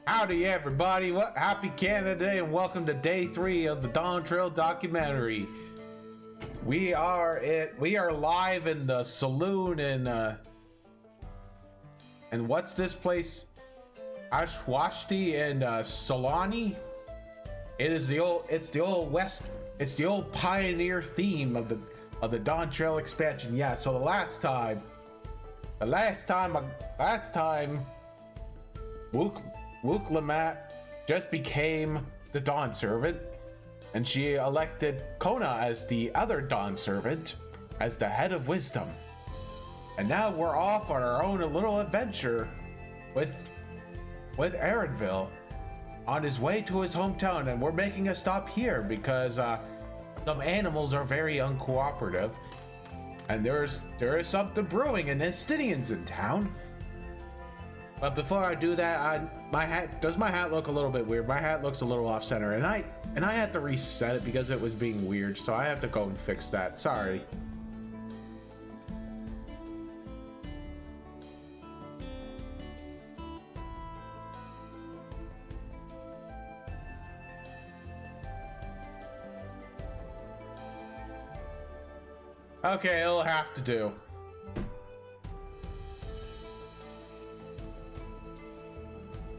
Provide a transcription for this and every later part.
Howdy everybody, happy Canada Day and welcome to day 3 of the Dawntrail Documentary. We are live in the saloon in and what's this place? Ashwashti and Solani. It's the old pioneer theme of the Dawntrail expansion. Yeah, so the last time Wook Lamat just became the Dawn Servant, and she elected Kona as the other Dawn Servant, as the head of wisdom. And now we're off on our own little adventure with Aaronville on his way to his hometown, and we're making a stop here because some animals are very uncooperative, and there is something brewing, and Estidians in town. But before I do that, my hat look a little bit weird? My hat looks a little off center, and I had to reset it because it was being weird, so I have to go and fix that. Sorry. Okay, it'll have to do.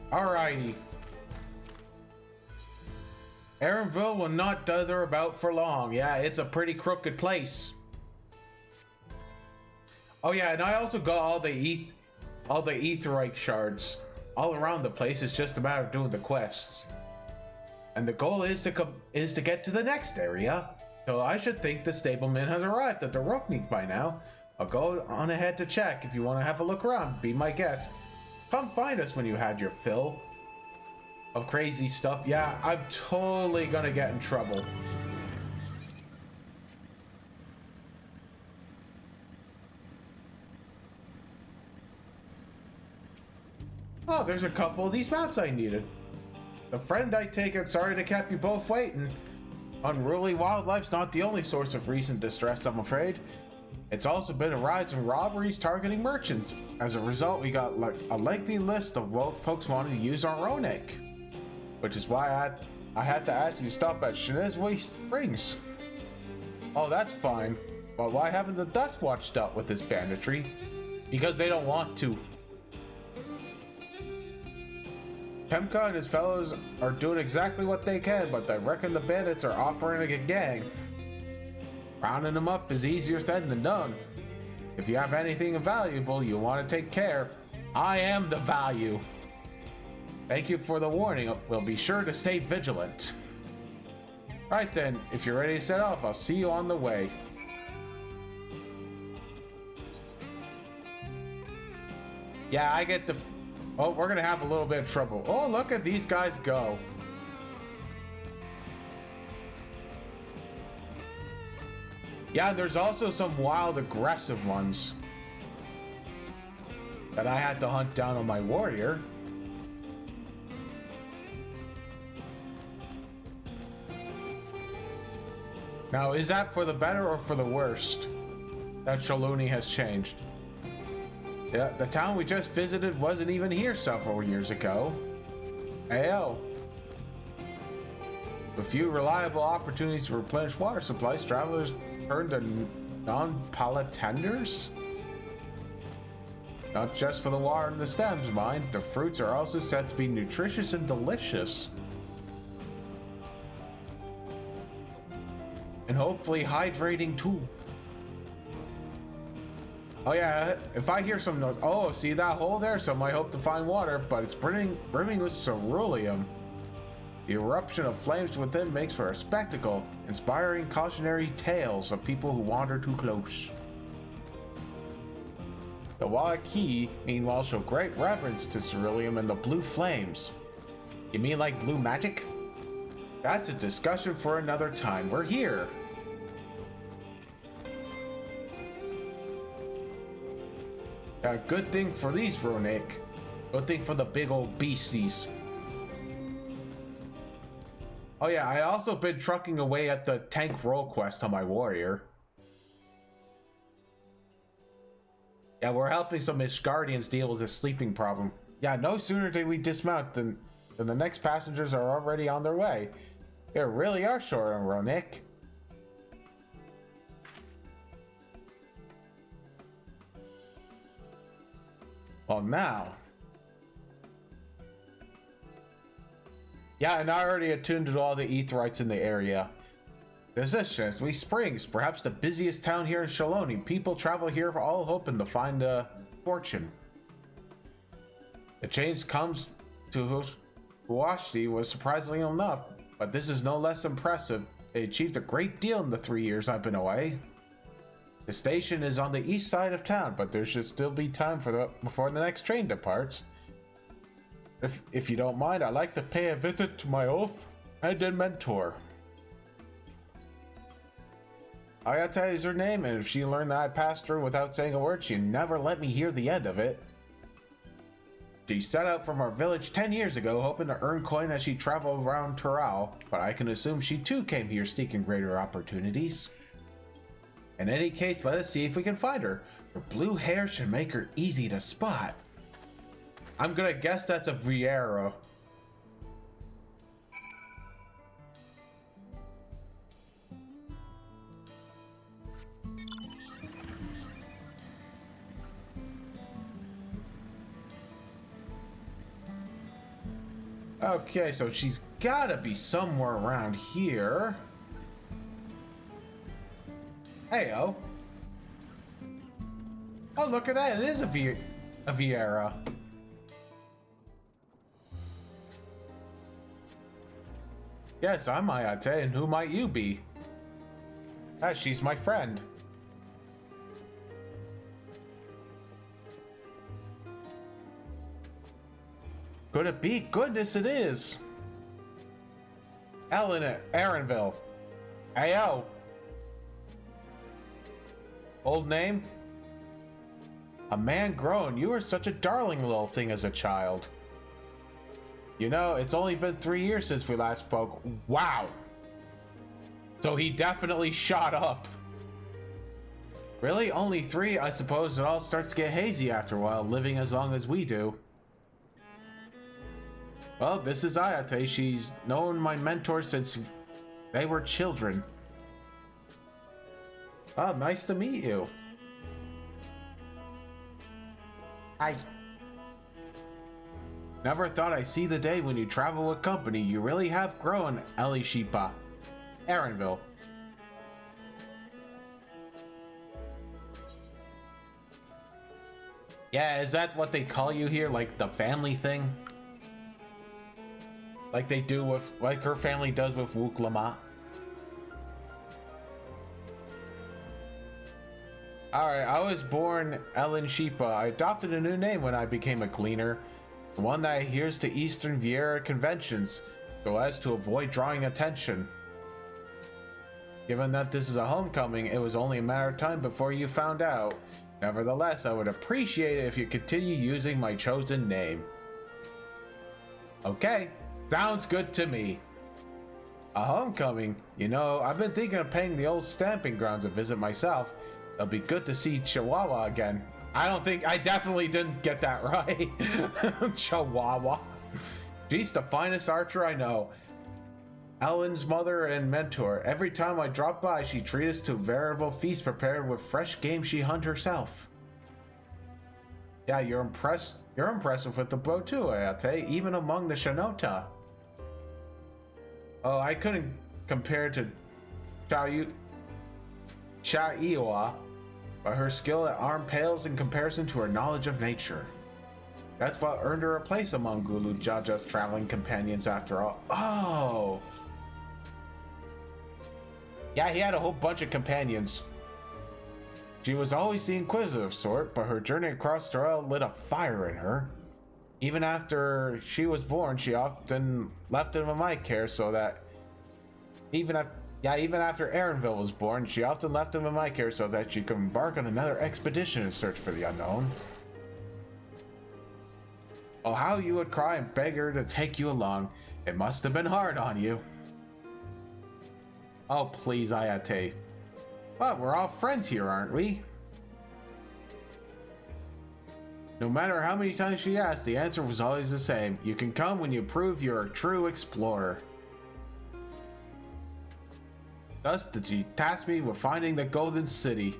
Alrighty. Aaronville will not dither about for long. Yeah, it's a pretty crooked place. Oh yeah, and I also got all the aetheryte shards all around the place. It's just a matter of doing the quests. And the goal is to get to the next area. So I should think the stableman has arrived at the Rooknik by now. I'll go on ahead to check. If you want to have a look around, be my guest. Come find us when you had your fill of crazy stuff. Yeah, I'm totally gonna get in trouble. Oh, there's a couple of these maps I needed. The friend I take it, sorry to keep you both waiting. Unruly wildlife's not the only source of recent distress, I'm afraid. It's also been a rise in robberies targeting merchants. As a result, we got like a lengthy list of what folks wanting to use our Ronek. Which is why I had to ask you to stop at Shinezway Springs. Oh, that's fine. But why haven't the Dust Watch dealt with this banditry? Because they don't want to. Temka and his fellows are doing exactly what they can, but I reckon the bandits are operating a gang. Rounding them up is easier said than done. If you have anything valuable, you want to take care. I am the value. Thank you for the warning. We'll be sure to stay vigilant. Right then, if you're ready to set off, I'll see you on the way. Yeah, I get the... Oh, we're gonna have a little bit of trouble. Oh, look at these guys go. Yeah, there's also some wild, aggressive ones that I had to hunt down on my warrior. Now, is that for the better or for the worst that Shaluni has changed? Yeah, the town we just visited wasn't even here several years ago. Ayo. With few reliable opportunities to replenish water supplies, travelers turn to non-palatenders? Not just for the water and the stems, mind. The fruits are also said to be nutritious and delicious. And hopefully hydrating too. Oh yeah, if I hear some noise... Oh, see that hole there? Some might hope to find water, but it's brimming with ceruleum. The eruption of flames within makes for a spectacle, inspiring cautionary tales of people who wander too close. The Wallaki, meanwhile, show great reverence to ceruleum and the blue flames. You mean like blue magic? That's a discussion for another time. We're here. A good thing for these Ronek. Good thing for the big old beasties. Oh yeah, I also been trucking away at the tank role quest on my warrior. Yeah, we're helping some Ishgardians deal with a sleeping problem. Yeah, no sooner did we dismount than and the next passengers are already on their way. You really are short on Ronik. Well, now. Yeah, and I already attuned to all the Aetherites in the area. There's this Shansley Springs, perhaps the busiest town here in Shaloni. People travel here for all hoping to find a fortune. The change comes to Huashti was surprisingly enough, but this is no less impressive. They achieved a great deal in the 3 years I've been away. The station is on the east side of town, but there should still be time before the next train departs. If you don't mind, I'd like to pay a visit to my oath and mentor. Ayate is her name, and if she learned that I passed her without saying a word, she'd never let me hear the end of it. She set out from our village 10 years ago, hoping to earn coin as she traveled around Tural, but I can assume she too came here seeking greater opportunities. In any case, let us see if we can find her. Her blue hair should make her easy to spot. I'm gonna guess that's a Vieira. Okay, so she's gotta be somewhere around here. Heyo. Oh, look at that. It is a Vieira. Yes, I'm Ayate, and who might you be? Ah, she's my friend. Could it be? Goodness, it is. Ellen at Aaronville. Ayo. Old name? A man grown. You were such a darling little thing as a child. You know, it's only been 3 years since we last spoke. Wow. So he definitely shot up. Really? Only 3? I suppose it all starts to get hazy after a while, living as long as we do. Well, this is Ayate. She's known my mentor since they were children. Oh, nice to meet you. Hi. Never thought I'd see the day when you travel with company. You really have grown, Elishipa. Aaronville. Yeah, is that what they call you here? Like the family thing? Like they do with, like her family does with Wuklama. Alright, I was born Ellen Sheepa. I adopted a new name when I became a cleaner. One that adheres to Eastern Vieira conventions, so as to avoid drawing attention. Given that this is a homecoming, it was only a matter of time before you found out. Nevertheless, I would appreciate it if you continue using my chosen name. Okay, sounds good to me. A homecoming? You know, I've been thinking of paying the old stamping grounds a visit myself. It'll be good to see Chihuahua again. I definitely didn't get that right. Chihuahua. She's the finest archer I know. Ellen's mother and mentor. Every time I drop by, she treats us to a veritable feast prepared with fresh game she hunt herself. Yeah, you're impressive with the bow too, Ayate, even among the Shinota. Oh, I couldn't compare to Chaiwa, but her skill at arm pales in comparison to her knowledge of nature. That's what earned her a place among Gulu Jaja's traveling companions after all. Oh! Yeah, he had a whole bunch of companions. She was always the inquisitive sort, but her journey across Doral lit a fire in her. Even after she was born, she often left him in my care so that even after Aaronville was born, she often left him in my care so that she could embark on another expedition in search for the unknown. Oh, how you would cry and beg her to take you along. It must have been hard on you. Oh, please, Ayate. But we're all friends here, aren't we? No matter how many times she asked, the answer was always the same. You can come when you prove you're a true explorer. Thus did she task me with finding the Golden City.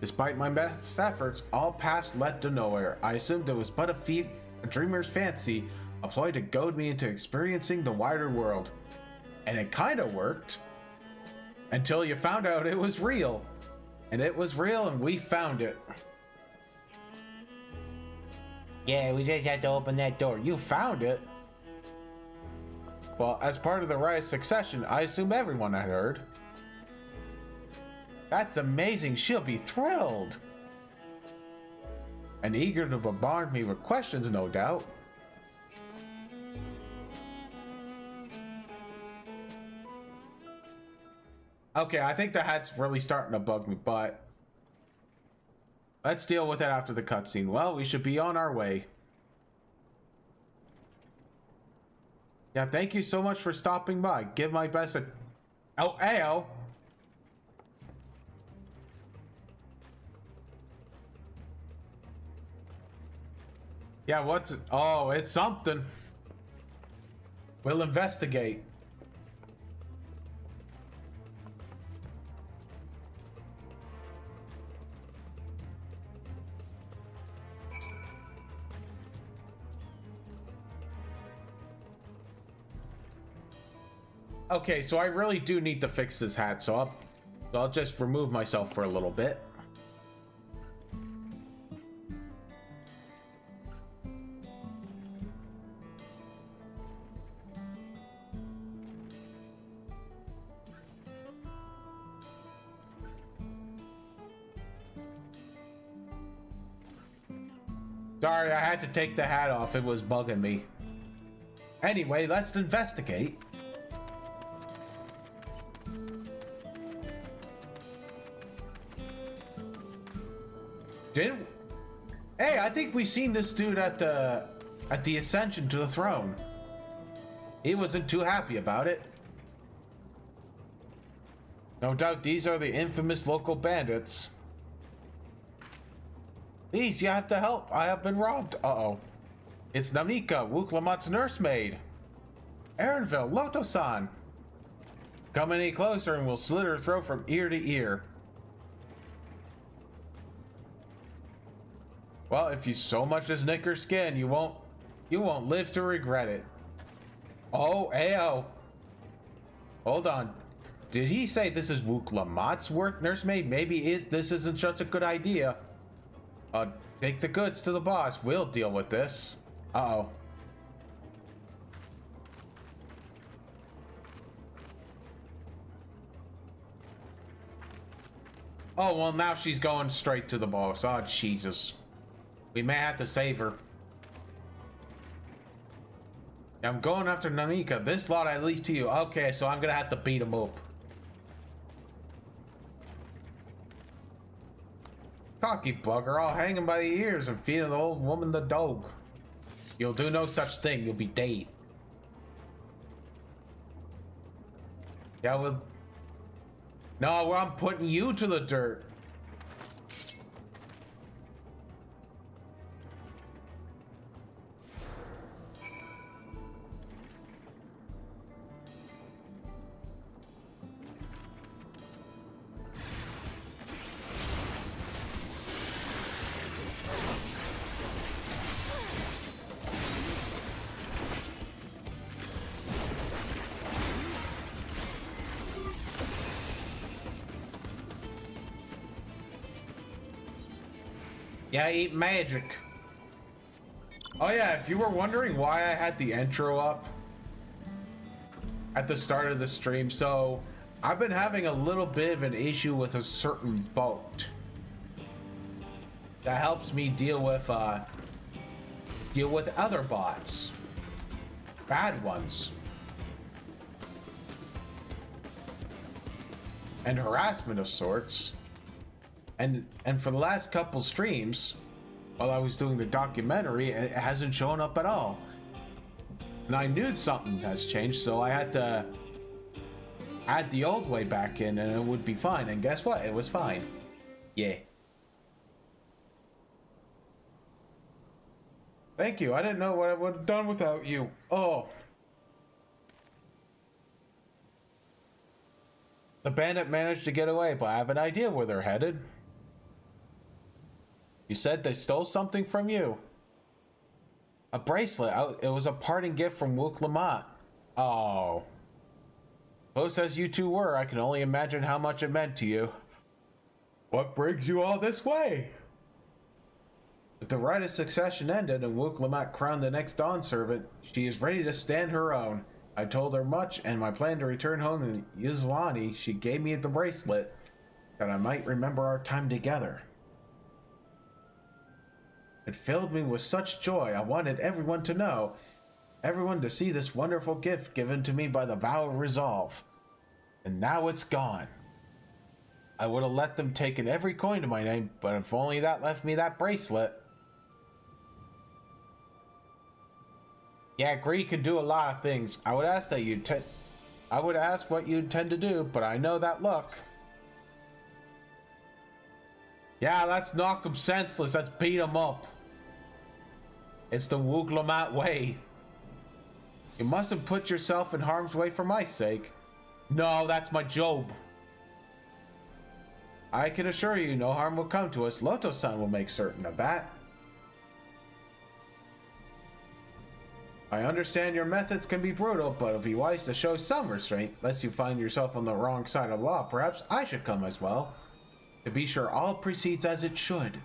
Despite my best efforts, all paths led to nowhere. I assumed it was but a dreamer's fancy, a ploy to goad me into experiencing the wider world. And it kinda worked. Until you found out it was real. And it was real and we found it. Yeah, we just had to open that door. You found it? Well, as part of the riot's succession, I assume everyone had heard. That's amazing. She'll be thrilled. And eager to bombard me with questions, no doubt. Okay, I think the hat's really starting to bug me, but let's deal with it after the cutscene. Well, we should be on our way. Yeah, thank you so much for stopping by. Give my best a... Oh, ayo! Yeah, what's it? Oh, it's something. We'll investigate. Okay, so I really do need to fix this hat, so I'll just remove myself for a little bit. Sorry, I had to take the hat off. It was bugging me. Anyway, let's investigate. Hey, I think we seen this dude at the ascension to the throne. He wasn't too happy about it. No doubt these are the infamous local bandits. Please, you have to help. I have been robbed. Uh-oh. It's Namika, Wuklamat's nursemaid. Erinville, Loto-san. Come any closer and we'll slit her throat from ear to ear. Well, if you so much as nick her skin, you won't live to regret it. Oh, ayo. Hold on. Did he say this is Wuklamat's work, nursemaid? Maybe this isn't such a good idea. Take the goods to the boss. We'll deal with this. Uh-oh. Oh, well, now she's going straight to the boss. Oh, Jesus. We may have to save her. I'm going after Namika. This lot I leave to you. Okay, so I'm gonna have to beat him up. Cocky bugger, all hanging by the ears and feeding the old woman the dog. You'll do no such thing. You'll be dead. Yeah, well... No, I'm putting you to the dirt. Yeah, eat magic. Oh yeah, if you were wondering why I had the intro up at the start of the stream, so I've been having a little bit of an issue with a certain boat that helps me deal with other bots, bad ones, and harassment of sorts. And for the last couple streams, while I was doing the documentary, it hasn't shown up at all. And I knew something has changed, so I had to add the old way back in and it would be fine. And guess what? It was fine. Yeah. Thank you. I didn't know what I would have done without you. Oh. The bandit managed to get away, but I have an idea where they're headed. You said they stole something from you. A bracelet. It was a parting gift from Wook Lamont. Oh. Close as you two were, I can only imagine how much it meant to you. What brings you all this way? If the right of succession ended and Wook Lamont crowned the next Dawn servant, she is ready to stand her own. I told her much, and my plan to return home to Yuzlani. She gave me the bracelet, that I might remember our time together. It filled me with such joy. I wanted everyone to know, everyone to see this wonderful gift given to me by the vow of resolve. And now it's gone. I would have let them take in every coin to my name, but if only that left me that bracelet. Yeah, greed can do a lot of things. I would ask what you intend to do, but I know that look. Yeah, let's knock him senseless. Let's beat him up. It's the Wook Lamont way. You mustn't put yourself in harm's way for my sake. No, that's my job. I can assure you no harm will come to us. Loto-san will make certain of that. I understand your methods can be brutal, but it'll be wise to show some restraint, lest you find yourself on the wrong side of law. Perhaps I should come as well, to be sure all proceeds as it should.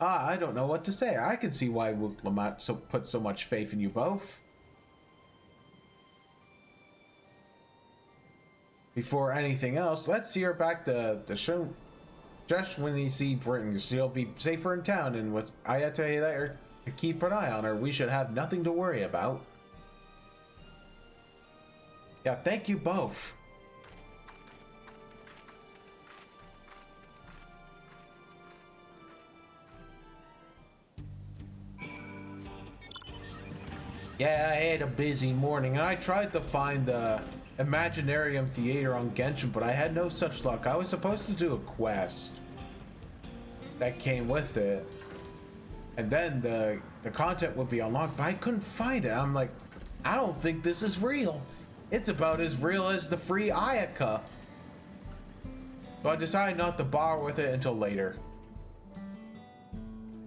I don't know what to say. I can see why Wook Lamont put so much faith in you both. Before anything else, let's see her back to Shun. Just when you see Britain, she'll be safer in town, and with Ayate there to keep an eye on her, we should have nothing to worry about. Yeah, thank you both. Yeah, I had a busy morning, and I tried to find the Imaginarium Theater on Genshin, but I had no such luck. I was supposed to do a quest that came with it, and then the content would be unlocked, but I couldn't find it. I'm like, I don't think this is real. It's about as real as the free Ayaka. So I decided not to bother with it until later.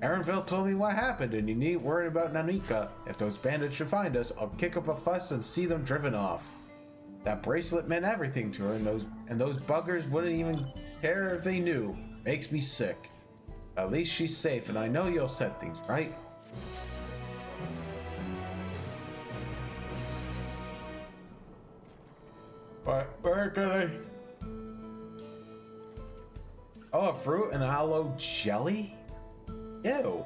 Aaronville told me what happened, and you needn't worry about Nanika. If those bandits should find us, I'll kick up a fuss and see them driven off. That bracelet meant everything to her, and those buggers wouldn't even care if they knew. Makes me sick. At least she's safe, and I know you'll set things right. Where can I? Oh, a fruit and aloe jelly? Ew.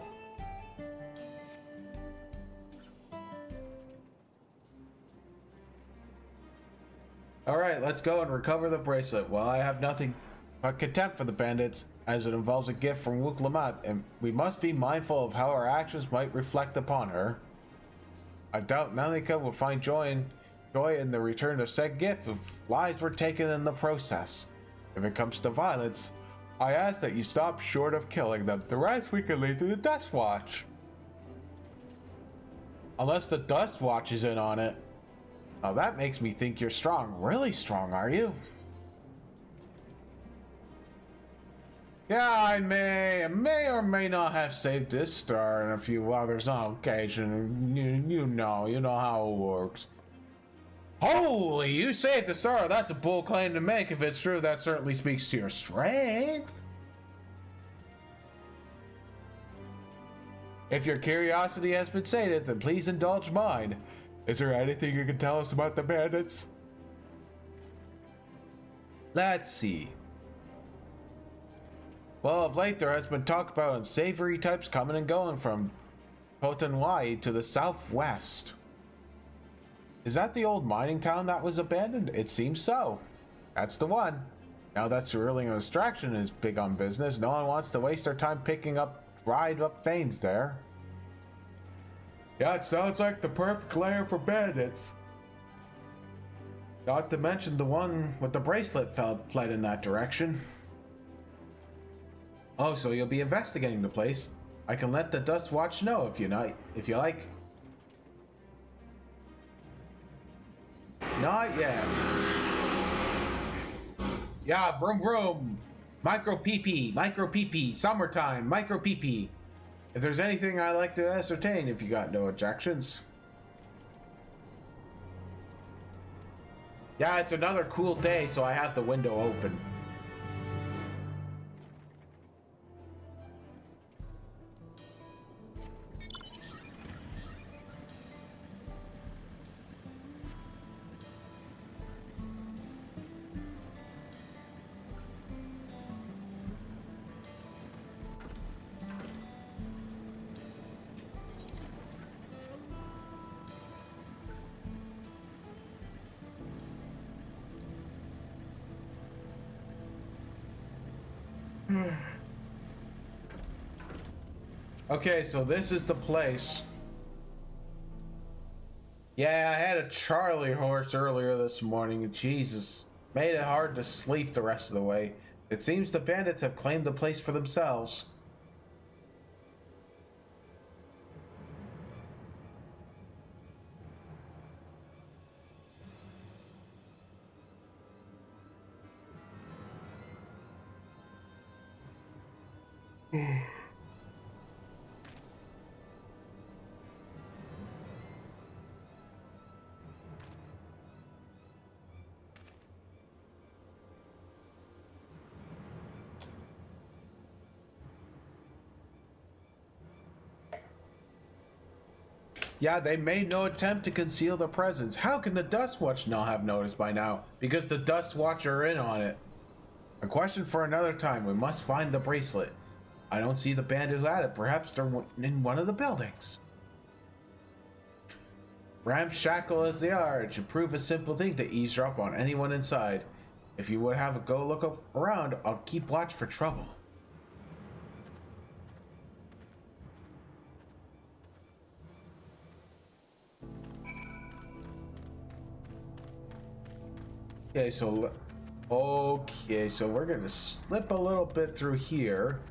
Alright, let's go and recover the bracelet. Well, I have nothing but contempt for the bandits, as it involves a gift from Wook Lamont, and we must be mindful of how our actions might reflect upon her. I doubt Nanika will find joy in the return of said gift if lives were taken in the process. If it comes to violence, I ask that you stop short of killing them. The rest we can leave to the Dust Watch. Unless the Dust Watch is in on it. Now that makes me think you're strong. Really strong, are you? Yeah, I may or may not have saved this star and a few others on occasion. You know how it works. Holy, you saved the star. That's a bold claim to make. If it's true, that certainly speaks to your strength. If your curiosity has been sated, then please indulge mine. Is there anything you can tell us about the bandits? Let's see. Well, of late there has been talk about unsavory types coming and going from Potonwai to the southwest. Is that the old mining town that was abandoned? It seems so. That's the one. Now that Cerulean Extraction is big on business, no one wants to waste their time picking up dried up veins there. Yeah, it sounds like the perfect lair for bandits. Not to mention the one with the bracelet fled in that direction. Oh, so you'll be investigating the place. I can let the Dust Watch know if you like. Not yet. Yeah, vroom vroom. Micro PP, summertime, micro PP. If there's anything I'd like to ascertain, if you got no objections. Yeah, it's another cool day, so I have the window open. Okay, so this is the place. Yeah, I had a Charlie horse earlier this morning. Jesus, made it hard to sleep the rest of the way. It seems the bandits have claimed the place for themselves. Yeah, they made no attempt to conceal their presence. How can the Dust Watch not have noticed by now? Because the Dust Watch are in on it. A question for another time. We must find the bracelet. I don't see the bandit who had it. Perhaps they're in one of the buildings. Ramshackle as they are, it should prove a simple thing to eavesdrop on anyone inside. If you would have a go look around, I'll keep watch for trouble. Okay, so we're gonna slip a little bit through here.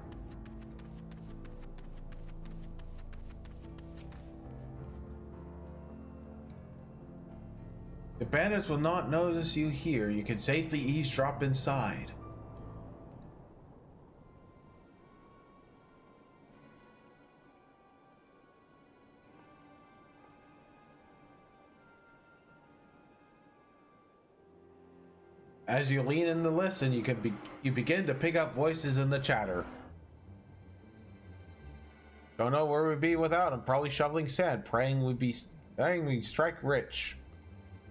The bandits will not notice you here. You can safely eavesdrop inside. As you lean in to listen, you begin to pick up voices in the chatter. Don't know where we'd be without him. Probably shoveling sand, praying we strike rich.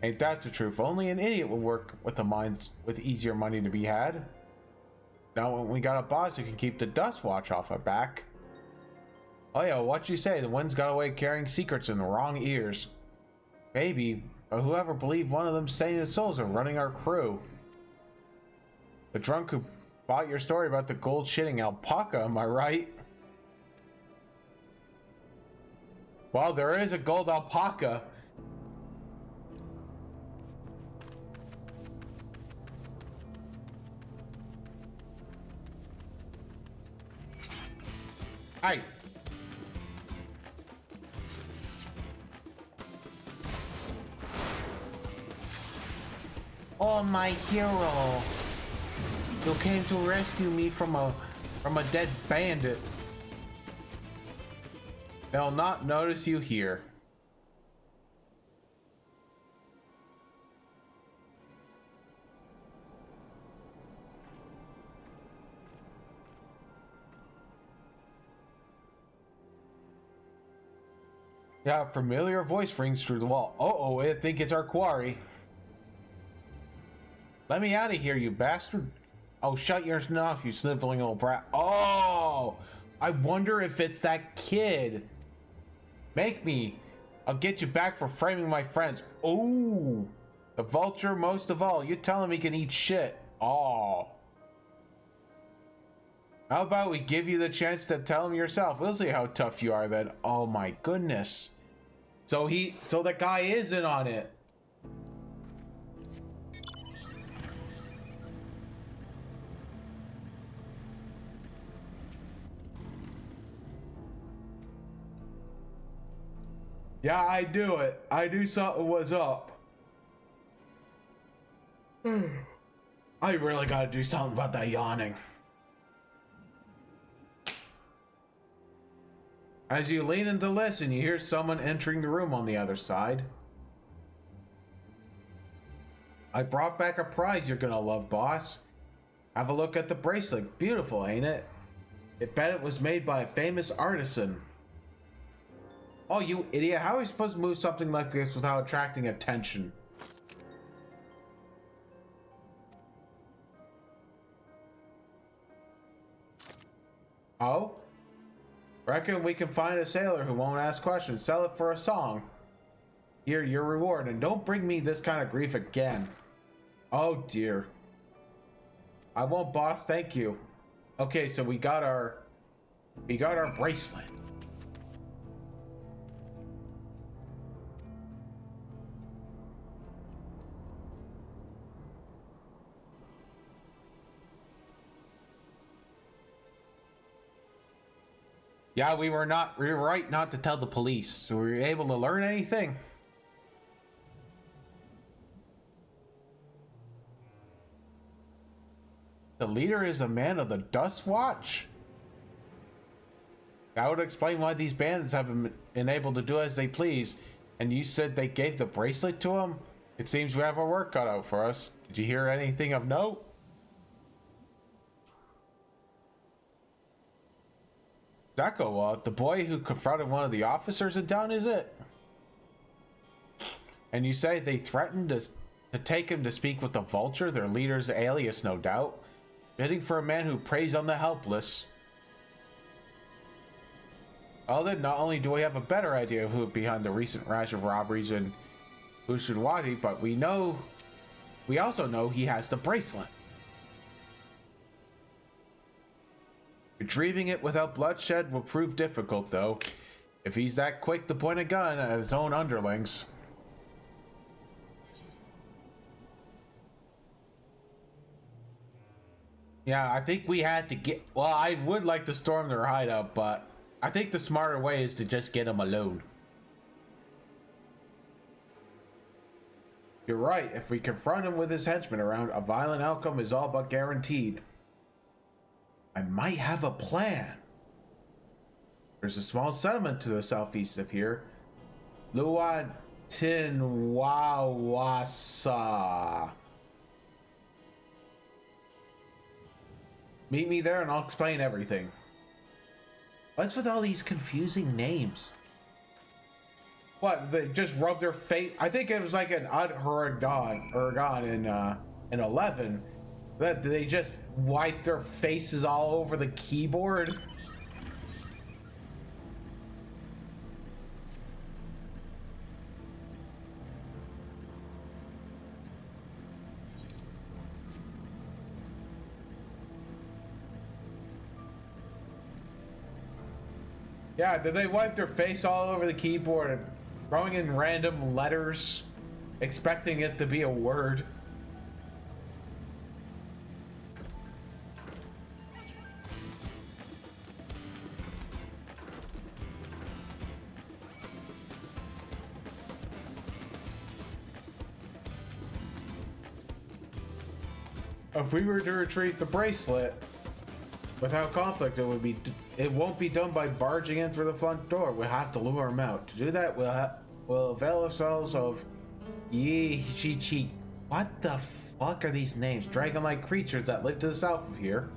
Ain't that the truth? Only an idiot would work with the mines with easier money to be had. Now when we got a boss who can keep the Dust Watch off our back. Oh yeah, what you say? The wind's got away carrying secrets in the wrong ears. Maybe, but whoever believed one of them sainted souls are running our crew? The drunk who bought your story about the gold shitting alpaca, am I right? Well, there is a gold alpaca. Hey. Oh, my hero. You came to rescue me from a dead bandit. They'll not notice you here. Yeah, a familiar voice rings through the wall. Uh-oh, I think it's our quarry. Let me out of here, you bastard. Oh, shut your mouth, you sniveling old brat. Oh, I wonder if it's that kid. Make me. I'll get you back for framing my friends. Oh, the vulture most of all. You tell him he can eat shit. Oh. How about we give you the chance to tell him yourself? We'll see how tough you are then. Oh my goodness. So the guy is in on it. Yeah, I knew it. I knew something was up. I really gotta do something about that yawning. As you lean in to listen, you hear someone entering the room on the other side. I brought back a prize you're gonna love, boss. Have a look at the bracelet. Beautiful, ain't it? I bet it was made by a famous artisan. Oh, you idiot. How are we supposed to move something like this without attracting attention? Oh? Reckon we can find a sailor who won't ask questions. Sell it for a song. Here, your reward, and don't bring me this kind of grief again. Oh dear. I won't, boss, thank you. Okay, so we got our bracelet. Yeah, we were right not to tell the police. So were you able to learn anything? The leader is a man of the Dust Watch? That would explain why these bandits haven't been able to do as they please. And you said they gave the bracelet to him? It seems we have our work cut out for us. Did you hear anything of note? Zeko, the boy who confronted one of the officers in town, is it? And you say they threatened to take him to speak with the Vulture, their leader's alias, no doubt. Bidding for a man who preys on the helpless. Well then, not only do we have a better idea of who behind the recent rash of robberies in Ushiwadi, but we also know he has the bracelet. Retrieving it without bloodshed will prove difficult, though, if he's that quick to point a gun at his own underlings. Yeah, I think we had to get... Well, I would like to storm their hideout, but I think the smarter way is to just get them alone. You're right. If we confront him with his henchmen around, a violent outcome is all but guaranteed. I might have a plan. There's a small settlement to the southeast of here. Luatinwawasa. Meet me there and I'll explain everything. What's with all these confusing names? What, they just rub their face? I think it was like an Uragan in 11. That they just wipe their faces all over the keyboard. Yeah, did they wipe their face all over the keyboard and throwing in random letters, expecting it to be a word? If we were to retrieve the bracelet without conflict, it won't be done by barging in through the front door. We'll have to lure him out. To do that, we'll avail ourselves of Yichichi. What the fuck are these names? Dragon-like creatures that live to the south of here.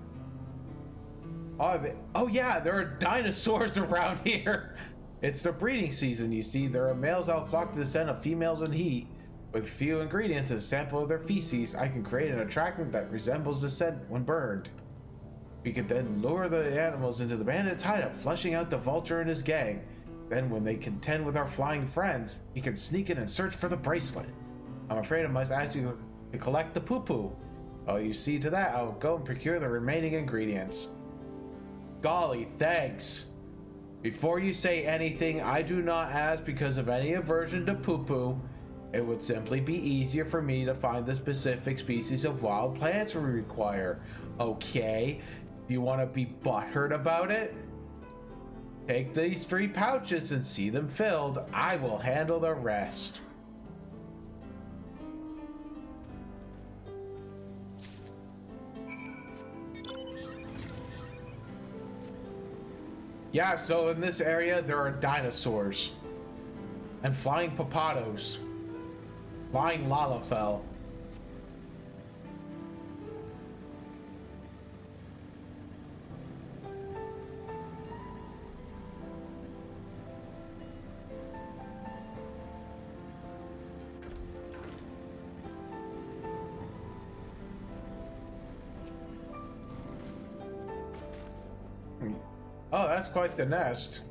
Oh yeah, there are dinosaurs around here. It's the breeding season, you see. There are males out flock to the scent of females in heat. With few ingredients and a sample of their feces, I can create an attractant that resembles the scent when burned. We could then lure the animals into the bandits' hideout, flushing out the Vulture and his gang. Then when they contend with our flying friends, we can sneak in and search for the bracelet. I'm afraid I must ask you to collect the poo-poo. Oh, you see to that, I'll go and procure the remaining ingredients. Golly, thanks. Before you say anything, I do not ask because of any aversion to poo-poo. It would simply be easier for me to find the specific species of wild plants we require. Okay, you want to be butthurt about it? Take these 3 pouches and see them filled. I will handle the rest. Yeah, so in this area there are dinosaurs. And flying hippopotamus. Flying lalafell. Oh, that's quite the nest.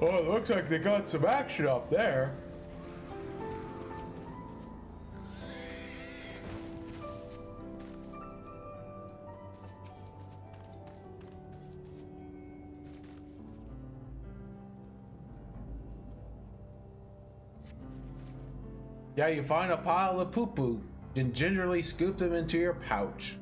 Oh, it looks like they got some action up there. Yeah, you find a pile of poo-poo, then gingerly scoop them into your pouch.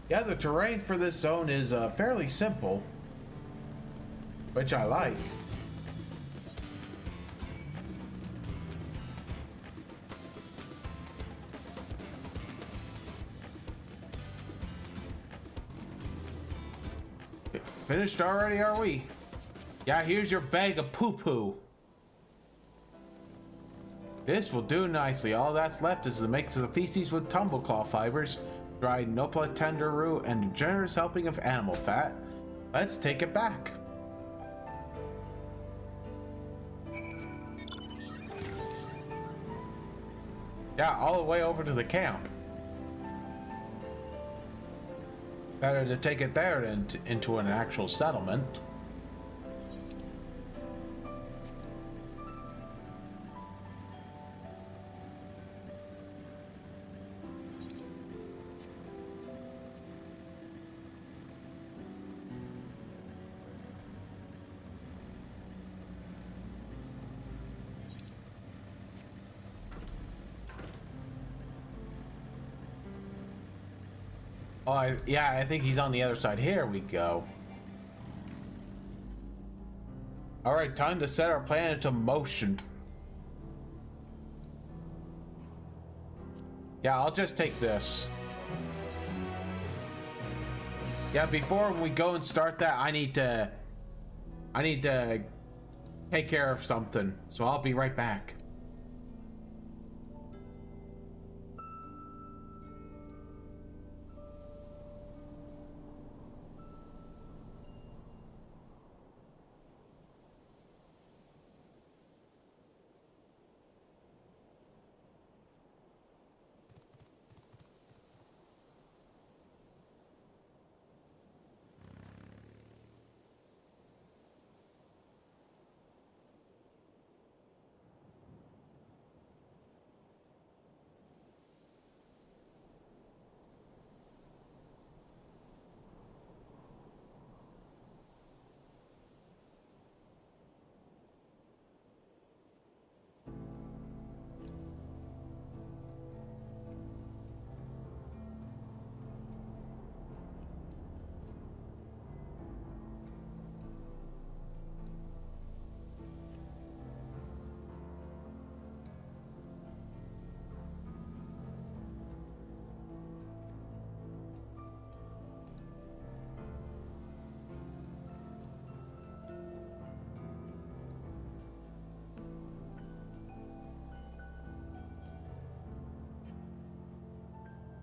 Yeah, the terrain for this zone is fairly simple, which I like. Finished already, are we? Yeah, here's your bag of poo-poo. This will do nicely. All that's left is to mix the feces with tumbleclaw fibers, dried nopla tender root, and a generous helping of animal fat. Let's take it back. Yeah, all the way over to the camp. Better to take it there than into an actual settlement. Oh, yeah, I think he's on the other side. Here we go. All right, time to set our plan into motion. Yeah, I'll just take this. Yeah, before we go and start that, I need to take care of something. So I'll be right back.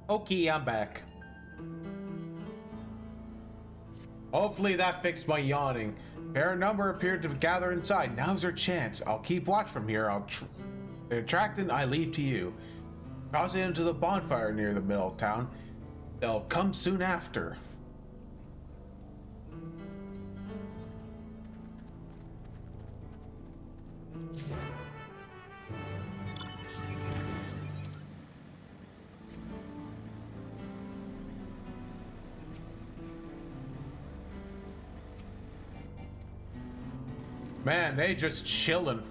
Okay, I'm back. Hopefully that fixed my yawning. Fair number appeared to gather inside. Now's our chance. I'll keep watch from here. The attractant I leave to you. Toss it into the bonfire near the middle of town. They'll come soon after. Man, they just chilling.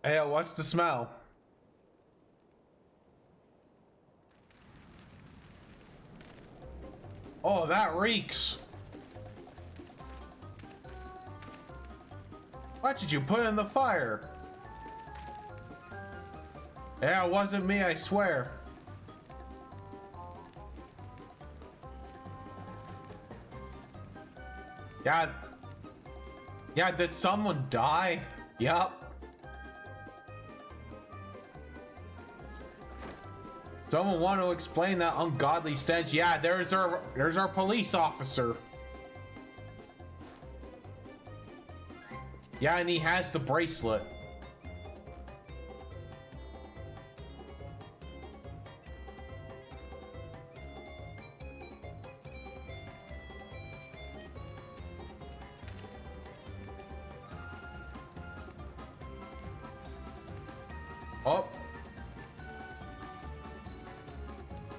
Hey, what's the smell? Oh, that reeks. What did you put in the fire? Yeah, it wasn't me, I swear. Yeah. Yeah, did someone die? Yup. Someone want to explain that ungodly stench? Yeah, there's our police officer. Yeah, and he has the bracelet. Oh.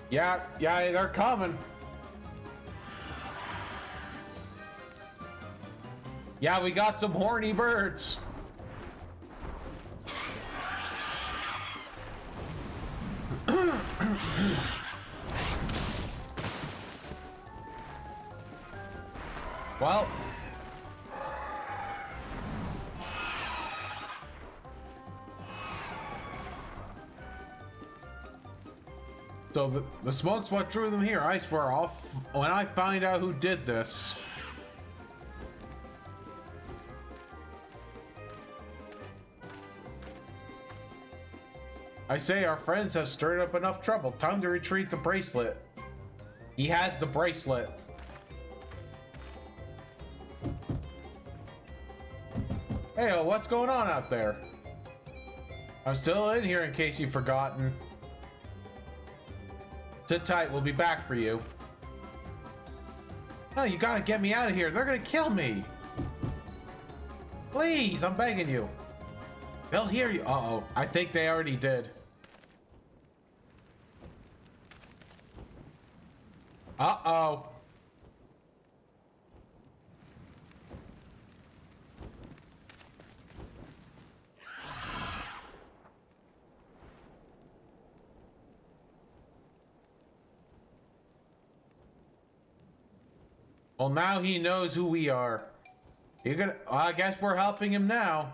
Yeah, they're coming. Yeah, we got some horny birds. Well. So the smoke's what drew them here. I swear, when I find out who did this. I say our friends have stirred up enough trouble. Time to retrieve the bracelet. He has the bracelet. Hey, what's going on out there? I'm still in here in case you've forgotten. Sit tight, we'll be back for you. No, you gotta get me out of here. They're gonna kill me. Please, I'm begging you. They'll hear you. Uh-oh, I think they already did. Uh-oh. Well, now he knows who we are. I guess we're helping him now.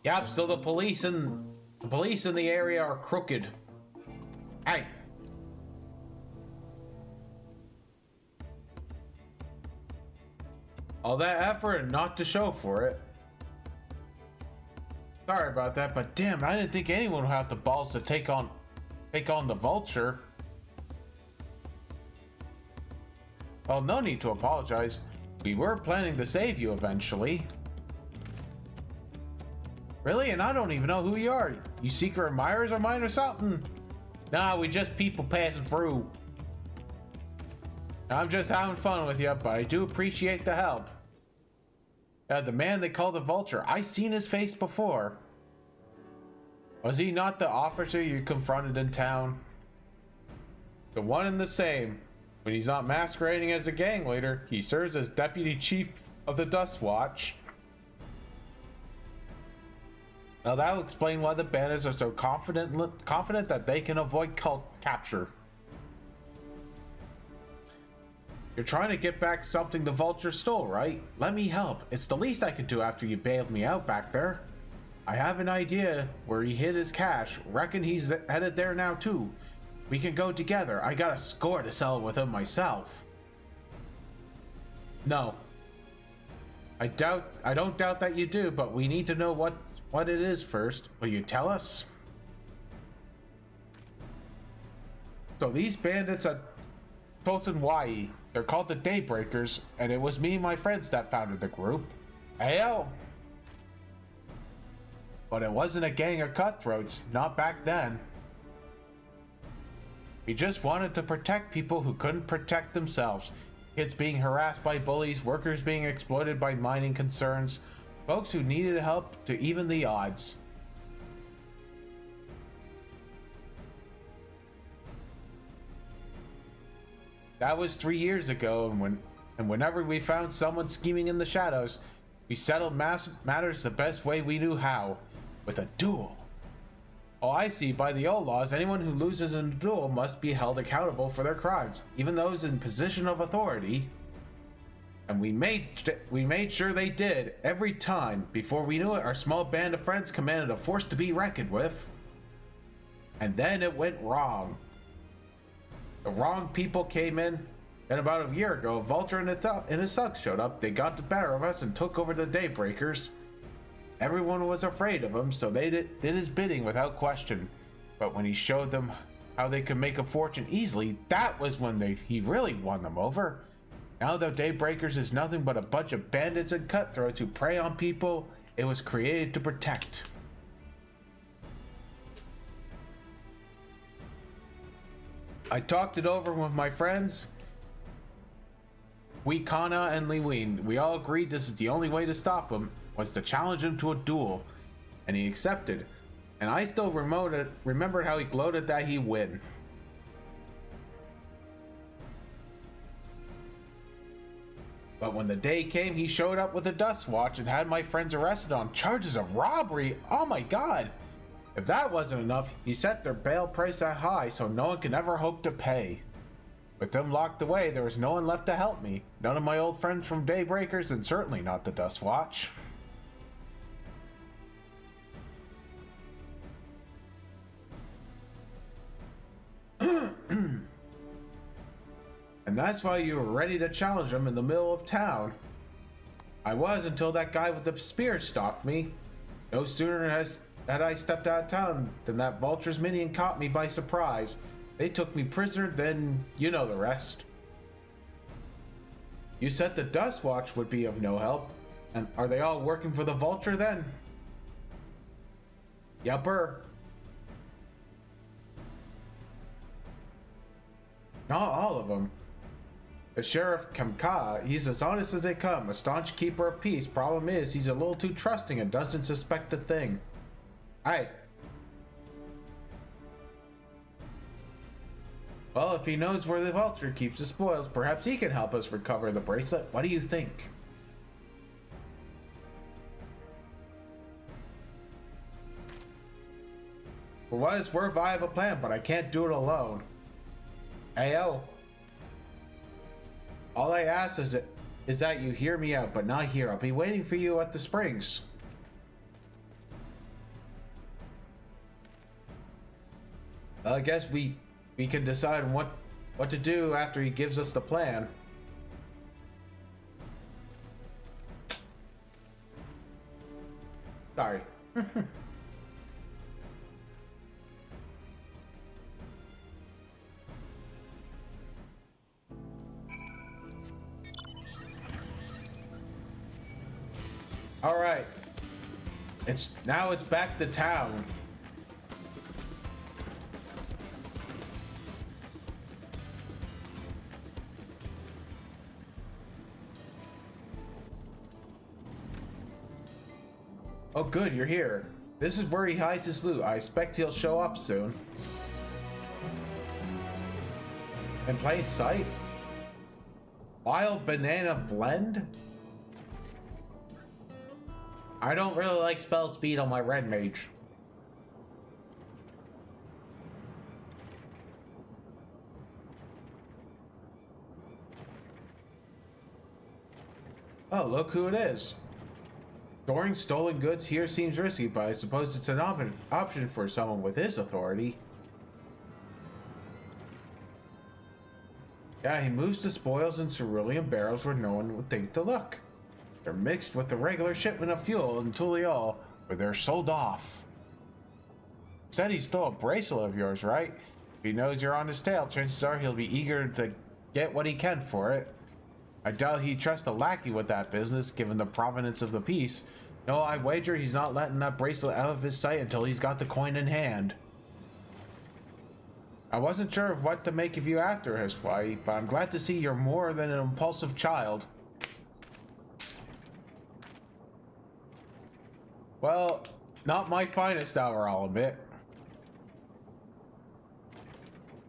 Yep, so the police in the area are crooked. Hey. All that effort and not to show for it. Sorry about that, but damn, I didn't think anyone would have the balls to take on the vulture. Well, no need to apologize. We were planning to save you eventually. Really? And I don't even know who you are. You secret admirers of mine or something? Nah, we just people passing through. I'm just having fun with you, but I do appreciate the help. The man they call the Vulture, I seen his face before. Was he not the officer you confronted in town? The one and the same. When he's not masquerading as a gang leader, he serves as deputy chief of the Dust Watch. Now that'll explain why the bandits are so confident that they can avoid cult capture. You're trying to get back something the Vulture stole, right? Let me help. It's the least I could do after you bailed me out back there. I have an idea where he hid his cash. Reckon he's headed there now too. We can go together. I got a score to settle with him myself. No. I don't doubt that you do, but we need to know what it is first. Will you tell us? So these bandits at Totenwai, they're called the Daybreakers, and it was me and my friends that founded the group. Ayo! But it wasn't a gang of cutthroats, not back then. We just wanted to protect people who couldn't protect themselves. Kids being harassed by bullies, workers being exploited by mining concerns, folks who needed help to even the odds. That was 3 years ago, and whenever we found someone scheming in the shadows, we settled matters the best way we knew how, with a duel. Oh, I see. By the old laws, anyone who loses in a duel must be held accountable for their crimes, even those in position of authority. And we made sure they did every time. Before we knew it, our small band of friends commanded a force to be reckoned with. And then it went wrong. The wrong people came in, and about a year ago, Vulture and his thugs showed up. They got the better of us and took over the Daybreakers. Everyone was afraid of him, so they did his bidding without question. But when he showed them how they could make a fortune easily, that was when he really won them over. Now the Daybreakers is nothing but a bunch of bandits and cutthroats who prey on people it was created to protect. I talked it over with my friends, Kana and Liween. We all agreed this is the only way to stop him, was to challenge him to a duel, and he accepted. And I still remembered how he gloated that he'd win. But when the day came, he showed up with a dust watch and had my friends arrested on charges of robbery. Oh my god! If that wasn't enough, he set their bail price at high so no one can ever hope to pay. With them locked away, there was no one left to help me. None of my old friends from Daybreakers, and certainly not the Dust Watch. And that's why you were ready to challenge him in the middle of town. I was until that guy with the spear stopped me. No sooner had I stepped out of town than that Vulture's minion caught me by surprise. They took me prisoner, then you know the rest. You said the Dust Watch would be of no help. And are they all working for the Vulture then? Yupper. Not all of them. The Sheriff Kamka, he's as honest as they come, a staunch keeper of peace. Problem is, he's a little too trusting and doesn't suspect a thing. Aye. Well, if he knows where the Vulture keeps the spoils, perhaps he can help us recover the bracelet. What do you think? For what it's worth, I have a plan, but I can't do it alone. Ayo. All I ask is that you hear me out, but not here. I'll be waiting for you at the springs. I guess we can decide what to do after he gives us the plan. Sorry. All right. It's back to town. Oh good, you're here. This is where he hides his loot. I expect he'll show up soon. In plain sight? Wild banana blend? I don't really like spell speed on my red mage. Oh, look who it is. Storing stolen goods here seems risky, but I suppose it's an option for someone with his authority. Yeah, he moves the spoils in cerulean barrels where no one would think to look. They're mixed with the regular shipment of fuel and Tuliol. or they're sold off. Said he stole a bracelet of yours, right? If he knows you're on his tail, chances are he'll be eager to get what he can for it. I doubt he'd trust a lackey with that business, given the provenance of the piece. No, I wager he's not letting that bracelet out of his sight until he's got the coin in hand. I wasn't sure of what to make of you after his fight, but I'm glad to see you're more than an impulsive child. Well, not my finest hour, I'll admit.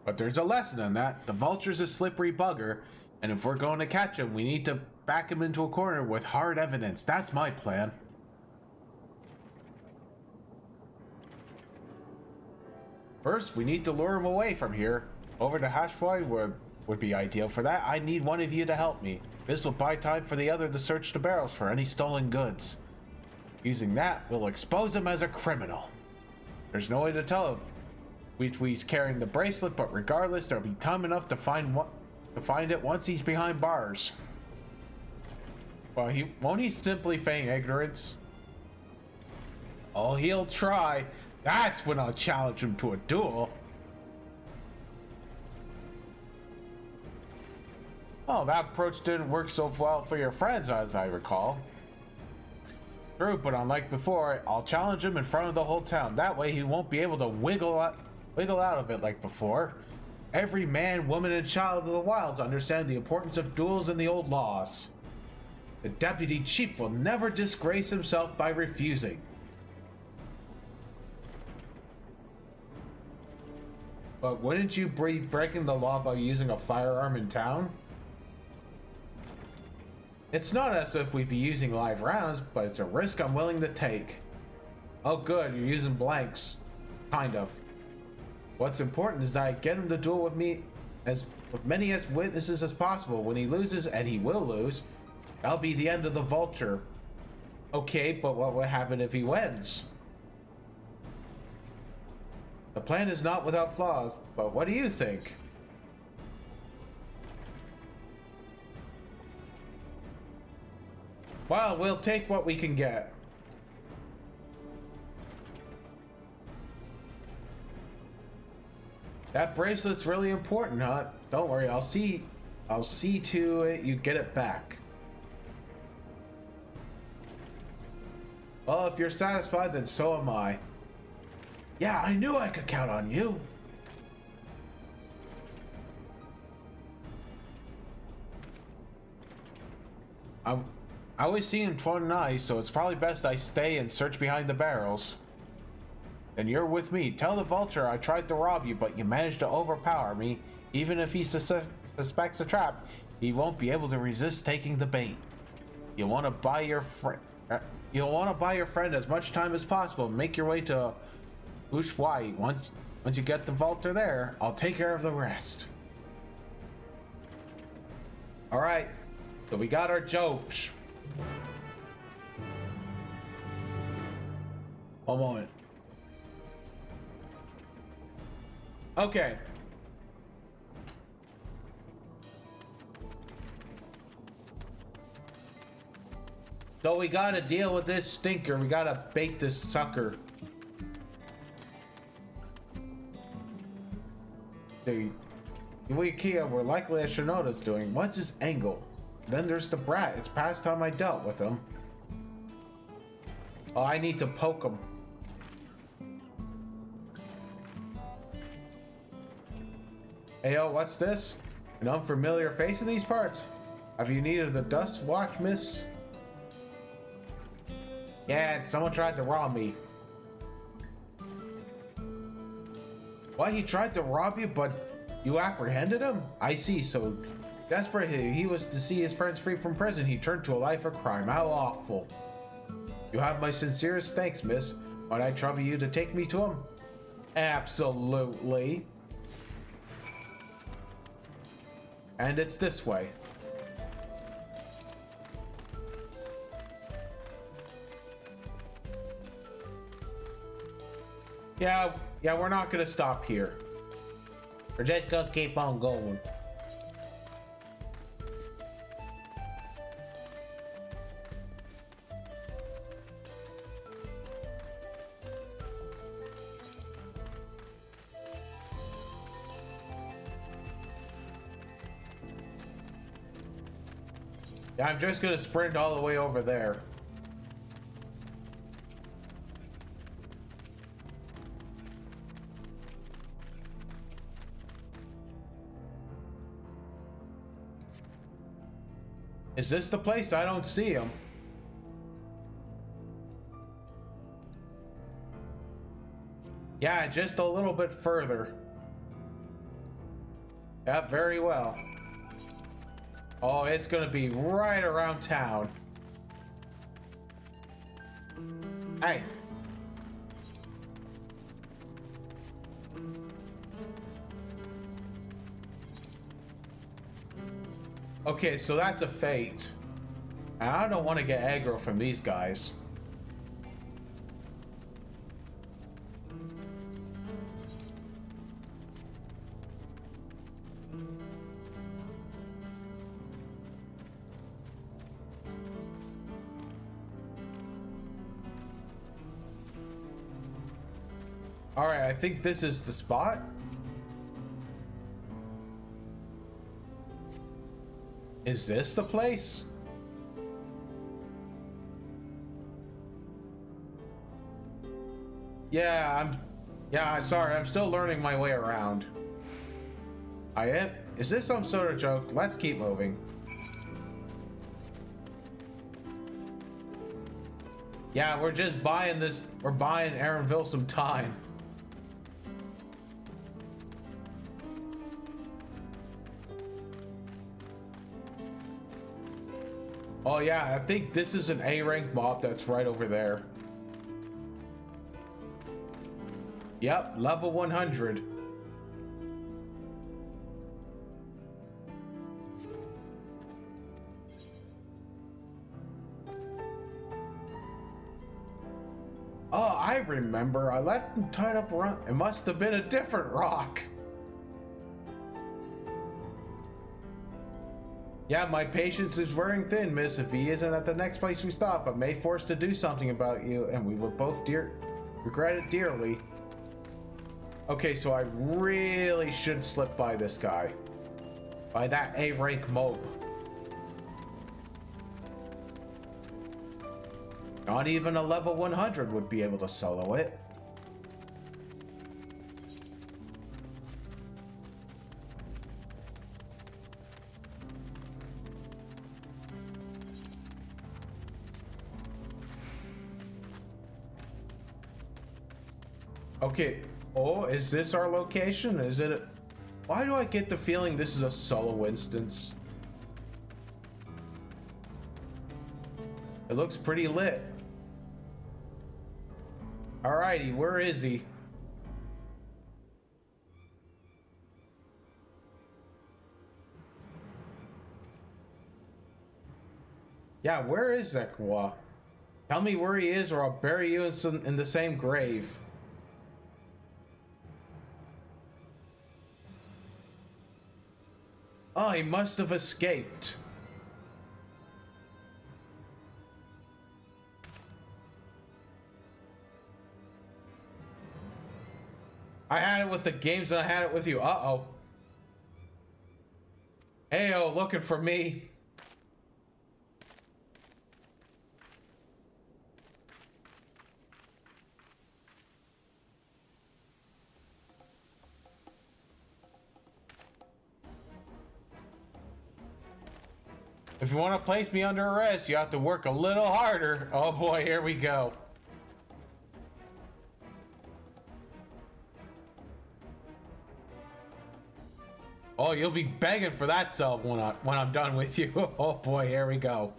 But there's a lesson in that. The vulture's a slippery bugger, and if we're going to catch him, we need to back him into a corner with hard evidence. That's my plan. First, we need to lure him away from here. Over to Hashwai would be ideal for that. I need one of you to help me. This will buy time for the other to search the barrels for any stolen goods. Using that, we'll expose him as a criminal. There's no way to tell if he's carrying the bracelet, but regardless, there'll be time enough to find it once he's behind bars. Well, won't he simply feign ignorance? Oh, he'll try. That's when I'll challenge him to a duel. Oh, that approach didn't work so well for your friends, as I recall. True, but unlike before, I'll challenge him in front of the whole town. That way he won't be able to wiggle out of it like before. Every man, woman, and child of the wilds understand the importance of duels and the old laws. The deputy chief will never disgrace himself by refusing. But wouldn't you be breaking the law by using a firearm in town? It's not as if we'd be using live rounds, but it's a risk I'm willing to take. Oh good, you're using blanks. Kind of. What's important is that I get him to duel with me with many as witnesses as possible. When he loses, and he will lose, that'll be the end of the vulture. Okay, but what would happen if he wins? The plan is not without flaws, but what do you think? Well, we'll take what we can get. That bracelet's really important, huh? Don't worry, I'll see to it you get it back. Well, if you're satisfied, then so am I. Yeah, I knew I could count on you. I always see him twirling eyes, so it's probably best I stay and search behind the barrels. Then you're with me. Tell the vulture I tried to rob you, but you managed to overpower me. Even if he suspects a trap, he won't be able to resist taking the bait. You'll want to buy your friend as much time as possible. Make your way to Ushwai. Once you get the vulture there, I'll take care of the rest. All right. So we got our jokes. One moment. Okay. So we gotta deal with this stinker. We gotta bait this sucker. The Kia were likely as Shinoda's doing. What's his angle? Then there's the brat. It's past time I dealt with him. Oh, I need to poke him. Hey, yo, what's this? An unfamiliar face in these parts? Have you needed the dust watch, miss? Yeah, someone tried to rob me. What, he tried to rob you, but you apprehended him? I see, so desperate he was to see his friends free from prison, he turned to a life of crime. How awful. You have my sincerest thanks, miss. Might I trouble you to take me to him? Absolutely. And it's this way. Yeah, we're not gonna stop here. We're just gonna keep on going. Yeah, I'm just gonna sprint all the way over there. Is this the place? I don't see him. Yeah, just a little bit further. Yeah, very well. Oh, it's gonna be right around town. Hey. Okay, so that's a fate. I don't want to get aggro from these guys. Alright, I think this is the spot. Is this the place? Sorry, I'm still learning my way around. Is this some sort of joke? Let's keep moving. Yeah, we're just buying this. We're buying Aaronville some time. Oh yeah, I think this is an A-rank mob that's right over there. Yep, level 100. Oh, I remember. I left him tied up around. It must have been a different rock. Yeah, my patience is wearing thin, miss. If he isn't at the next place we stop, I may force to do something about you, and we will both regret it dearly. Okay, so I really should slip by this guy. By that A-rank mob. Not even a level 100 would be able to solo it. Okay. Oh, is this our location? Is it why do I get the feeling this is a solo instance? It looks pretty lit. Alrighty, where is he? Yeah, where is Zekwa? Tell me where he is or I'll bury you in the same grave. Oh, he must have escaped. I had it with the games and I had it with you. Uh-oh. Heyo, looking for me. If you want to place me under arrest, you have to work a little harder. Oh boy, here we go. Oh, you'll be begging for that cell when I'm done with you. Oh boy, here we go.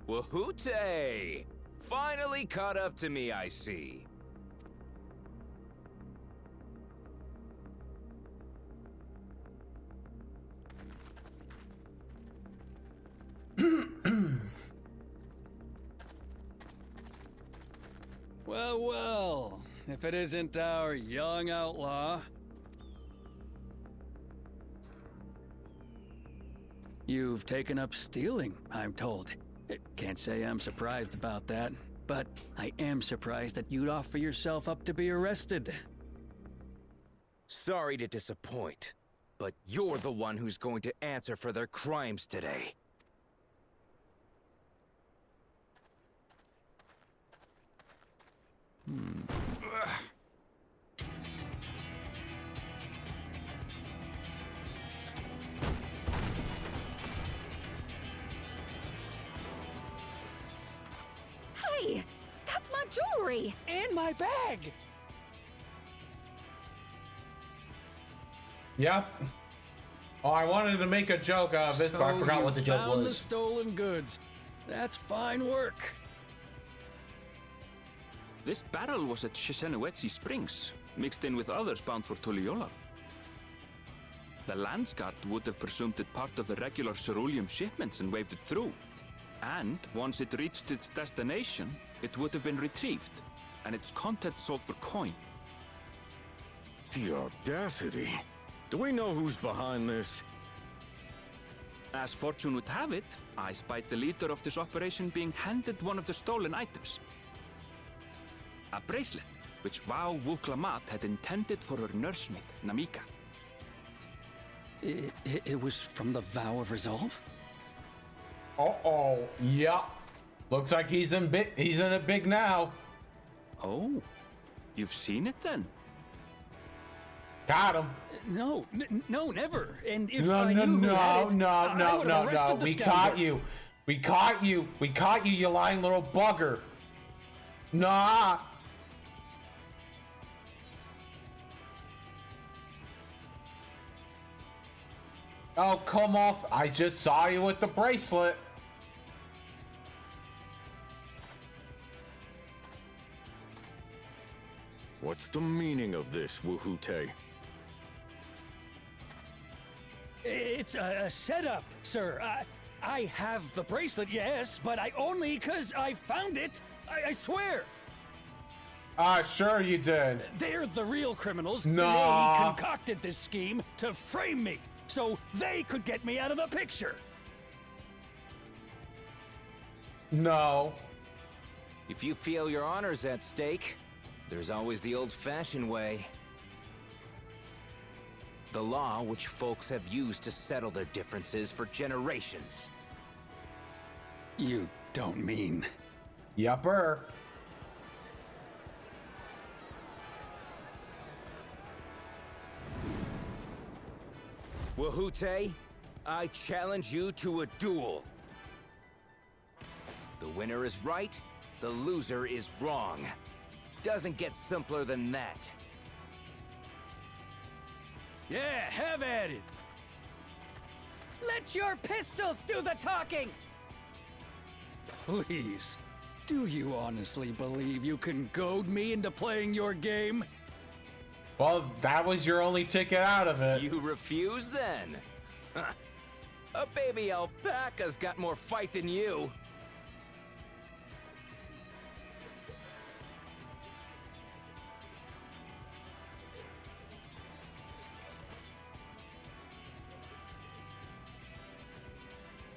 Wahoote! Finally caught up to me, I see. Well, well, if it isn't our young outlaw. You've taken up stealing, I'm told. Can't say I'm surprised about that, but I am surprised that you'd offer yourself up to be arrested. Sorry to disappoint, but you're the one who's going to answer for their crimes today. Hey, that's my jewelry! And my bag! Yep. Oh, I wanted to make a joke out of this, but I forgot what the joke found the was. stolen goods. That's fine work. This barrel was at Shishenawetsi Springs, mixed in with others bound for Tuliyola. The Landsguard would have presumed it part of the regular ceruleum shipments and waved it through. And once it reached its destination, it would have been retrieved, and its contents sold for coin. The audacity. Do we know who's behind this? As fortune would have it, I spied the leader of this operation being handed one of the stolen items. A bracelet, which Vau Wuklamat had intended for her nursemaid, Namika. It was from the Vow of Resolve? Uh-oh. Yep. Looks like he's in it big now. Oh, you've seen it then? Got him. No, never. And if No, I no, knew who had it, no, I would have arrested the We scoundrel. caught you. We caught you. We caught you, you lying little bugger. Nah. Oh, come off. I just saw you with the bracelet. What's the meaning of this, Wuhute? It's a setup, sir. I have the bracelet, yes, but I only because I found it. I swear. Sure you did. They're the real criminals. Nah. They concocted this scheme to frame me, so they could get me out of the picture. No. If you feel your honor's at stake, there's always the old-fashioned way. The law which folks have used to settle their differences for generations. You don't mean... Yupper. Wuhute, I challenge you to a duel. The winner is right, the loser is wrong. Doesn't get simpler than that. Yeah, have at it. Let your pistols do the talking! Please, do you honestly believe you can goad me into playing your game? Well, that was your only ticket out of it. You refuse then? Huh. A baby alpaca's got more fight than you.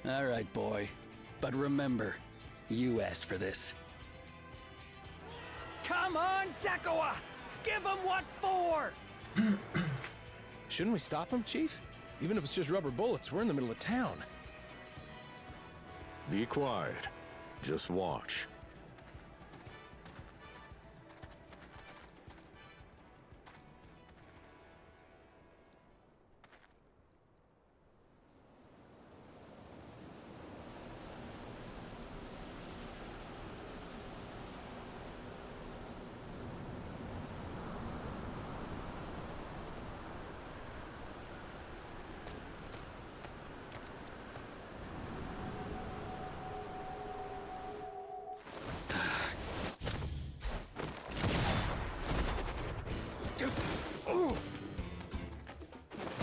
All right, boy. But remember, you asked for this. Come on, Zakawa! Give him what for! Shouldn't we stop him, Chief? Even if it's just rubber bullets, we're in the middle of town. Be quiet. Just watch.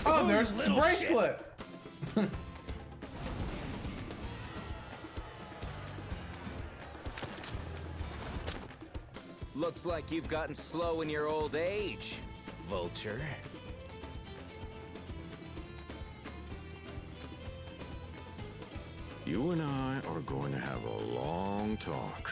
Oh, there's the bracelet. Looks like you've gotten slow in your old age, Vulture. You and I are going to have a long talk.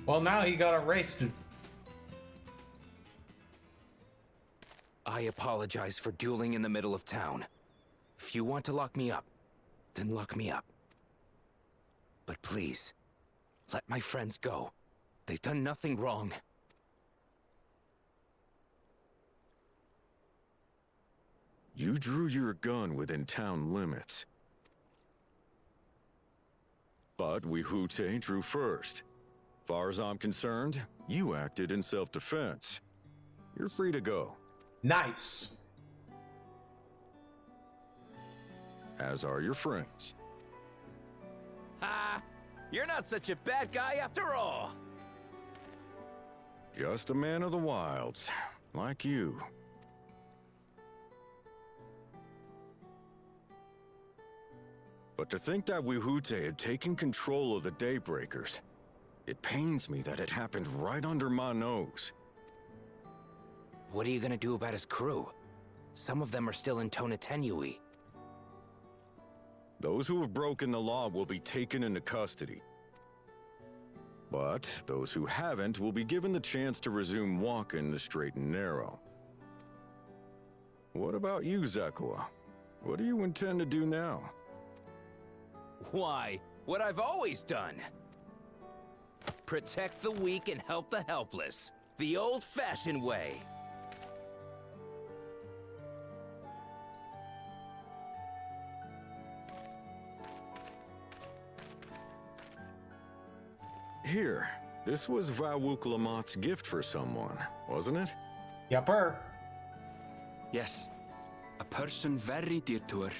Well, now he got arrested. I apologize for dueling in the middle of town. If you want to lock me up, then lock me up. But please, let my friends go. They've done nothing wrong. You drew your gun within town limits. But Wihute drew first. Far as I'm concerned, you acted in self-defense. You're free to go. Nice. As are your friends. Ha! You're not such a bad guy after all! Just a man of the wilds, like you. But to think that Wihute had taken control of the Daybreakers, it pains me that it happened right under my nose. What are you gonna do about his crew? Some of them are still in Tonatenui. Those who have broken the law will be taken into custody. But those who haven't will be given the chance to resume walking the straight and narrow. What about you, Zakua? What do you intend to do now? Why, what I've always done. Protect the weak and help the helpless. The old-fashioned way. Here, this was Vawuk Lamott's gift for someone, wasn't it? Yupper. Yes, a person very dear to her.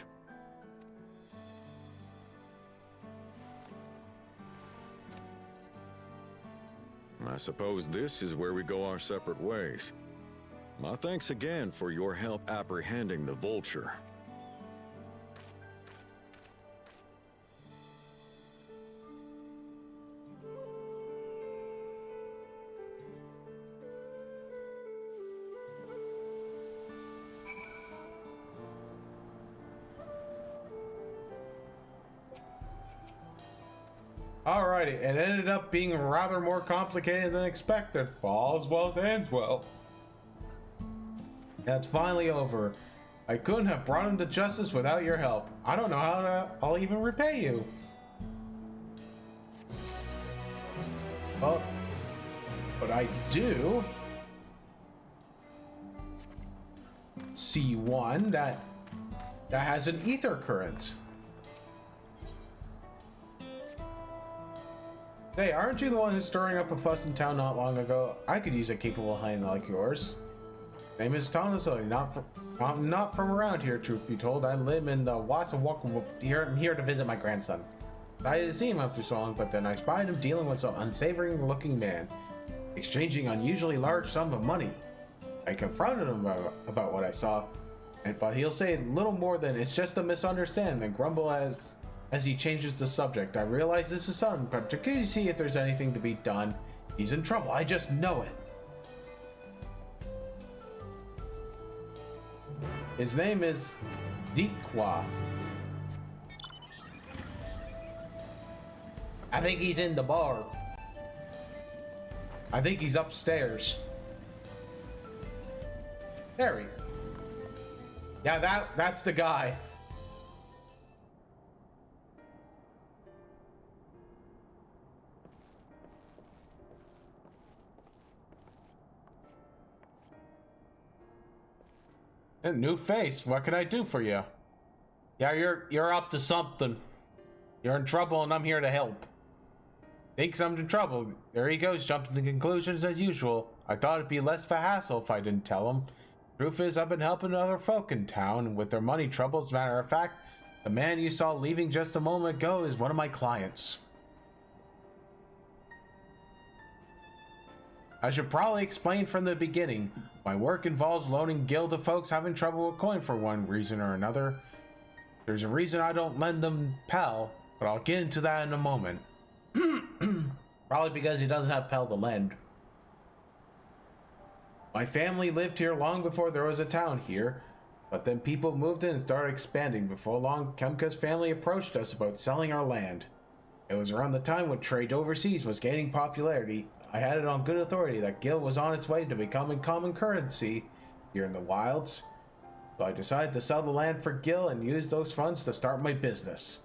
I suppose this is where we go our separate ways. My thanks again for your help apprehending the vulture. Alrighty, it ended up being rather more complicated than expected. All's well ends well. That's finally over. I couldn't have brought him to justice without your help. I don't know how I'll even repay you. Oh, but I do see one that has an ether current. Hey, aren't you the one who's stirring up a fuss in town not long ago? I could use a capable hind like yours. Name is Tonaso, I'm not from around here, truth be told. I live in the Wasawaka here. I'm here to visit my grandson. I didn't see him after so long, but then I spied him dealing with some unsavory looking man, exchanging unusually large sum of money. I confronted him about what I saw, but he'll say little more than it's just a misunderstanding, then grumble as he changes the subject. I realize this is sudden, but to see if there's anything to be done. He's in trouble, I just know it. His name is Zikwa. I think he's in the bar. I think he's upstairs. There he is. Yeah, that's the guy. A new face. What can I do for you? Yeah, you're up to something. You're in trouble and I'm here to help. Thinks I'm in trouble. There he goes, jumping to conclusions as usual. I thought it'd be less of a hassle if I didn't tell him. Truth is, I've been helping other folk in town with their money troubles. Matter of fact, the man you saw leaving just a moment ago is one of my clients. I should probably explain from the beginning. My work involves loaning gil to folks having trouble with coin for one reason or another. There's a reason I don't lend them pal, but I'll get into that in a moment. Probably because he doesn't have Pell to lend. My family lived here long before there was a town here, but then people moved in and started expanding. Before long, Kemka's family approached us about selling our land. It was around the time when trade overseas was gaining popularity. I had it on good authority that Gil was on its way to becoming common currency here in the wilds. So I decided to sell the land for Gil and use those funds to start my business.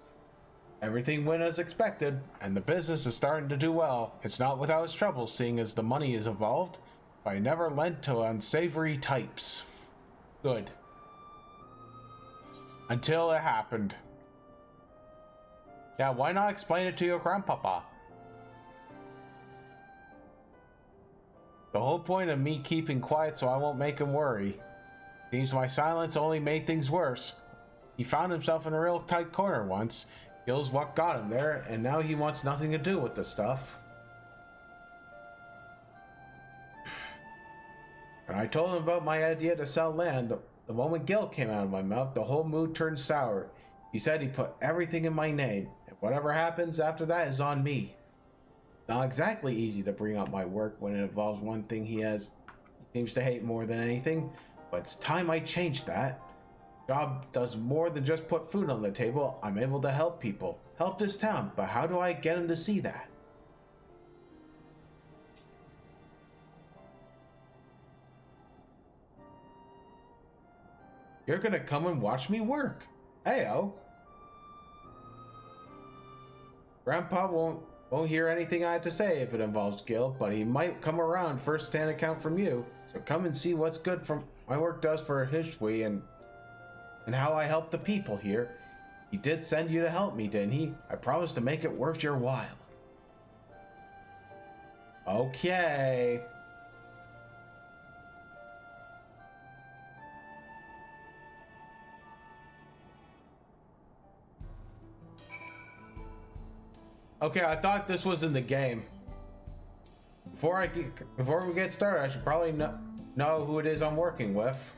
Everything went as expected, and the business is starting to do well. It's not without its troubles, seeing as the money is involved, but I never lent to unsavory types. Good. Until it happened. Yeah, why not explain it to your grandpapa? The whole point of me keeping quiet so I won't make him worry. Seems my silence only made things worse. He found himself in a real tight corner once. Gil's what got him there, and now he wants nothing to do with the stuff. When I told him about my idea to sell land, the moment Gil came out of my mouth, the whole mood turned sour. He said he put everything in my name, and whatever happens after that is on me. Not exactly easy to bring up my work when it involves one thing he seems to hate more than anything, but it's time I changed that. Job does more than just put food on the table. I'm able to help people, help this town, but how do I get him to see that? You're gonna come and watch me work. Heyo. Grandpa won't hear anything I have to say if it involves Gil, but he might come around first-hand account from you. So come and see what's good from my work does for Hishui and how I help the people here. He did send you to help me, didn't he? I promised to make it worth your while. Okay. Okay, I thought this was in the game. Before we get started, I should probably know who it is I'm working with.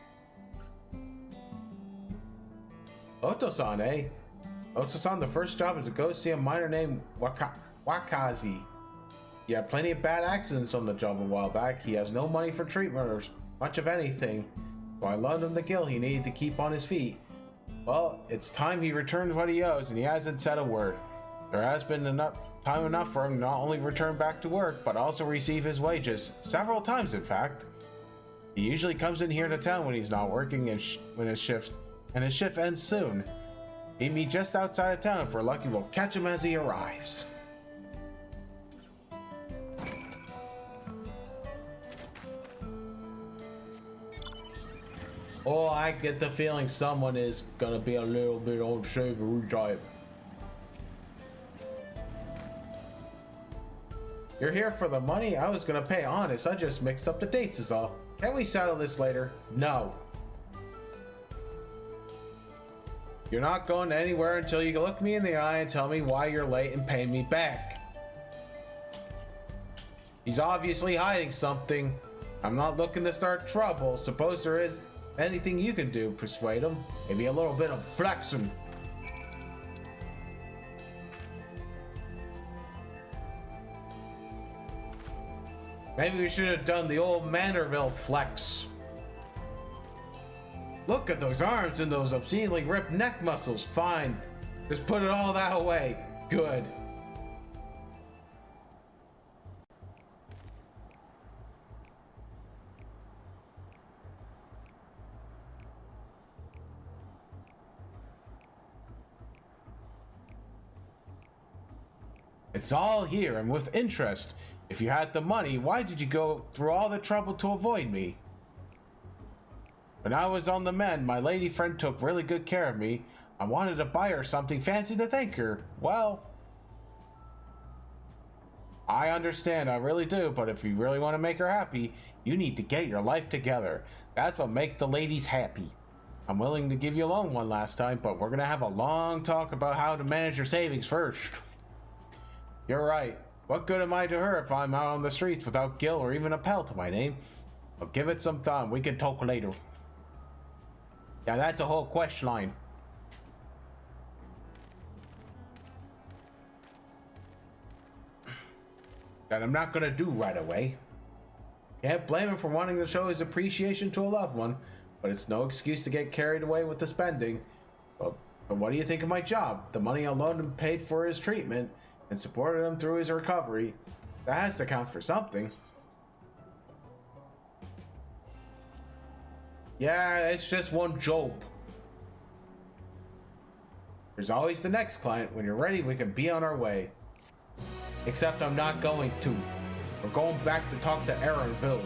Oto-san, eh? Oto-san, the first job is to go see a miner named Wakazi. He had plenty of bad accidents on the job a while back. He has no money for treatment or much of anything. So I loaned him the Gil he needed to keep on his feet. Well, it's time he returns what he owes, and he hasn't said a word. There has been time enough for him to not only return back to work, but also receive his wages. Several times, in fact. He usually comes in here to town when he's not working and when his shift ends soon. Meet me just outside of town. If we're lucky, we'll catch him as he arrives. Oh, I get the feeling someone is gonna be a little bit unsavory type. You're here for the money? I was gonna pay honest. I just mixed up the dates is all. Can't we settle this later? No. You're not going anywhere until you look me in the eye and tell me why you're late and pay me back. He's obviously hiding something. I'm not looking to start trouble. Suppose there is anything you can do, persuade him. Maybe a little bit of flexing. Maybe we should have done the old Manorville flex. Look at those arms and those obscenely ripped neck muscles. Fine. Just put it all that away. Good. It's all here and with interest. If you had the money, why did you go through all the trouble to avoid me? When I was on the mend, my lady friend took really good care of me. I wanted to buy her something fancy to thank her. Well, I understand, I really do, but if you really want to make her happy, you need to get your life together. That's what makes the ladies happy. I'm willing to give you a loan one last time, but we're gonna have a long talk about how to manage your savings first. You're right. What good am I to her if I'm out on the streets without Gil or even a Pell to my name? But give it some time. We can talk later. Yeah, that's a whole quest line. that I'm not gonna do right away. Can't blame him for wanting to show his appreciation to a loved one, but it's no excuse to get carried away with the spending. But what do you think of my job? The money I loaned him paid for his treatment and supported him through his recovery. That has to count for something. Yeah, it's just one job. There's always the next client. When you're ready, we can be on our way. Except I'm not going to. We're going back to talk to Aaronville.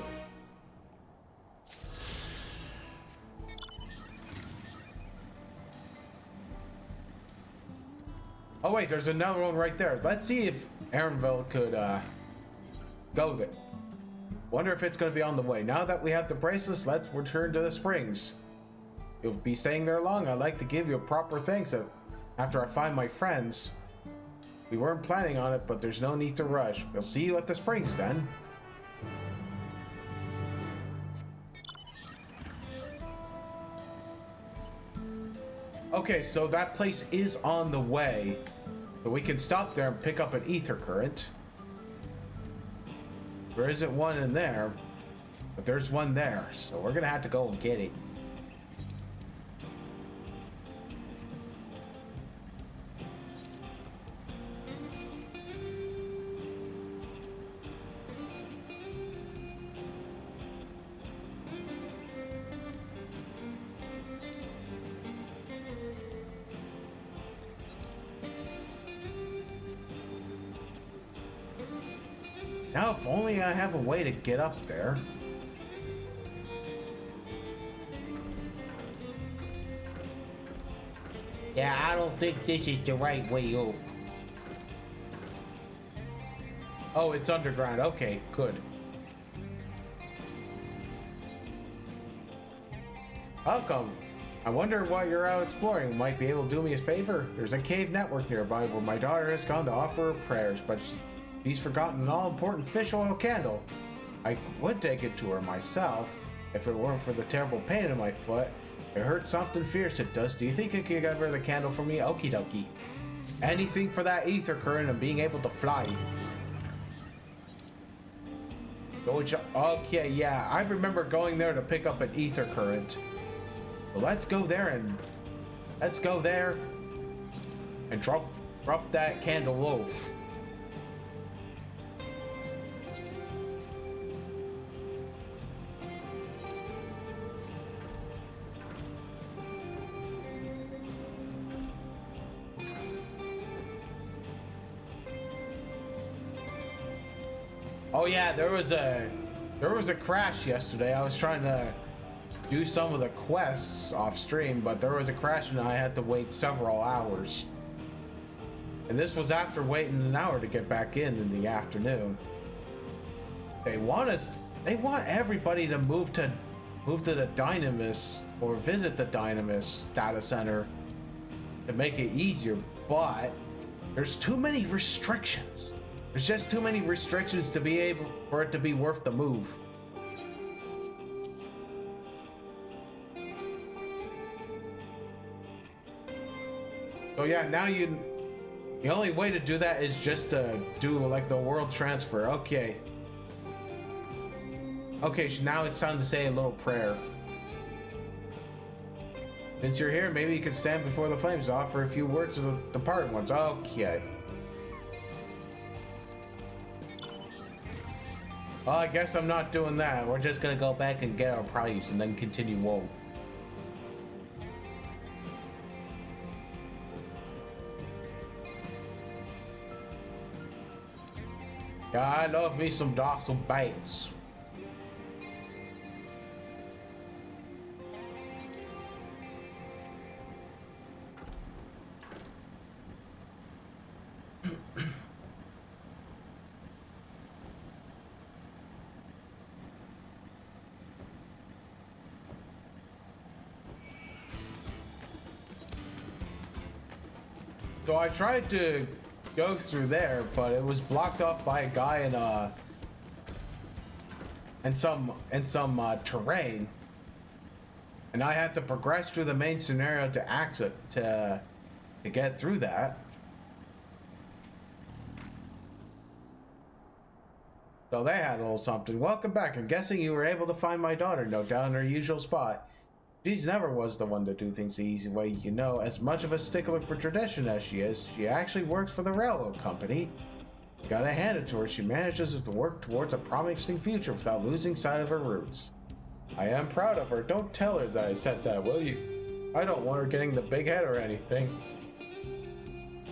Oh wait, there's another one right there. Let's see if Aaronville could go there. Wonder if it's going to be on the way. Now that we have the bracelets, let's return to the springs. You'll be staying there long. I'd like to give you a proper thanks after I find my friends. We weren't planning on it, but there's no need to rush. We'll see you at the springs then. Okay, so that place is on the way. So we can stop there and pick up an ether current. There isn't one in there, but there's one there. So we're gonna have to go and get it. Now, if only I have a way to get up there. Yeah, I don't think this is the right way up. Oh, it's underground. Okay, good. Welcome. I wonder why you're out exploring. Might be able to do me a favor? There's a cave network nearby where my daughter has gone to offer her prayers, but she's forgotten an all-important fish oil candle. I would take it to her myself if it weren't for the terrible pain in my foot. It hurts something fierce, it does. Do you think you could get rid of the candle for me? Okie dokie. Anything for that ether current and being able to fly. Okay, yeah, I remember going there to pick up an ether current. Well, let's go there and drop that candle off. Oh yeah, there was a crash yesterday. I was trying to do some of the quests off stream, but there was a crash and I had to wait several hours. And this was after waiting an hour to get back in the afternoon. They want everybody to move to the Dynamis or visit the Dynamis data center to make it easier, but there's too many restrictions. There's just too many restrictions to be able for it to be worth the move. So yeah, now the only way to do that is just to do like the world transfer. Okay. Okay, so now it's time to say a little prayer. Since you're here, maybe you can stand before the flames to offer a few words to the departed ones. Okay. Well, I guess I'm not doing that. We're just gonna go back and get our prize and then continue. Whoa. Yeah, I love me some docile baits. So I tried to go through there, but it was blocked off by a guy in some terrain, and I had to progress through the main scenario to exit to get through that. So they had a little something. Welcome back. I'm guessing you were able to find my daughter, no doubt, in her usual spot. She's never was the one to do things the easy way, you know. As much of a stickler for tradition as she is, she actually works for the railroad company. You gotta hand it to her. She manages to work towards a promising future without losing sight of her roots. I am proud of her. Don't tell her that I said that, will you? I don't want her getting the big head or anything.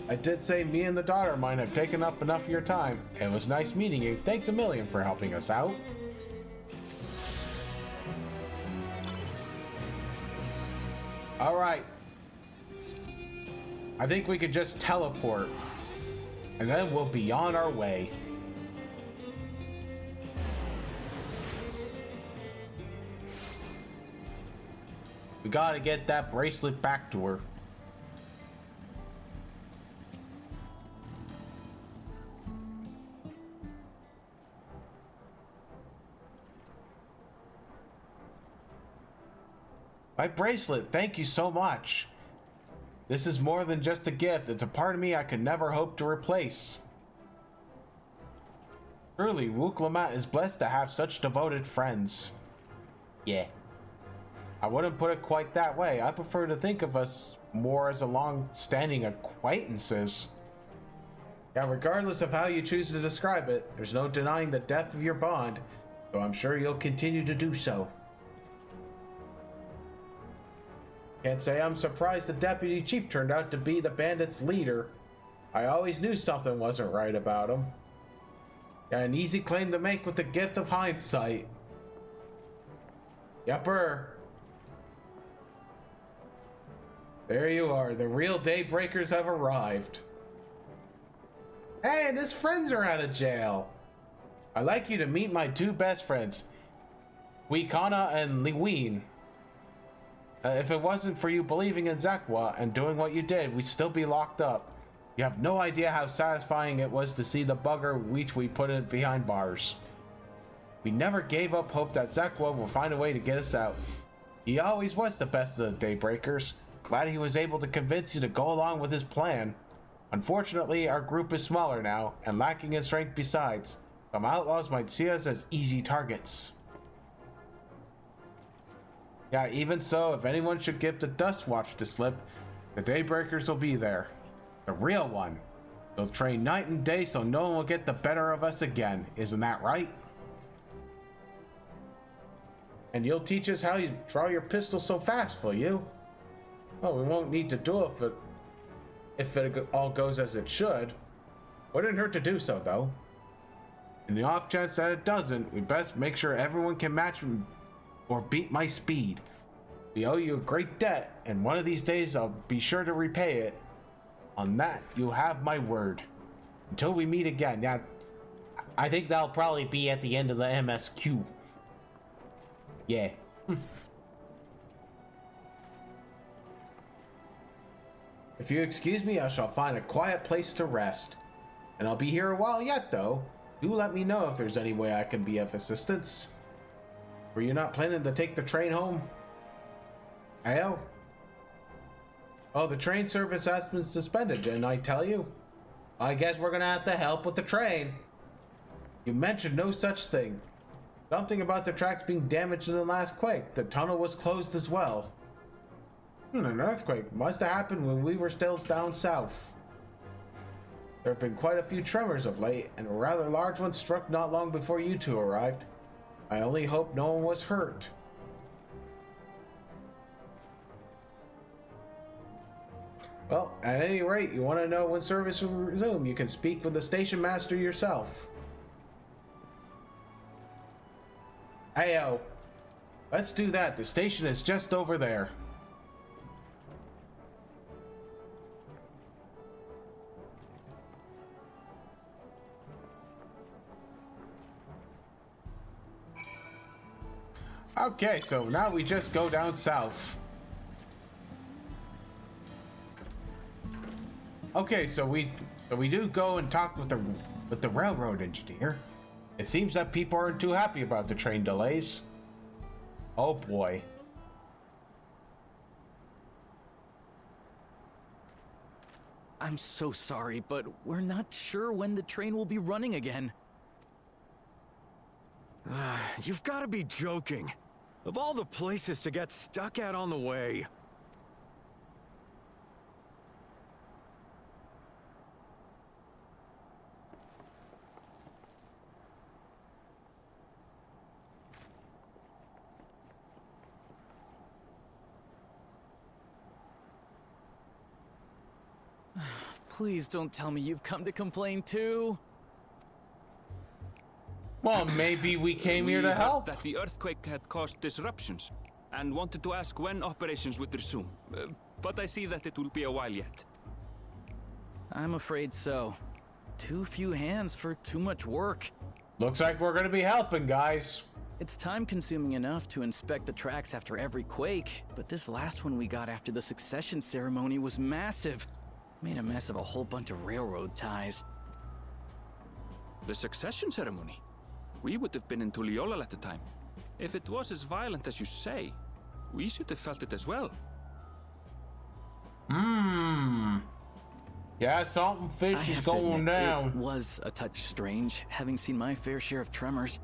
I did say me and the daughter of mine have taken up enough of your time. It was nice meeting you. Thanks a million for helping us out. Alright. I think we could just teleport. And then we'll be on our way. We gotta get that bracelet back to her. My bracelet, thank you so much. This is more than just a gift. It's a part of me I could never hope to replace. Truly, Wook is blessed to have such devoted friends. Yeah. I wouldn't put it quite that way. I prefer to think of us more as a long-standing acquaintances. Yeah, regardless of how you choose to describe it, there's no denying the depth of your bond, so I'm sure you'll continue to do so. Can't say I'm surprised the deputy chief turned out to be the bandits' leader. I always knew something wasn't right about him. Got an easy claim to make with the gift of hindsight. Yepper. There you are. The real Daybreakers have arrived. Hey, and his friends are out of jail. I'd like you to meet my two best friends, Wikana and Liween. If it wasn't for you believing in Zekwa and doing what you did, we'd still be locked up. You have no idea how satisfying it was to see the bugger which we put in behind bars. We never gave up hope that Zekwa will find a way to get us out. He always was the best of the Daybreakers. Glad he was able to convince you to go along with his plan. Unfortunately, our group is smaller now, and lacking in strength besides. Some outlaws might see us as easy targets. Yeah, even so, if anyone should give the Dust Watch to slip, the Daybreakers will be there. The real one. They'll train night and day so no one will get the better of us again. Isn't that right? And you'll teach us how you draw your pistol so fast, will you? Well, we won't need to do it if it all goes as it should. Wouldn't hurt to do so, though. In the off chance that it doesn't, we best make sure everyone can match or beat my speed. We owe you a great debt, and one of these days I'll be sure to repay it. On that, you have my word. Until we meet again. Yeah, I think that'll probably be at the end of the MSQ. Yeah. If you excuse me, I shall find a quiet place to rest. And I'll be here a while yet, though. Do let me know if there's any way I can be of assistance. Were you not planning to take the train home? Ayo? Oh, the train service has been suspended, didn't I tell you? I guess we're gonna have to help with the train. You mentioned no such thing. Something about the tracks being damaged in the last quake. The tunnel was closed as well. An earthquake must have happened when we were still down south. There have been quite a few tremors of late, and a rather large one struck not long before you two arrived. I only hope no one was hurt. Well, at any rate, you want to know when service will resume, you can speak with the station master yourself. Heyo, let's do that. The station is just over there. Okay, so now we just go down south. Okay, so we do go and talk with the railroad engineer. It seems that people aren't too happy about the train delays. Oh boy. I'm so sorry, but we're not sure when the train will be running again. You've got to be joking. Of all the places to get stuck at on the way. Please don't tell me you've come to complain too. Well, maybe we came here to heard help. that the earthquake had caused disruptions, and wanted to ask when operations would resume. But I see that it will be a while yet. I'm afraid so. Too few hands for too much work. Looks like we're gonna be helping, guys. It's time-consuming enough to inspect the tracks after every quake, but this last one we got after the succession ceremony was massive. Made a mess of a whole bunch of railroad ties. The succession ceremony? We would have been in Tuliyola at the time. If it was as violent as you say, we should have felt it as well. Yeah, something fishy's going down. It was a touch strange, having seen my fair share of tremors.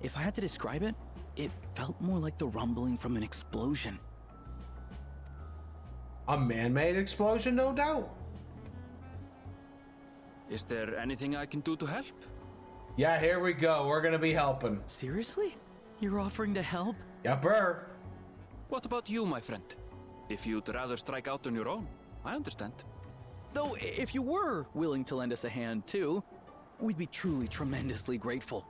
If I had to describe it, it felt more like the rumbling from an explosion. A man-made explosion, no doubt. Is there anything I can do to help? Yeah, here we go. We're gonna be helping. Seriously? You're offering to help? Yupper. What about you, my friend? If you'd rather strike out on your own, I understand. Though, if you were willing to lend us a hand too, we'd be truly tremendously grateful.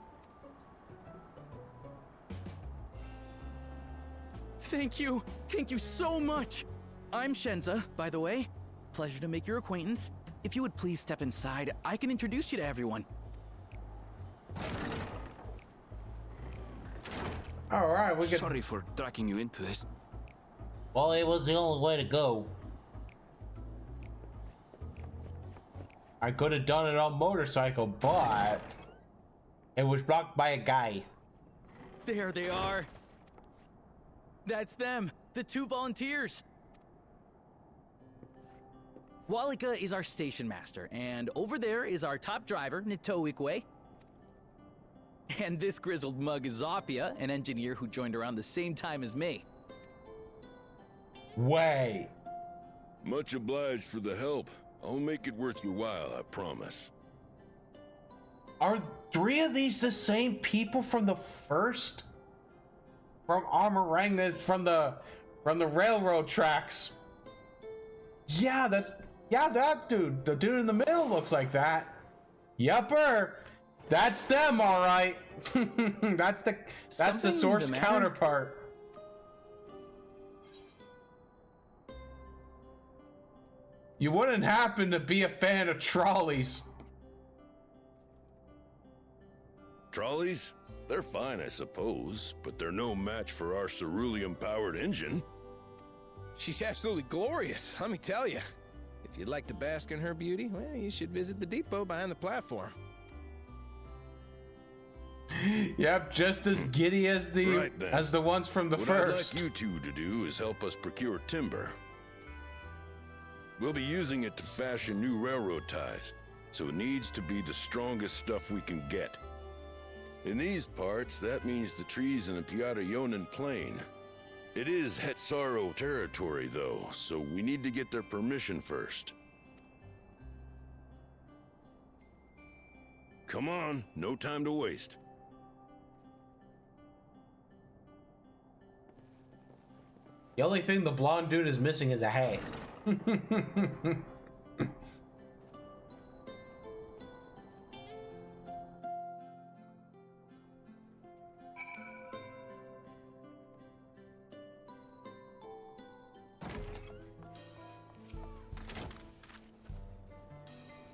Thank you! Thank you so much! I'm Shenza, by the way. Pleasure to make your acquaintance. If you would please step inside, I can introduce you to everyone. All right, we get. Sorry for dragging you into this. Well, it was the only way to go. I could have done it on motorcycle, but it was blocked by a guy. There they are. That's them, the two volunteers. Walika is our station master, and over there is our top driver, Nitoikwe. And this grizzled mug is Zapia, an engineer who joined around the same time as me. Way. Much obliged for the help. I'll make it worth your while, I promise. Are three of these the same people from the first? From Armorang, that's from the railroad tracks. Yeah, that dude. The dude in the middle looks like that. Yupper. That's them, all right. that's the source counterpart. You wouldn't happen to be a fan of trolleys. Trolleys? They're fine, I suppose, but they're no match for our cerulean-powered engine. She's absolutely glorious, let me tell you. If you'd like to bask in her beauty, well, you should visit the depot behind the platform. Yep, just as giddy as the ones from the first. What I'd like you two to do is help us procure timber. We'll be using it to fashion new railroad ties, so it needs to be the strongest stuff we can get. In these parts, that means the trees in the Piata-Yonan Plain. It is Hetsaro territory, though, so we need to get their permission first. Come on, no time to waste. The only thing the blonde dude is missing is a hat.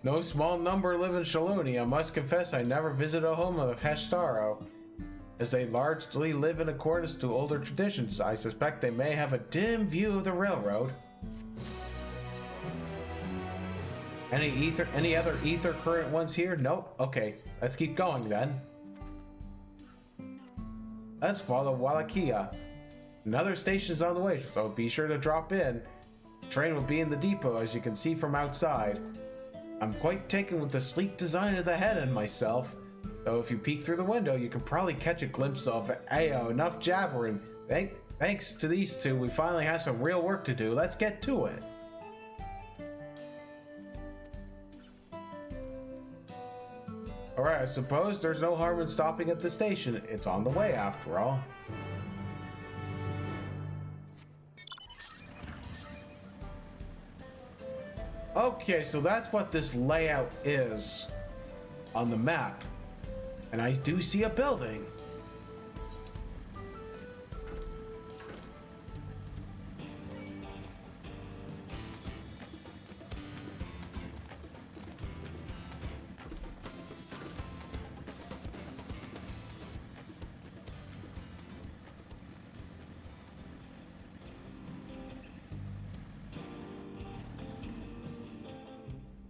No small number live in Shaloni. I must confess I never visit a home of Heshtaro, as they largely live in accordance to older traditions. I suspect they may have a dim view of the railroad. Any other ether current ones here? Nope. Okay, let's keep going then. Let's follow Wallachia. Another station's on the way, so be sure to drop in. The train will be in the depot, as you can see from outside. I'm quite taken with the sleek design of the head and myself. Though if you peek through the window, you can probably catch a glimpse of Ayo. Enough jabbering. Thanks to these two, we finally have some real work to do. Let's get to it. Alright, I suppose there's no harm in stopping at the station. It's on the way after all. Okay, so that's what this layout is on the map. And I do see a building.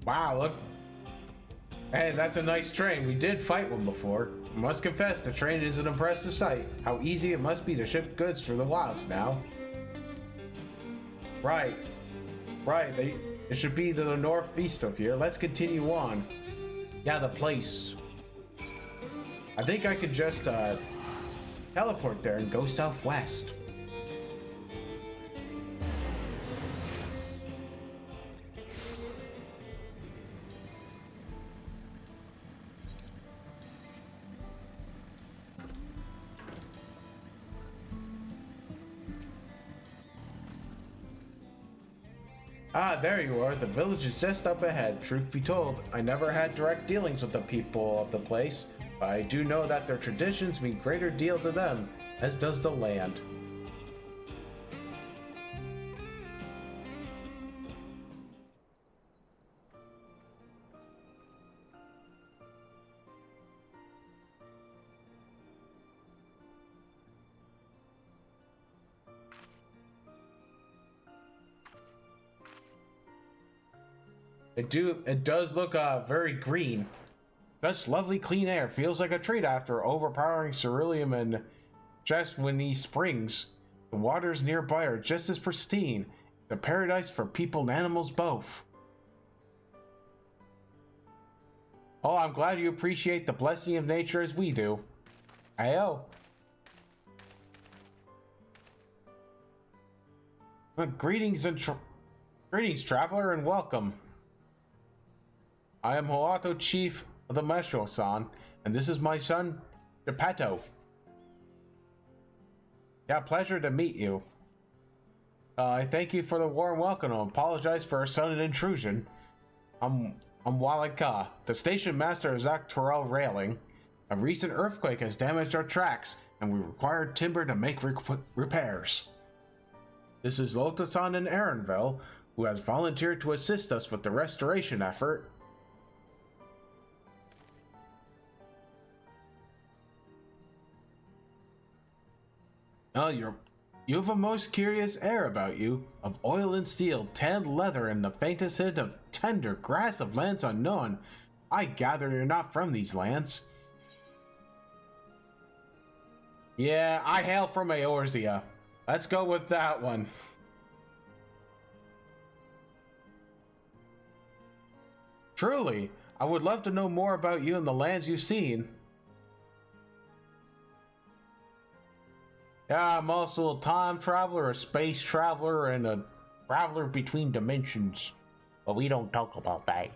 Wow, look. Hey, that's a nice train. We did fight one before. I must confess, the train is an impressive sight. How easy it must be to ship goods through the wilds now. Right. It should be to the northeast of here. Let's continue on. Yeah, the place. I think I could just teleport there and go southwest. Ah, there you are. The village is just up ahead. Truth be told, I never had direct dealings with the people of the place, but I do know that their traditions mean greater deal to them, as does the land. It does look very green. Such lovely clean air. Feels like a treat after overpowering cerulean and Jeswini Springs. The waters nearby are just as pristine. The paradise for people and animals both. Oh, I'm glad you appreciate the blessing of nature as we do. Ayo. Greetings, traveler, and welcome. I am Hoato, chief of the Mesho-san, and this is my son, Geppetto. Yeah, pleasure to meet you. I thank you for the warm welcome and apologize for our sudden intrusion. I'm Walika, the station master of Dawntrail Railing. A recent earthquake has damaged our tracks, and we require timber to make repairs. This is Lotus-san in Aaronville, who has volunteered to assist us with the restoration effort. Oh, you have a most curious air about you, of oil and steel, tanned leather, and the faintest hint of tender grass of lands unknown. I gather you're not from these lands. Yeah, I hail from Eorzea. Let's go with that one. Truly, I would love to know more about you and the lands you've seen. Yeah, I'm also a time traveler, a space traveler, and a traveler between dimensions. But we don't talk about that.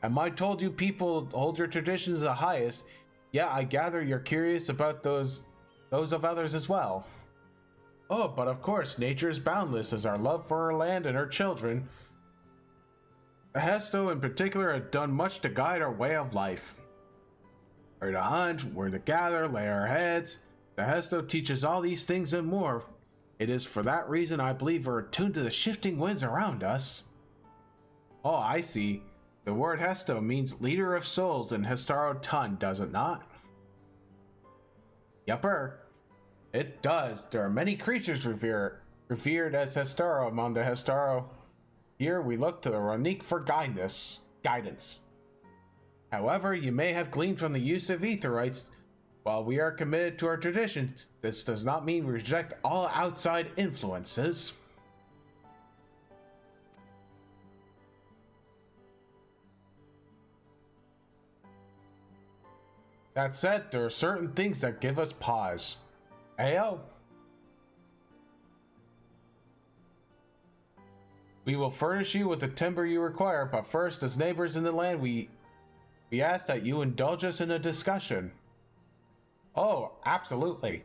Am I told you people hold your traditions the highest? Yeah, I gather you're curious about those of others as well. Oh, but of course, nature is boundless as our love for our land and our children. The Hesto in particular have done much to guide our way of life. Where to hunt, where to gather, lay our heads. The Hesto teaches all these things and more. It is for that reason I believe we're attuned to the shifting winds around us. Oh, I see. The word Hesto means leader of souls in Hestaro Tun, does it not? Yupper. It does. There are many creatures revered as Hestaro among the Hestaro. Here we look to the Ronique for guidance. However, you may have gleaned from the use of Aetherites. While we are committed to our traditions, this does not mean we reject all outside influences. That said, there are certain things that give us pause. Ayo. We will furnish you with the timber you require, but first, as neighbors in the land, we ask that you indulge us in a discussion. Oh, absolutely.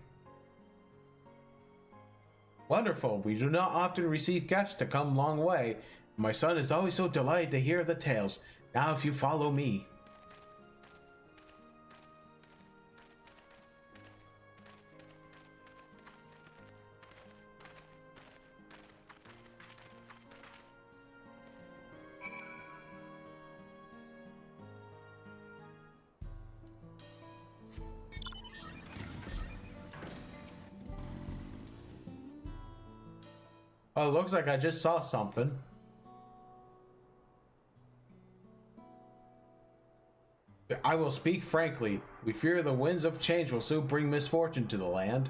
Wonderful. We do not often receive guests to come a long way. My son is always so delighted to hear the tales. Now if you follow me. Oh, it looks like I just saw something. I will speak frankly. We fear the winds of change will soon bring misfortune to the land.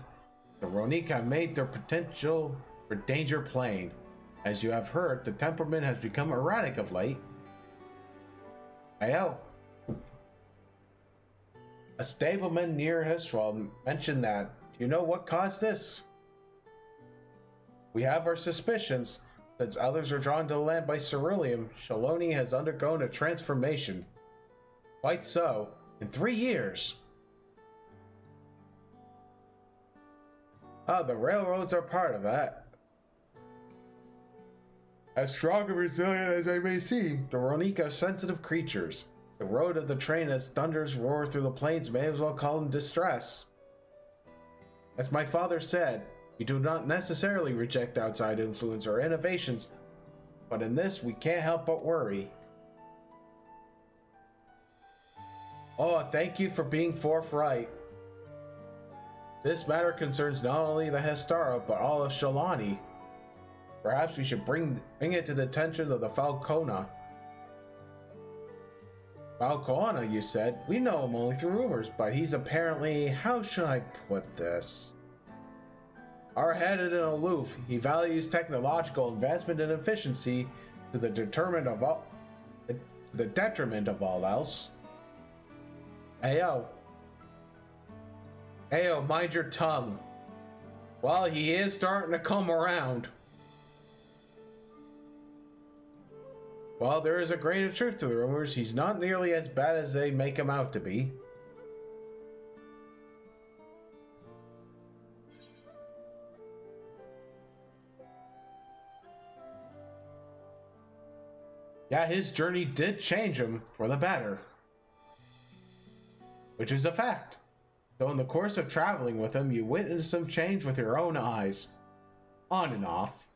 The Ronique have made their potential for danger plain. As you have heard, the temperament has become erratic of late. Ayo. A stableman near Histral mentioned that. Do you know what caused this? We have our suspicions. Since others are drawn to the land by ceruleum, Shaloni has undergone a transformation. Quite so. In 3 years. Ah, the railroads are part of that. As strong and resilient as they may seem, the Ronique are sensitive creatures. The road of the train as thunders roar through the plains may as well call them distress. As my father said, we do not necessarily reject outside influence or innovations, but in this we can't help but worry. Oh, thank you for being forthright. This matter concerns not only the Hestara, but all of Shalani. Perhaps we should bring it to the attention of the Falcona. Falcona, you said? We know him only through rumors, but he's apparently... How should I put this? Hard-headed and aloof, he values technological advancement and efficiency to the detriment of all else. Ayo. Ayo, mind your tongue. Well, he is starting to come around. While there is a grain of truth to the rumors, he's not nearly as bad as they make him out to be. Yeah, his journey did change him for the better. Which is a fact. Though in the course of traveling with him, you witnessed some change with your own eyes. On and off.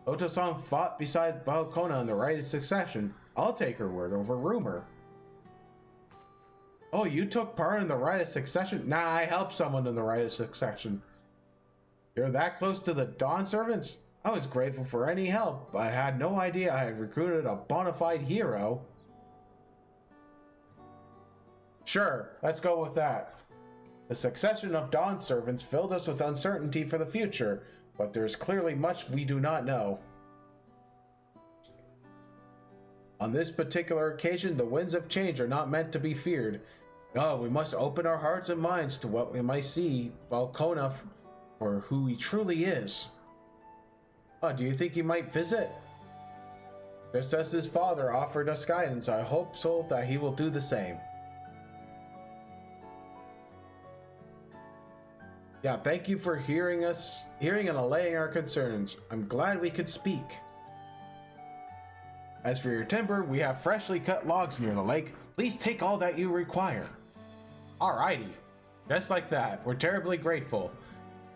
Otosan fought beside Falcona in the right of succession. I'll take her word over rumor. Oh, you took part in the right of succession? Nah, I helped someone in the right of succession. You're that close to the Dawn servants? I was grateful for any help, but I had no idea I had recruited a bona fide hero. Sure, let's go with that. The succession of Dawn servants filled us with uncertainty for the future, but there's clearly much we do not know. On this particular occasion, the winds of change are not meant to be feared. No, we must open our hearts and minds to what we might see Falcona for who he truly is. Oh, do you think he might visit? Just as his father offered us guidance, I hope so that he will do the same. Yeah, thank you for hearing and allaying our concerns. I'm glad we could speak. As for your timber, we have freshly cut logs near the lake. Please take all that you require. Alrighty. Just like that. We're terribly grateful.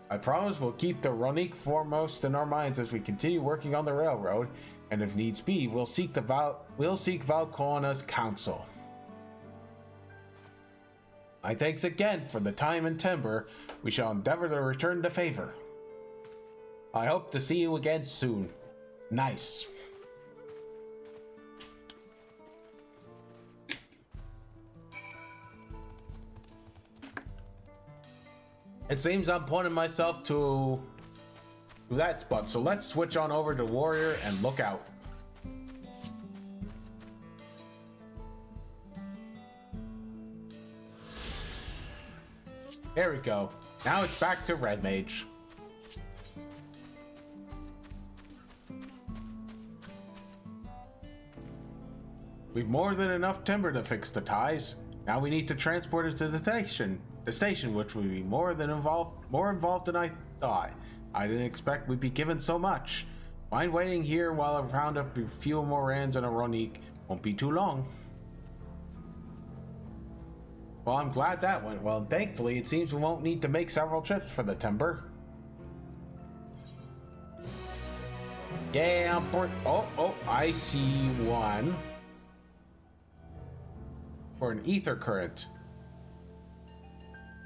I promise we'll keep the Ronique foremost in our minds as we continue working on the railroad, and if needs be, we'll seek Valcona's counsel. My thanks again for the time and timber. We shall endeavor to return the favor. I hope to see you again soon. Nice. It seems I'm pointing myself to that spot, so let's switch on over to Warrior and look out. There we go. Now it's back to Red Mage. We've more than enough timber to fix the ties. Now we need to transport it to the station. The station, which will be more involved than I thought. I didn't expect we'd be given so much. Mind waiting here while I round up a few more rands and a Ronique. Won't be too long. Well, I'm glad that went well. Thankfully, it seems we won't need to make several trips for the timber. Yeah, I see one. For an ether current.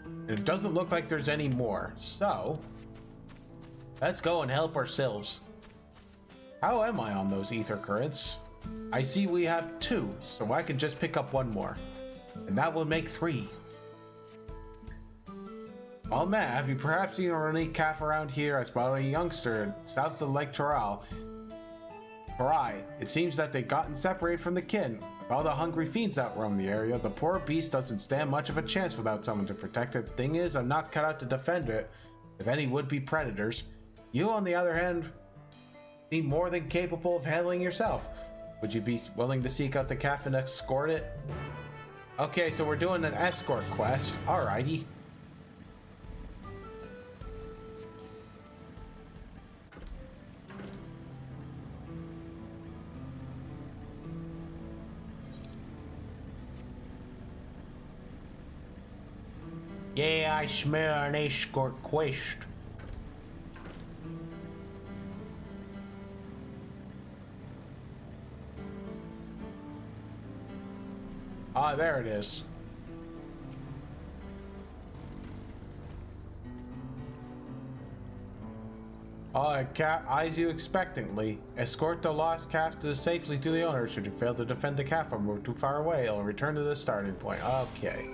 And it doesn't look like there's any more. So, let's go and help ourselves. How am I on those ether currents? I see we have 2, so I can just pick up 1 more. And that will make 3. Oh man, have you perhaps seen a Ronique calf around here? I spotted a youngster south of Lake Toral. It seems that they've gotten separated from the kin. With all the hungry fiends out roam the area, the poor beast doesn't stand much of a chance without someone to protect it. Thing is, I'm not cut out to defend it with any would-be predators. You, on the other hand, seem more than capable of handling yourself. Would you be willing to seek out the calf and escort it? Okay, so we're doing an escort quest. Alrighty. Yeah, I smell an escort quest. Ah, there it is. Cat eyes you expectantly. Escort the lost calf safely to the owner. Should you fail to defend the calf or move too far away, it'll return to the starting point. Okay.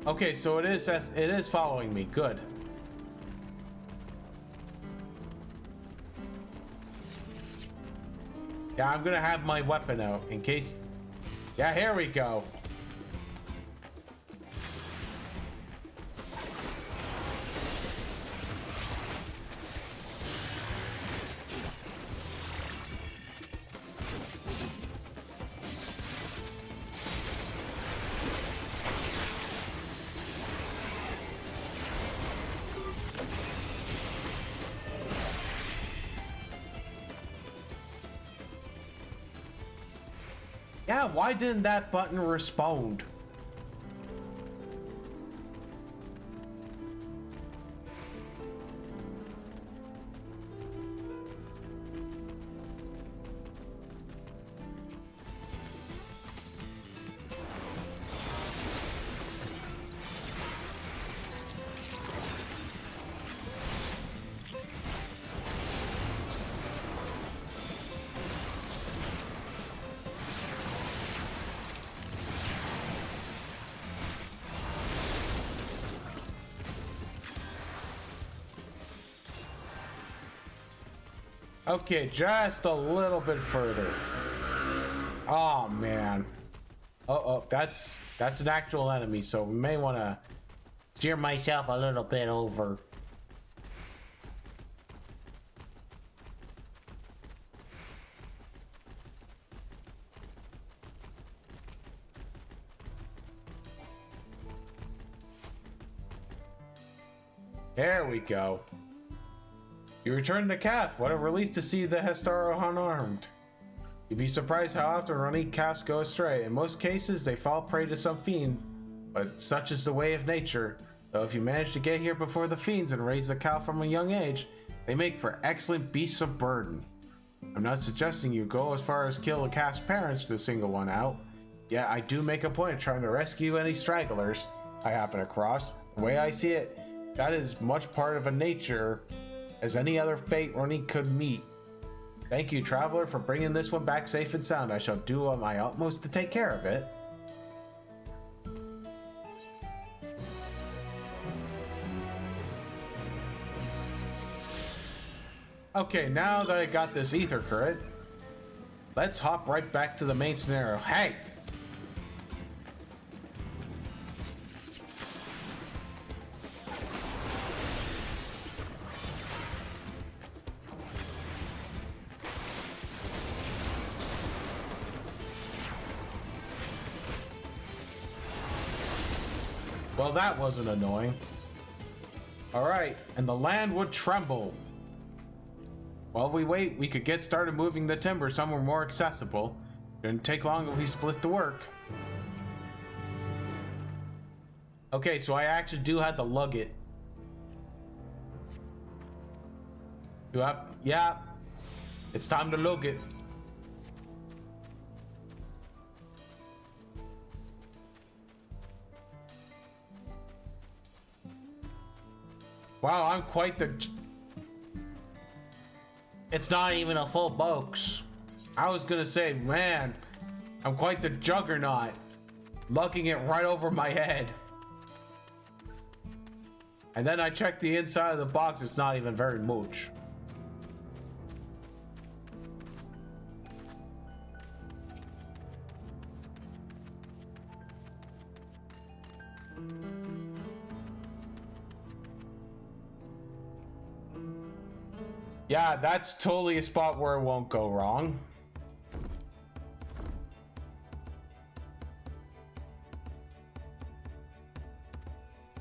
Okay, so it is following me. Good. Yeah, I'm gonna have my weapon out in case. Yeah, here we go. Yeah, why didn't that button respond? Okay, just a little bit further. Oh man. Oh, that's an actual enemy, so we may want to steer myself a little bit over. There we go. You return the calf. What a relief to see the Hestaro unarmed. You'd be surprised how often running calves go astray. In most cases, they fall prey to some fiend, but such is the way of nature. Though if you manage to get here before the fiends and raise the calf from a young age, they make for excellent beasts of burden. I'm not suggesting you go as far as kill the calf's parents to single one out. Yet I do make a point of trying to rescue any stragglers I happen across. The way I see it, that is much part of a nature as any other fate Ronnie could meet. Thank you, traveler, for bringing this one back safe and sound. I shall do my utmost to take care of it. Okay, now that I got this ether current, let's hop right back to the main scenario. Hey! Well, that wasn't annoying. Alright, and the land would tremble. While we wait, we could get started moving the timber somewhere more accessible. Shouldn't take long if we split the work. Okay, so I actually do have to lug it. Yeah. It's time to lug it. Wow, I'm quite the... It's not even a full box. I was gonna say, man, I'm quite the juggernaut. Lugging it right over my head. And then I checked the inside of the box, it's not even very much. Yeah, that's totally a spot where it won't go wrong.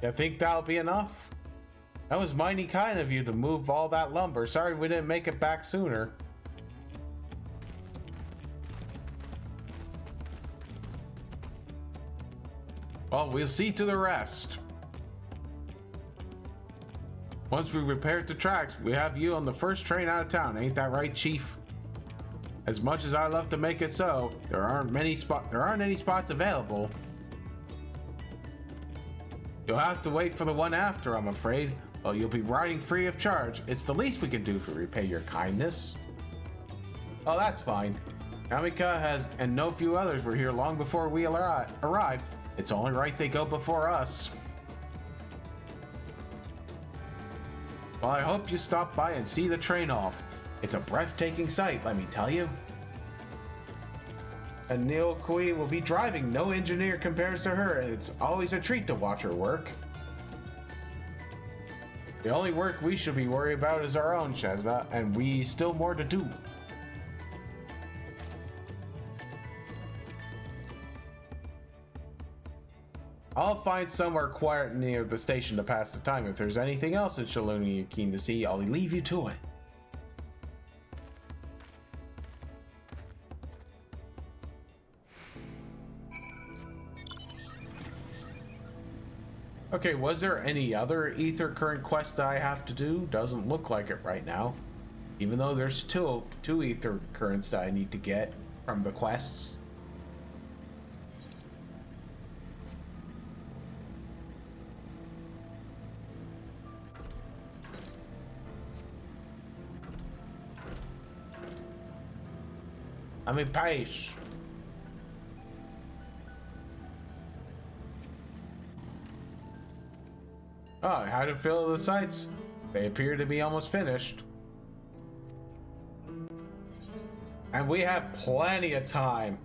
You think that'll be enough? That was mighty kind of you to move all that lumber. Sorry we didn't make it back sooner. Well, we'll see to the rest. Once we repaired the tracks, we have you on the first train out of town. Ain't that right, Chief? As much as I love to make it so, there aren't any spots available. You'll have to wait for the one after, I'm afraid. Well, you'll be riding free of charge. It's the least we can do to repay your kindness. Oh, that's fine. Namika and no few others were here long before we arrived. It's only right they go before us. Well, I hope you stop by and see the train off. It's a breathtaking sight, let me tell you. And Neil Kui will be driving. No engineer compares to her, and it's always a treat to watch her work. The only work we should be worried about is our own, Shazza, and we still more to do. I'll find somewhere quiet near the station to pass the time. If there's anything else in Shaloni you're keen to see, I'll leave you to it. Okay, was there any other ether current quest that I have to do? Doesn't look like it right now. Even though there's two ether currents that I need to get from the quests. I'm in pace. Oh, how to fill the sites? They appear to be almost finished. And we have plenty of time.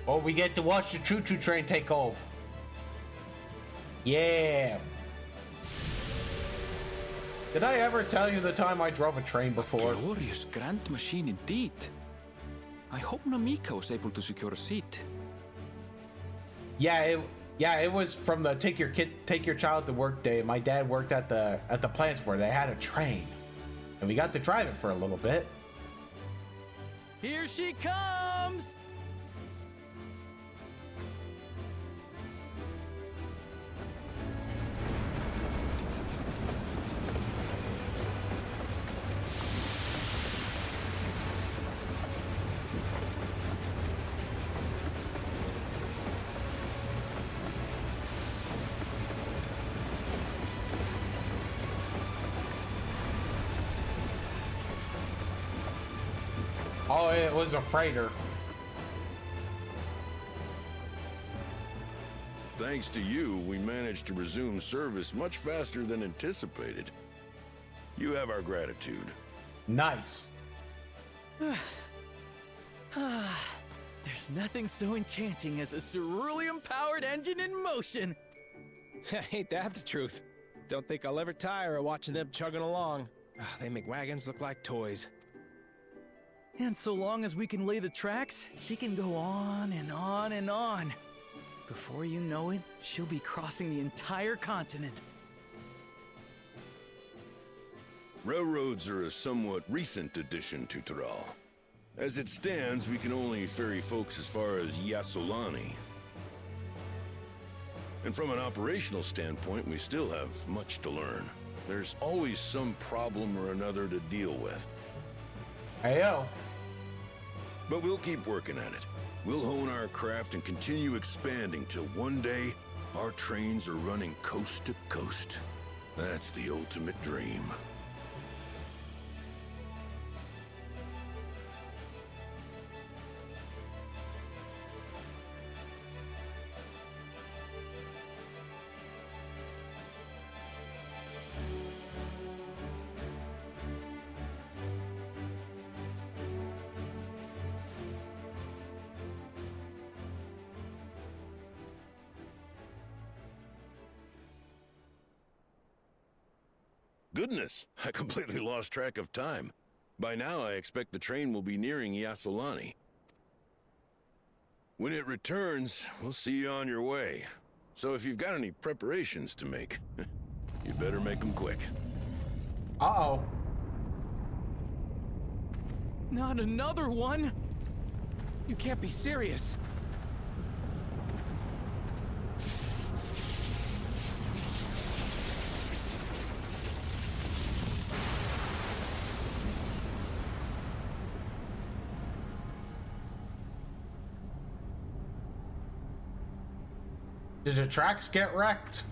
Oh, we get to watch the choo-choo train take off. Yeah. Did I ever tell you the time I drove a train before? Glorious grand machine indeed. I hope Namika was able to secure a seat. Yeah, it was from the take your child to work day. My dad worked at the plants where they had a train, and we got to drive it for a little bit. Here she comes! Oh, it was a freighter. Thanks to you, we managed to resume service much faster than anticipated. You have our gratitude. Nice. There's nothing so enchanting as a cerulean-powered engine in motion. Ain't that the truth? Don't think I'll ever tire of watching them chugging along. They make wagons look like toys. And so long as we can lay the tracks, she can go on and on and on. Before you know it, she'll be crossing the entire continent. Railroads are a somewhat recent addition to Tyrol. As it stands, we can only ferry folks as far as Yassolani. And from an operational standpoint, we still have much to learn. There's always some problem or another to deal with. Heyo. But we'll keep working at it. We'll hone our craft and continue expanding till one day, our trains are running coast to coast. That's the ultimate dream. Goodness, I completely lost track of time. By now, I expect the train will be nearing Yassolani. When it returns, we'll see you on your way. So if you've got any preparations to make, you better make them quick. Uh-oh. Not another one! You can't be serious. Did the tracks get wrecked?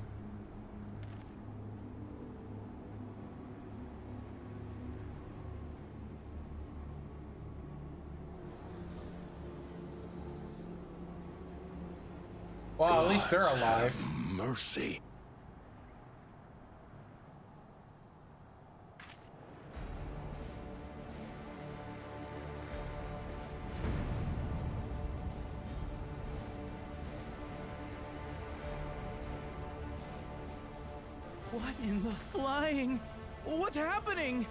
Well, at least they're alive. Have mercy. What in the flying? What's happening?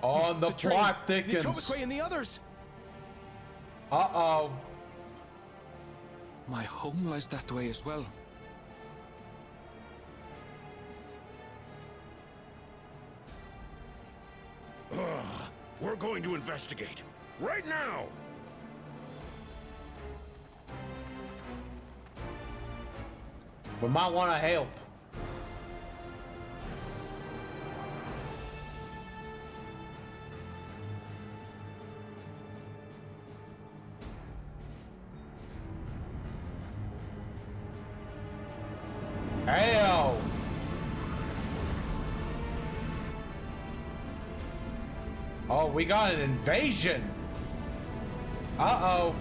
Oh, the plot thickens. Nitobique and the others. Uh-oh. My home lies that way as well. We're going to investigate. Right now! We might want to help. Heyo! Oh, we got an invasion! Uh-oh.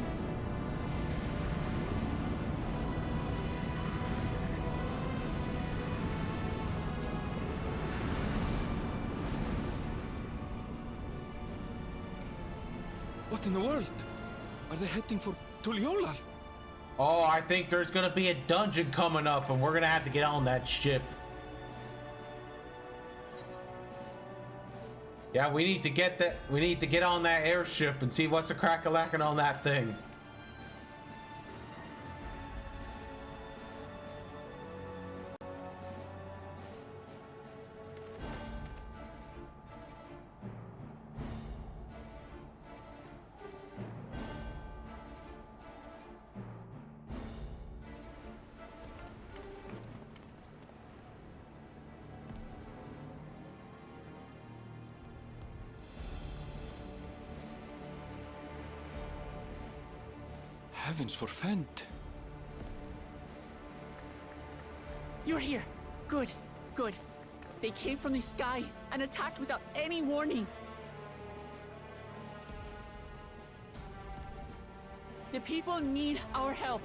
What in the world? Are they heading for Tuliolal? Oh, I think there's gonna be a dungeon coming up and we're gonna have to get on that ship. Yeah, we need to get on that airship and see what's a crack-a-lackin' on that thing. Heavens forfend. You're here. Good, good. They came from the sky and attacked without any warning. The people need our help.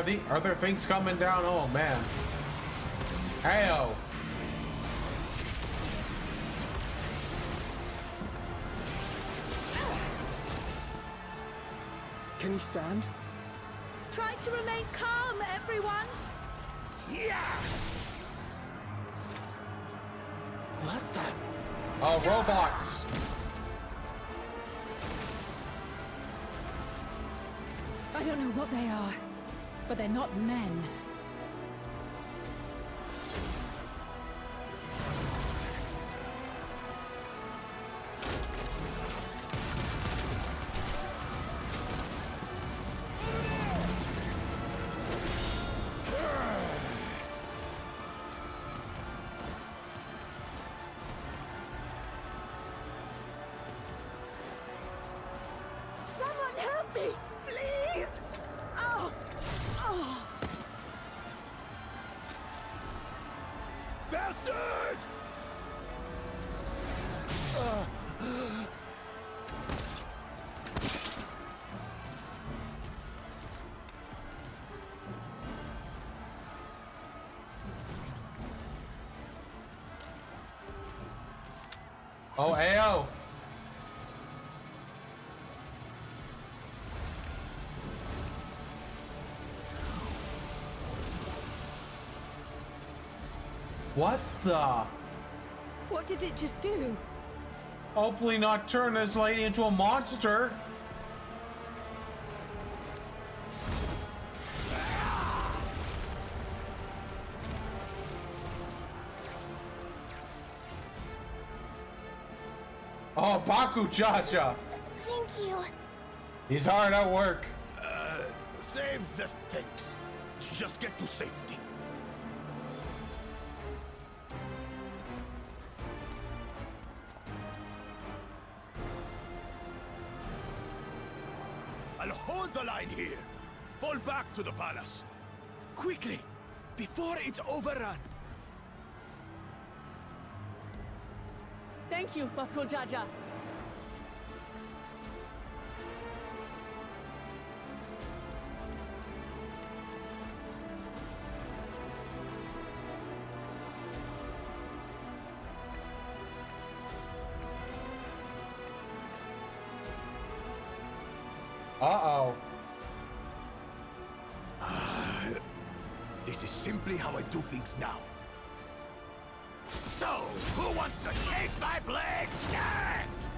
Are there things coming down? Oh man. Heyo. Can you stand? Try to remain calm, everyone. Yeah! What the? Oh, robots. I don't know what they are, but they're not men. Someone help me, please! Oh! Oh! Bastard! Oh, AO. What the? What did it just do? Hopefully not turn this lady into a monster. Oh, Baku Chacha. Thank you. He's hard at work. Save the things. Just get to safety. I'll hold the line here. Fall back to the palace. Quickly, before it's overrun. Thank you, Bako Jaja. Uh-oh. This is simply how I do things now. So, who wants to taste my blade next?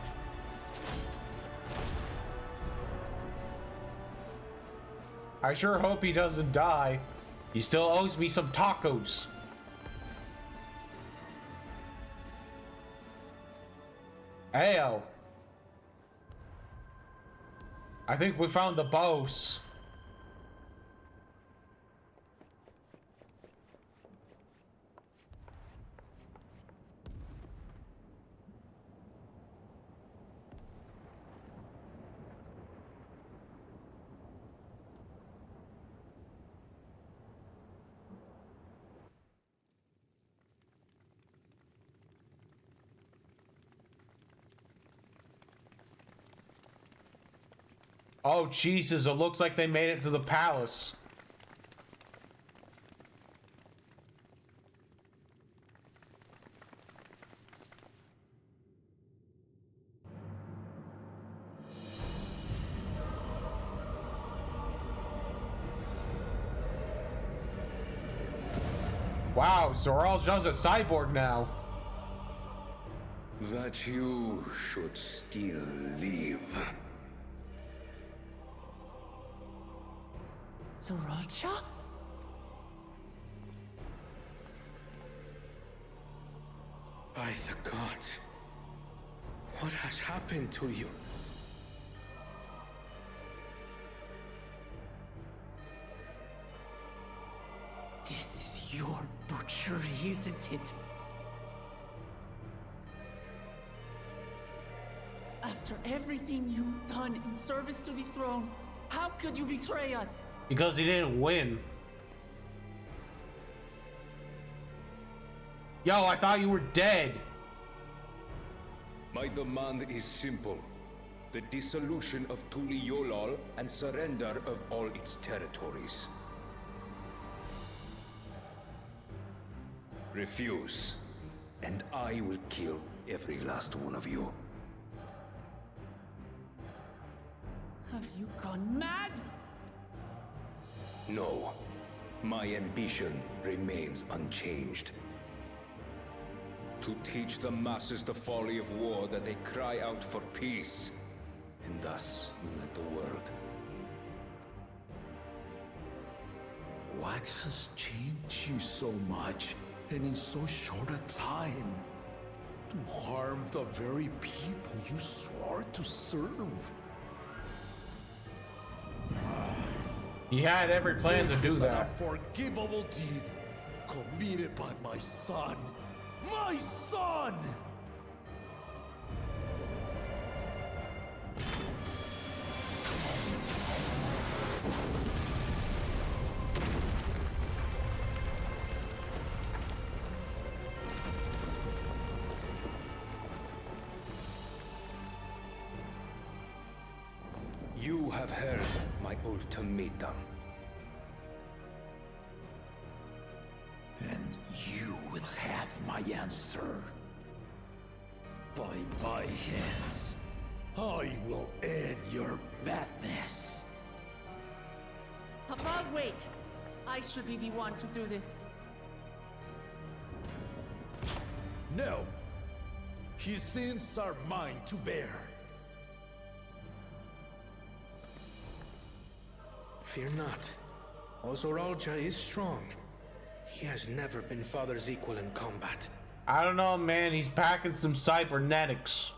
I sure hope he doesn't die. He still owes me some tacos. Ayo. I think we found the boss. Oh, Jesus, it looks like they made it to the palace. Wow, Zoral's just a cyborg now. That you should still live. Zoralcha? By the gods, what has happened to you? This is your butchery, isn't it? After everything you've done in service to the throne, how could you betray us? Because he didn't win. Yo, I thought you were dead. My demand is simple. The dissolution of Tuli Yolal and surrender of all its territories. Refuse, and I will kill every last one of you. Have you gone mad? No. My ambition remains unchanged. To teach the masses the folly of war, that they cry out for peace, and thus unite the world. What has changed you so much, and in so short a time? To harm the very people you swore to serve? He had every plan to do This is an that. unforgivable deed committed by my son. My son! You have heard my ultimatum. And you will have my answer. By my hands, I will end your madness. Papa, wait! I should be the one to do this. No. His sins are mine to bear. Fear not. Ozoralja is strong. He has never been Father's equal in combat. I don't know, man. He's packing some cybernetics.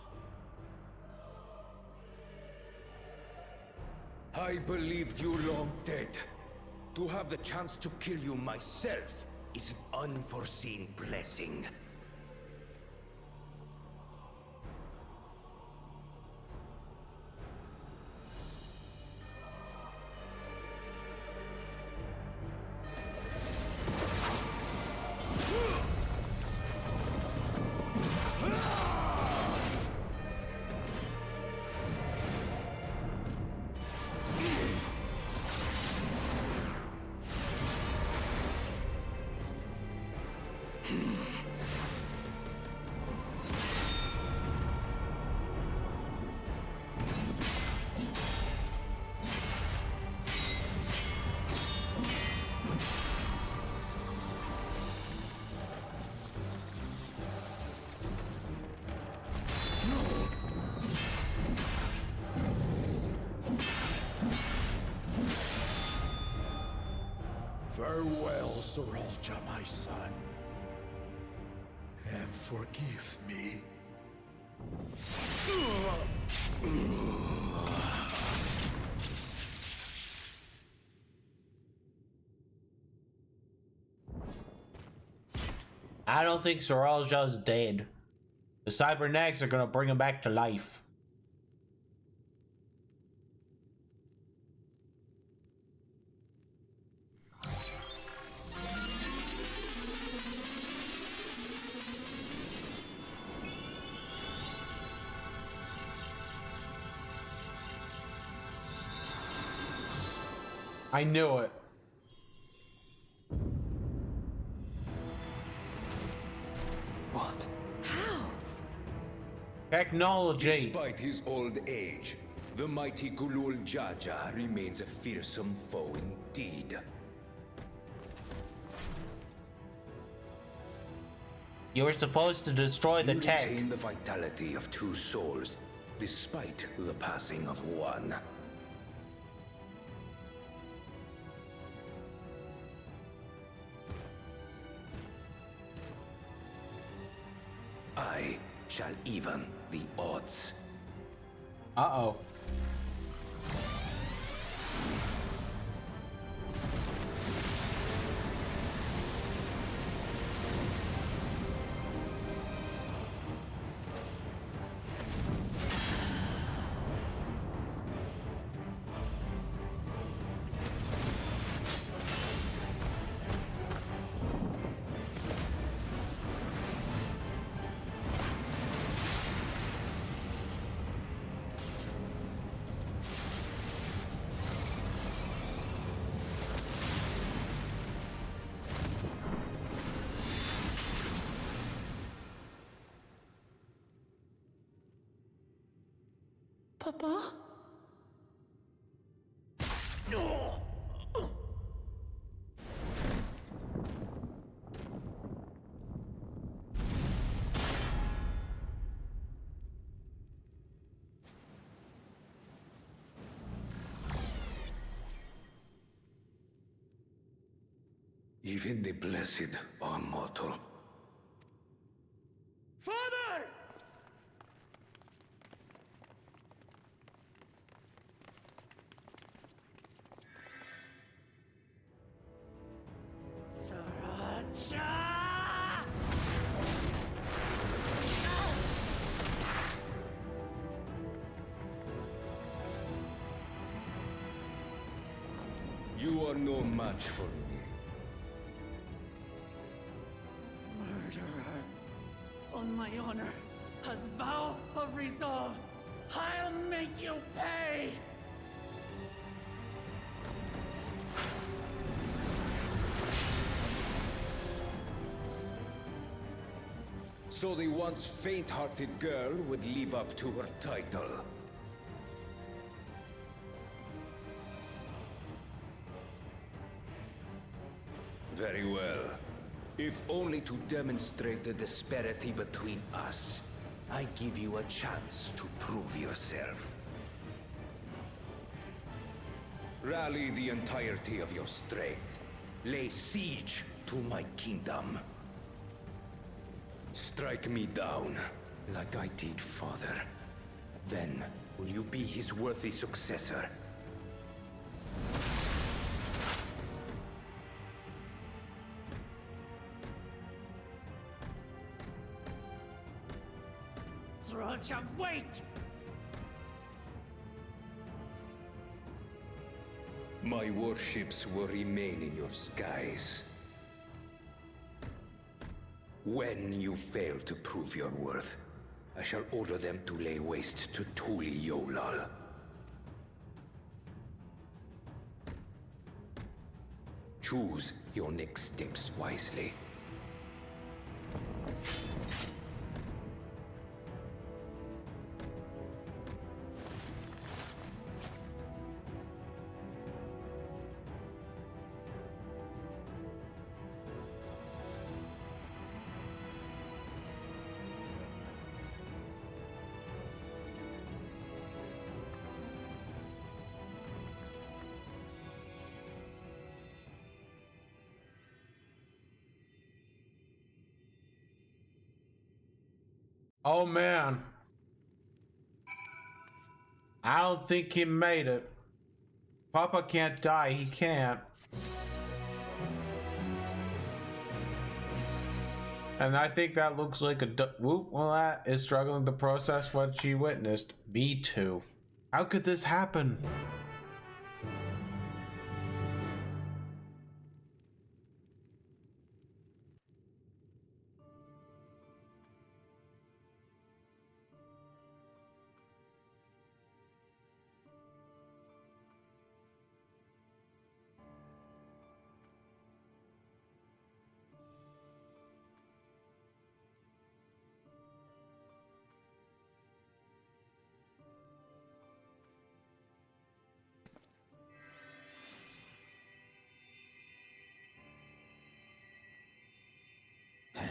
I believed you long dead. To have the chance to kill you myself is an unforeseen blessing. Farewell, Zoralja, my son. And forgive me. I don't think Zoralja's dead. The cybernetics are gonna bring him back to life. I knew it. What? How? Technology. Despite his old age, the mighty Gulul Jaja remains a fearsome foe indeed. You were supposed to destroy the You tech. retain the vitality of two souls, despite the passing of one. I shall even the odds. Uh-oh. Papa? No! Even the blessed are mortal. Father! You are no match for me. Murderer. On my honor, as vow of resolve, I'll make you pay! So the once faint-hearted girl would live up to her title. Very well. If only to demonstrate the disparity between us, I give you a chance to prove yourself. Rally the entirety of your strength. Lay siege to my kingdom. Strike me down, like I did father. Then, will you be his worthy successor? Sriracha, wait! My warships will remain in your skies. When you fail to prove your worth, I shall order them to lay waste to Tuli Yolal. Choose your next steps wisely. Oh man. I don't think he made it. Papa can't die, he can't. And I think that looks like a whoop. Well, that is struggling to process what she witnessed. Me too. How could this happen?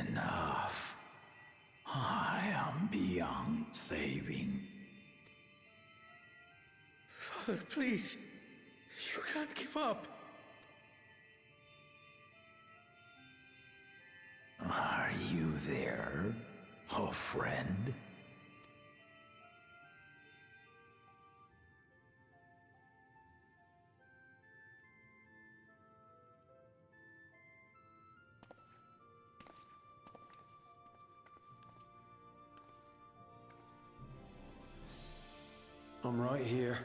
Enough. I am beyond saving. Father, please. You can't give up. Are you there, oh friend? I'm right here.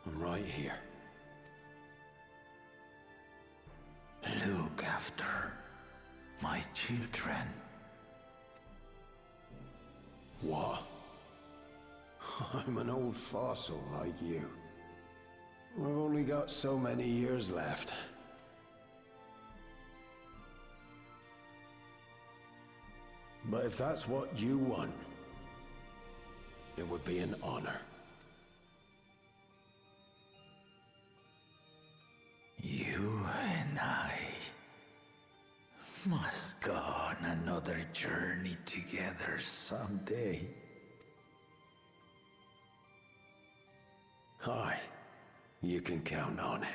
I'm right here. Look after my children. What? I'm an old fossil like you. I've only got so many years left. But if that's what you want, it would be an honor. Must go on another journey together someday. Aye, you can count on it.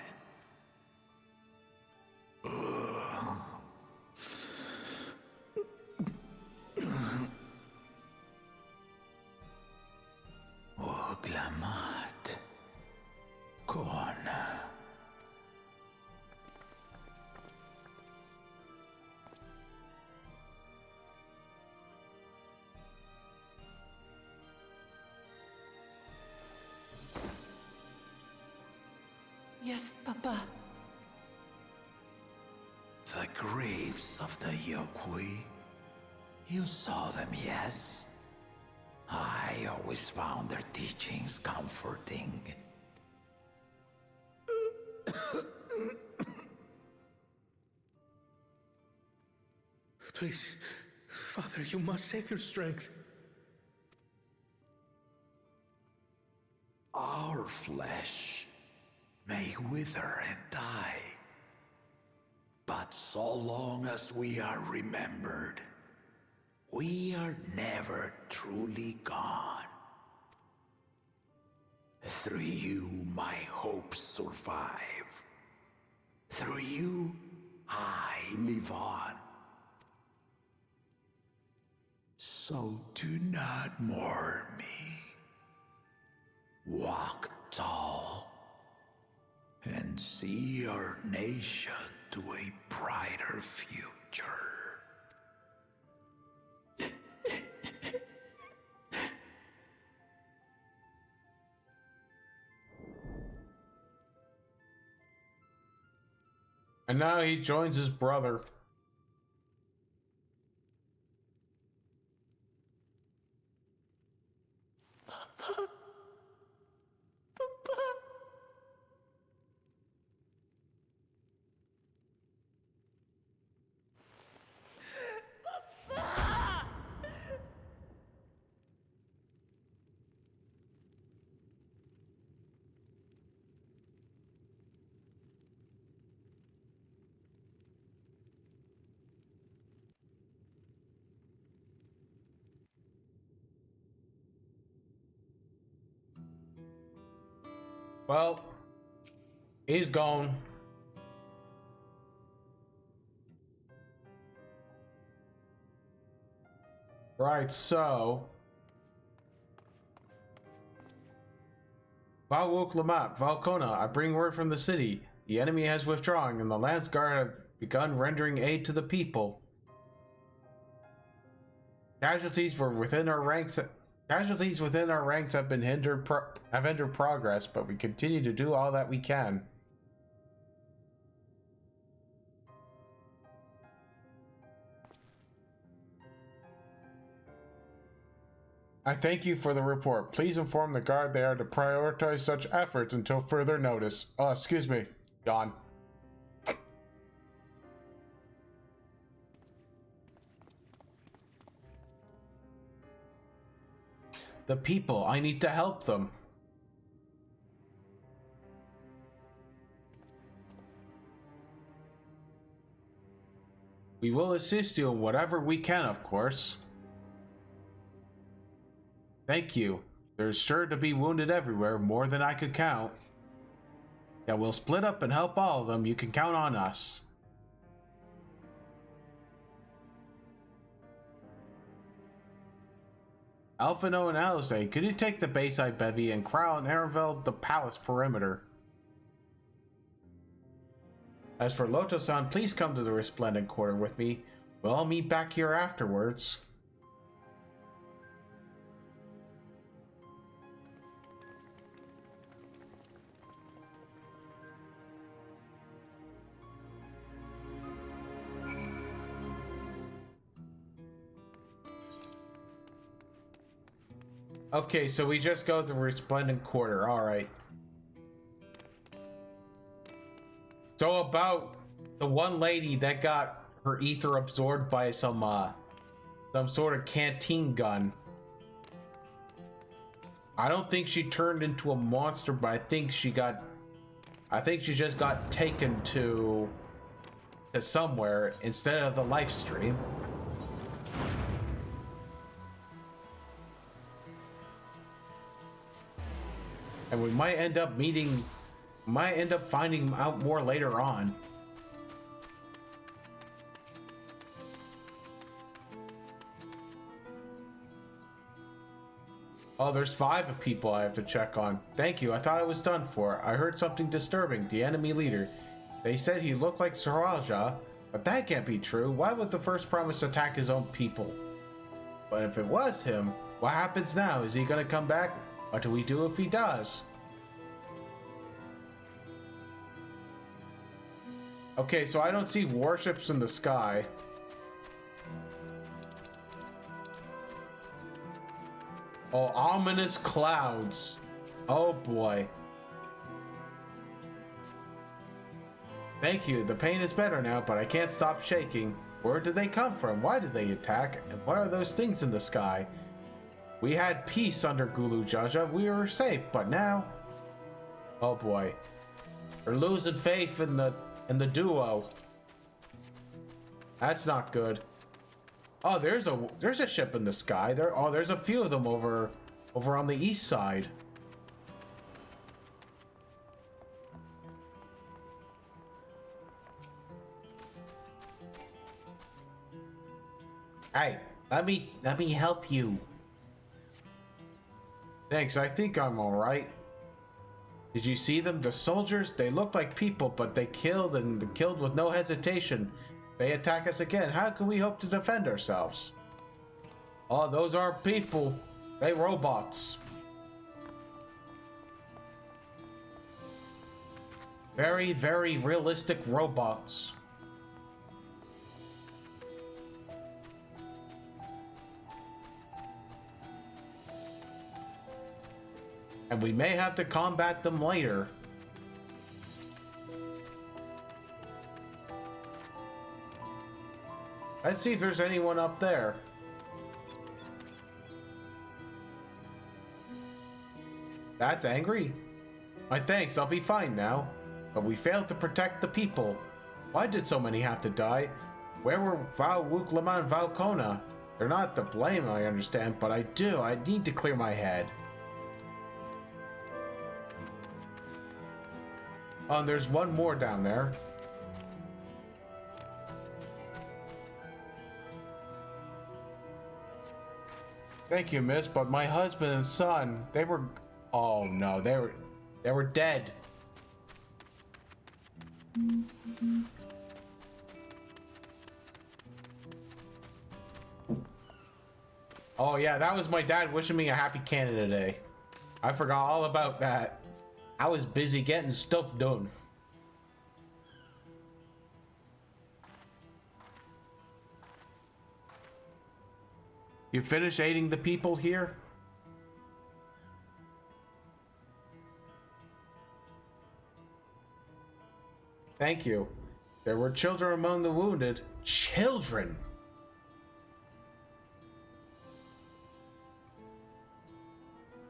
Oglamat. Kona. Yes, Papa. The graves of the Yokwi. You saw them, yes? I always found their teachings comforting. Please, Father, you must save their strength. Our flesh may wither and die, but so long as we are remembered, we are never truly gone. Through you, my hopes survive. Through you, I live on. So do not mourn me. Walk tall and see our nation to a brighter future. And now he joins his brother. Papa. Papa. Papa. Well, he's gone. Right, so Valwok Lamat, Valkona, I bring word from the city. The enemy has withdrawn, and the Lance Guard have begun rendering aid to the people. Casualties within our ranks have been hindered progress, but we continue to do all that we can. I thank you for the report. Please inform the guard they are to prioritize such efforts until further notice. Excuse me, Dawn. The people, I need to help them. We will assist you in whatever we can, of course. Thank you. There's sure to be wounded everywhere, more than I could count. Yeah, we'll split up and help all of them. You can count on us. Alphino and Alice, could you take the Bayside Bevy and Kryle and Arenveld the palace perimeter? As for Loto-san, please come to the Resplendent Quarter with me. We'll all meet back here afterwards. Okay, so we just go to the Resplendent Quarter, alright. So about the one lady that got her ether absorbed by some sort of canteen gun. I don't think she turned into a monster, but I think she just got taken to to somewhere instead of the live stream. And we might end up finding out more later on. Oh, there's 5 people I have to check on. Thank you, I thought I was done for. I heard something disturbing, the enemy leader. They said he looked like Saraja, but that can't be true. Why would the first promise attack his own people? But if it was him, what happens now? Is he gonna come back? What do we do if he does? Okay, so I don't see warships in the sky. Oh, ominous clouds. Oh boy. Thank you, the pain is better now, but I can't stop shaking. Where did they come from? Why did they attack? And what are those things in the sky? We had peace under Gulu Jaja. We were safe, but now... Oh boy. We're losing faith in the duo. That's not good. Oh, there's a ship in the sky. There's a few of them over on the east side. Hey, let me help you. Thanks, I think I'm all right. Did you see them? The soldiers, they looked like people, but they killed with no hesitation. They attack us again. How can we hope to defend ourselves? Oh, those aren't people. They robots. Very, very realistic robots. And we may have to combat them later. Let's see if there's anyone up there. That's angry. My thanks, I'll be fine now. But we failed to protect the people. Why did so many have to die? Where were Val Wuklama and Val Kona? They're not to blame, I understand, but I need to clear my head. Oh, and there's one more down there. Thank you, miss, but my husband and son, they were... Oh no, they were dead. Oh yeah, that was my dad wishing me a happy Canada Day. I forgot all about that. I was busy getting stuff done. You finished aiding the people here? Thank you. There were children among the wounded. Children!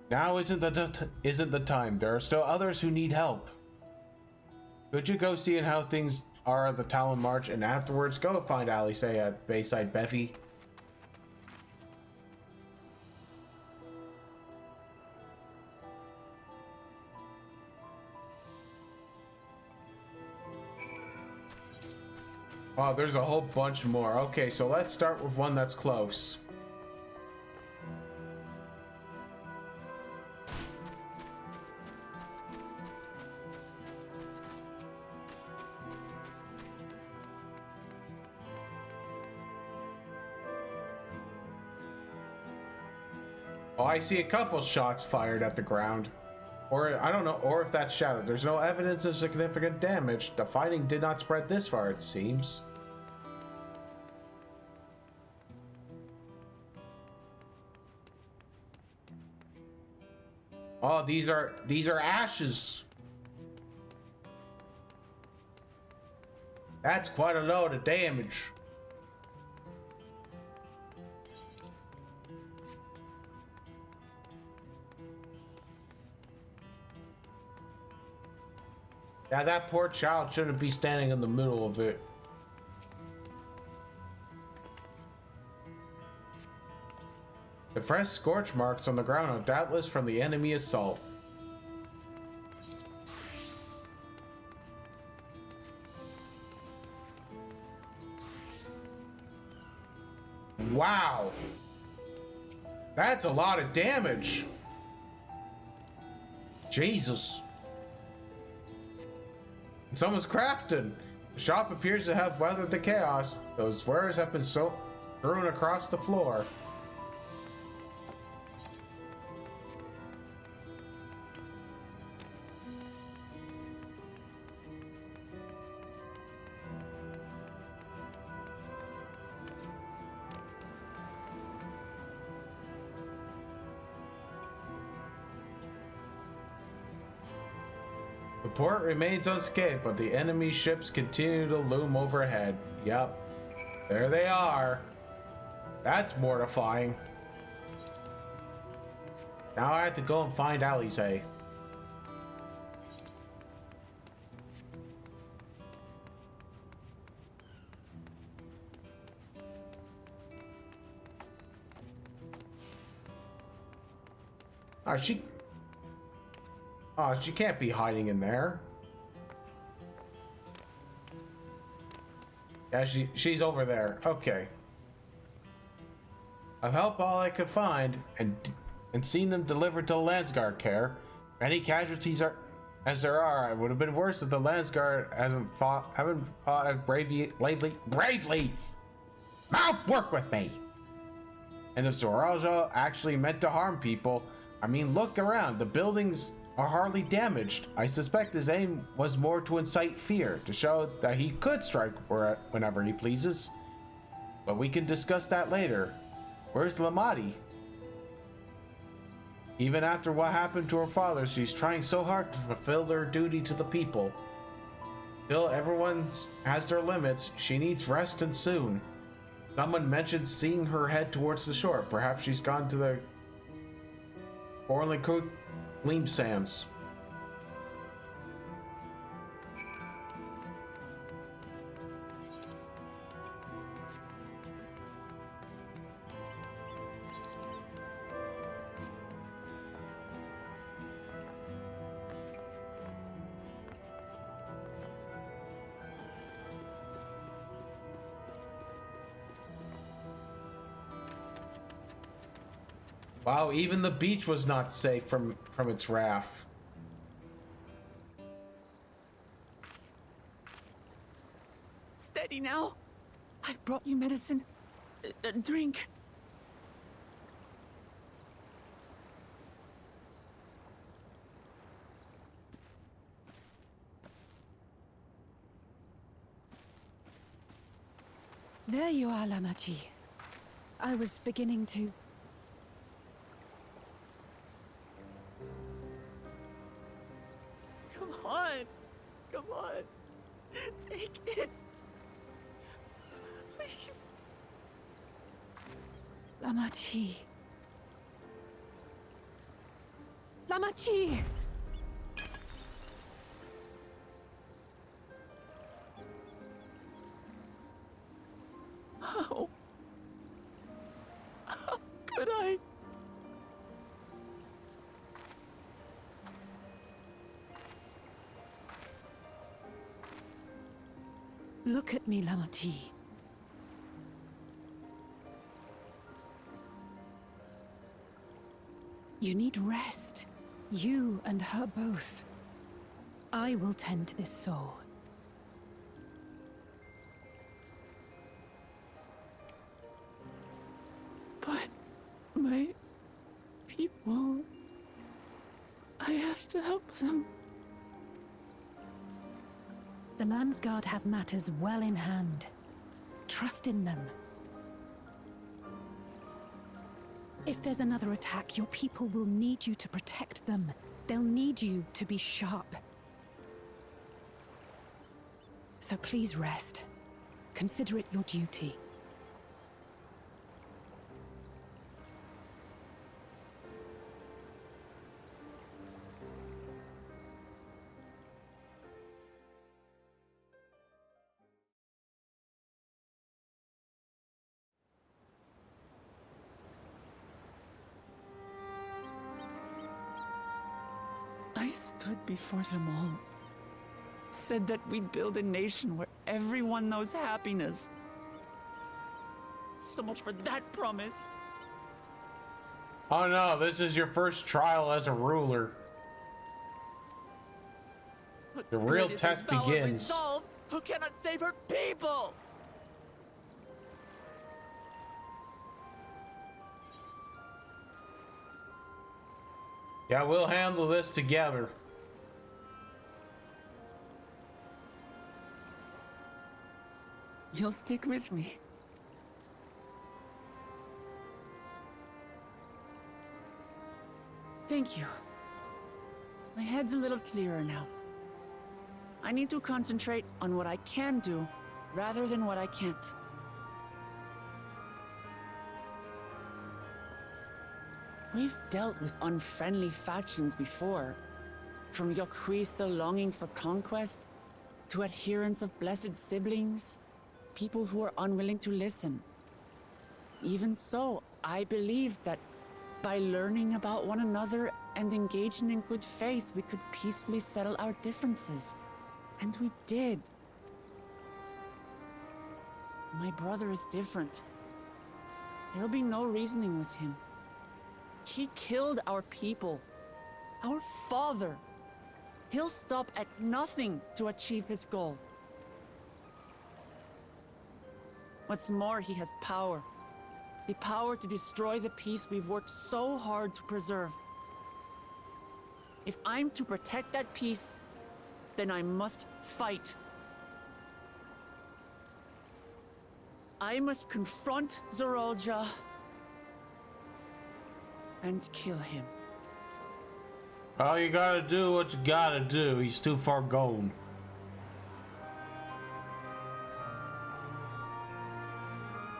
Now isn't the time. There are still others who need help. Could you go see how things are at the Talon March, and afterwards go find Alice at Bayside Bevy? Oh, there's a whole bunch more. Okay, so let's start with one that's close. Oh, I see a couple shots fired at the ground. Or, I don't know, or if that's shadowed. There's no evidence of significant damage. The fighting did not spread this far, it seems. Oh, these are ashes. That's quite a load of damage. Yeah, that poor child shouldn't be standing in the middle of it. The fresh scorch marks on the ground are doubtless from the enemy assault. Wow! That's a lot of damage! Jesus. Someone's crafting. The shop appears to have weathered the chaos. Those wares have been strewn across the floor. The port remains unscathed, but the enemy ships continue to loom overhead. Yep. There they are. That's mortifying. Now I have to go and find Alice. She can't be hiding in there. Yeah, she's over there. Okay. I've helped all I could find and seen them delivered to the Landsguard care. Many casualties as there are, it would have been worse if the Landsguard haven't fought as bravely. Mouth, work with me. And if Zoraja actually meant to harm people, I mean, look around. The buildings are hardly damaged. I suspect his aim was more to incite fear, to show that he could strike whenever he pleases. But we can discuss that later. Where's Lamati? Even after what happened to her father, she's trying so hard to fulfill their duty to the people. Still, everyone has their limits. She needs rest, and soon. Someone mentioned seeing her head towards the shore. Perhaps she's gone to the Orland Cook Gleam Sands. Wow, even the beach was not safe from its wrath. Steady now. I've brought you medicine. Drink. There you are, Lamachi. I was beginning to... Come on. Come on. Take it. Please. Lamachi. Lamachi! How? How could I? Look at me, Lamachi. You need rest. You and her both. I will tend to this soul. But my people... I have to help them. The Landsguard have matters well in hand. Trust in them. If there's another attack, your people will need you to protect them. They'll need you to be sharp. So please rest. Consider it your duty. I stood before them all. Said that we'd build a nation where everyone knows happiness. So much for that promise. Oh no, this is your first trial as a ruler. The real test begins. Resolve who cannot save her people. Yeah, we'll handle this together. You'll stick with me. Thank you. My head's a little clearer now. I need to concentrate on what I can do, rather than what I can't. We've dealt with unfriendly factions before. From Yokhui still longing for conquest, to adherents of blessed siblings, people who are unwilling to listen. Even so, I believed that by learning about one another and engaging in good faith, we could peacefully settle our differences. And we did. My brother is different. There'll be no reasoning with him. He killed our people. Our father. He'll stop at nothing to achieve his goal. What's more, he has power. The power to destroy the peace we've worked so hard to preserve. If I'm to protect that peace, then I must fight. I must confront Zorolja and kill him. Well, you gotta do what you gotta do. He's too far gone.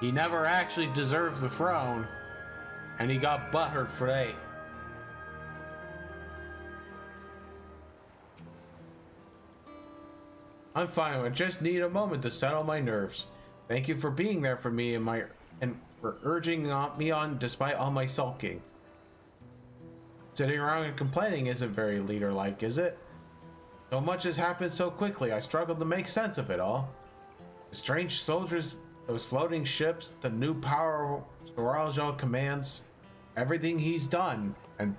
He never actually deserved the throne, and he got butthurt for that. I'm fine. I just need a moment to settle my nerves. Thank you for being there for me and for urging me on despite all my sulking. Sitting around and complaining isn't very leader-like, is it? So much has happened so quickly, I struggled to make sense of it all. The strange soldiers, those floating ships, the new power Zoralja commands, everything he's done and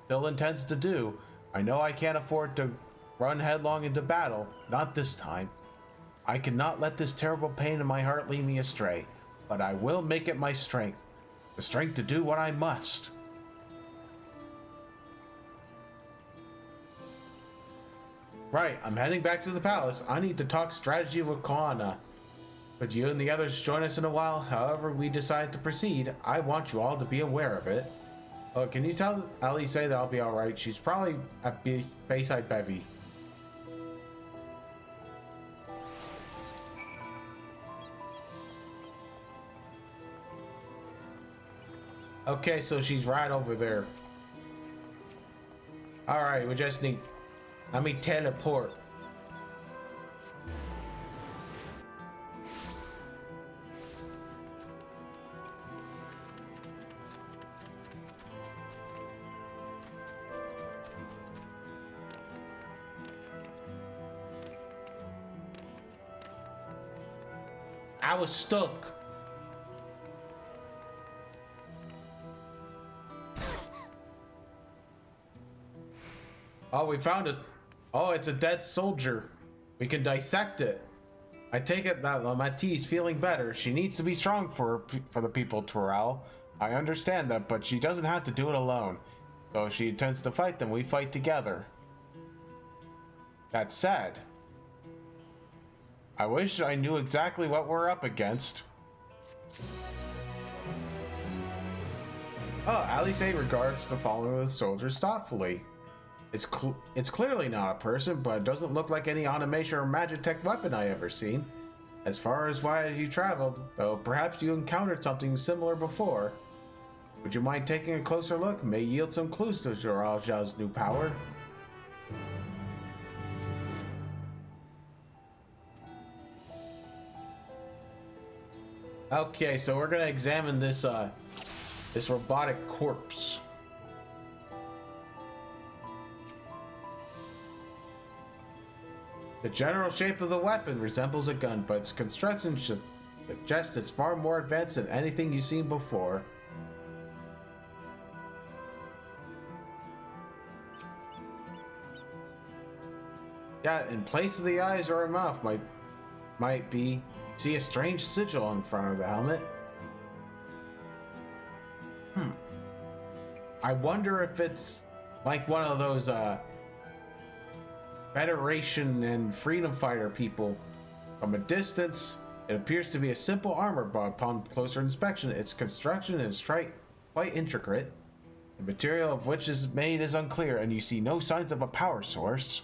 still intends to do. I know I can't afford to run headlong into battle, not this time. I cannot let this terrible pain in my heart lead me astray, but I will make it my strength, the strength to do what I must. Right, I'm heading back to the palace. I need to talk strategy with Koana. Could you and the others join us in a while? However we decide to proceed, I want you all to be aware of it. Oh, can you tell Alice that I'll be alright? She's probably at Bayside Bevy. Okay, so she's right over there. Alright, we just need... Let me teleport. I was stuck. Oh, we found it. Oh, it's a dead soldier. We can dissect it. I take it that Lamati's feeling better. She needs to be strong for the people, Torral. I understand that, but she doesn't have to do it alone. So if she intends to fight them, we fight together. That said, I wish I knew exactly what we're up against. Oh, Alice regards the following of the soldiers thoughtfully. It's clearly not a person, but it doesn't look like any automation or magitech weapon I ever seen. As far as why you traveled, though perhaps you encountered something similar before. Would you mind taking a closer look? May yield some clues to Zoralja's new power. Okay, so we're gonna examine this this robotic corpse. The general shape of the weapon resembles a gun, but its construction should suggest it's far more advanced than anything you've seen before. Yeah, in place of the eyes or a mouth might be see a strange sigil on the front of the helmet. I wonder if it's like one of those Federation and Freedom Fighter people. From a distance, it appears to be a simple armor, but upon closer inspection, its construction is quite intricate. The material of which is made is unclear, and you see no signs of a power source.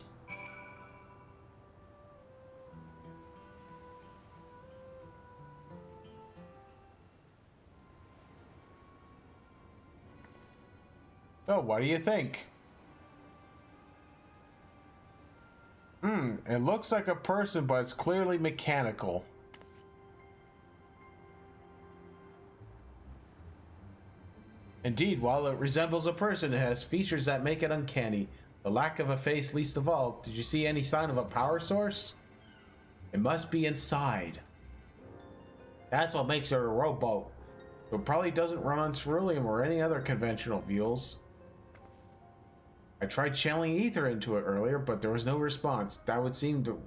So, what do you think? It looks like a person, but it's clearly mechanical. Indeed, while it resembles a person, it has features that make it uncanny. The lack of a face least of all. Did you see any sign of a power source? It must be inside. That's what makes it a rowboat. It probably doesn't run on ceruleum or any other conventional fuels. I tried channeling ether into it earlier, but there was no response. That would seem to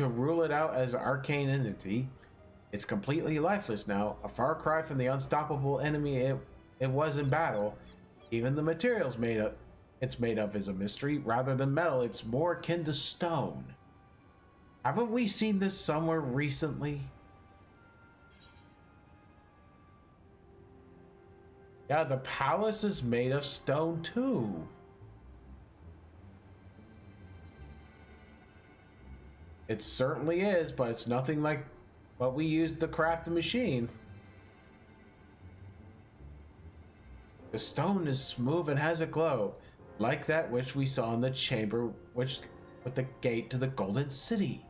rule it out as an arcane entity. It's completely lifeless now, a far cry from the unstoppable enemy it was in battle. Even the materials it's made of is a mystery. Rather than metal, it's more akin to stone. Haven't we seen this somewhere recently? Yeah, the palace is made of stone too. It certainly is, but it's nothing like what we used to craft the machine. The stone is smooth and has a glow, like that which we saw in the chamber with the gate to the Golden City.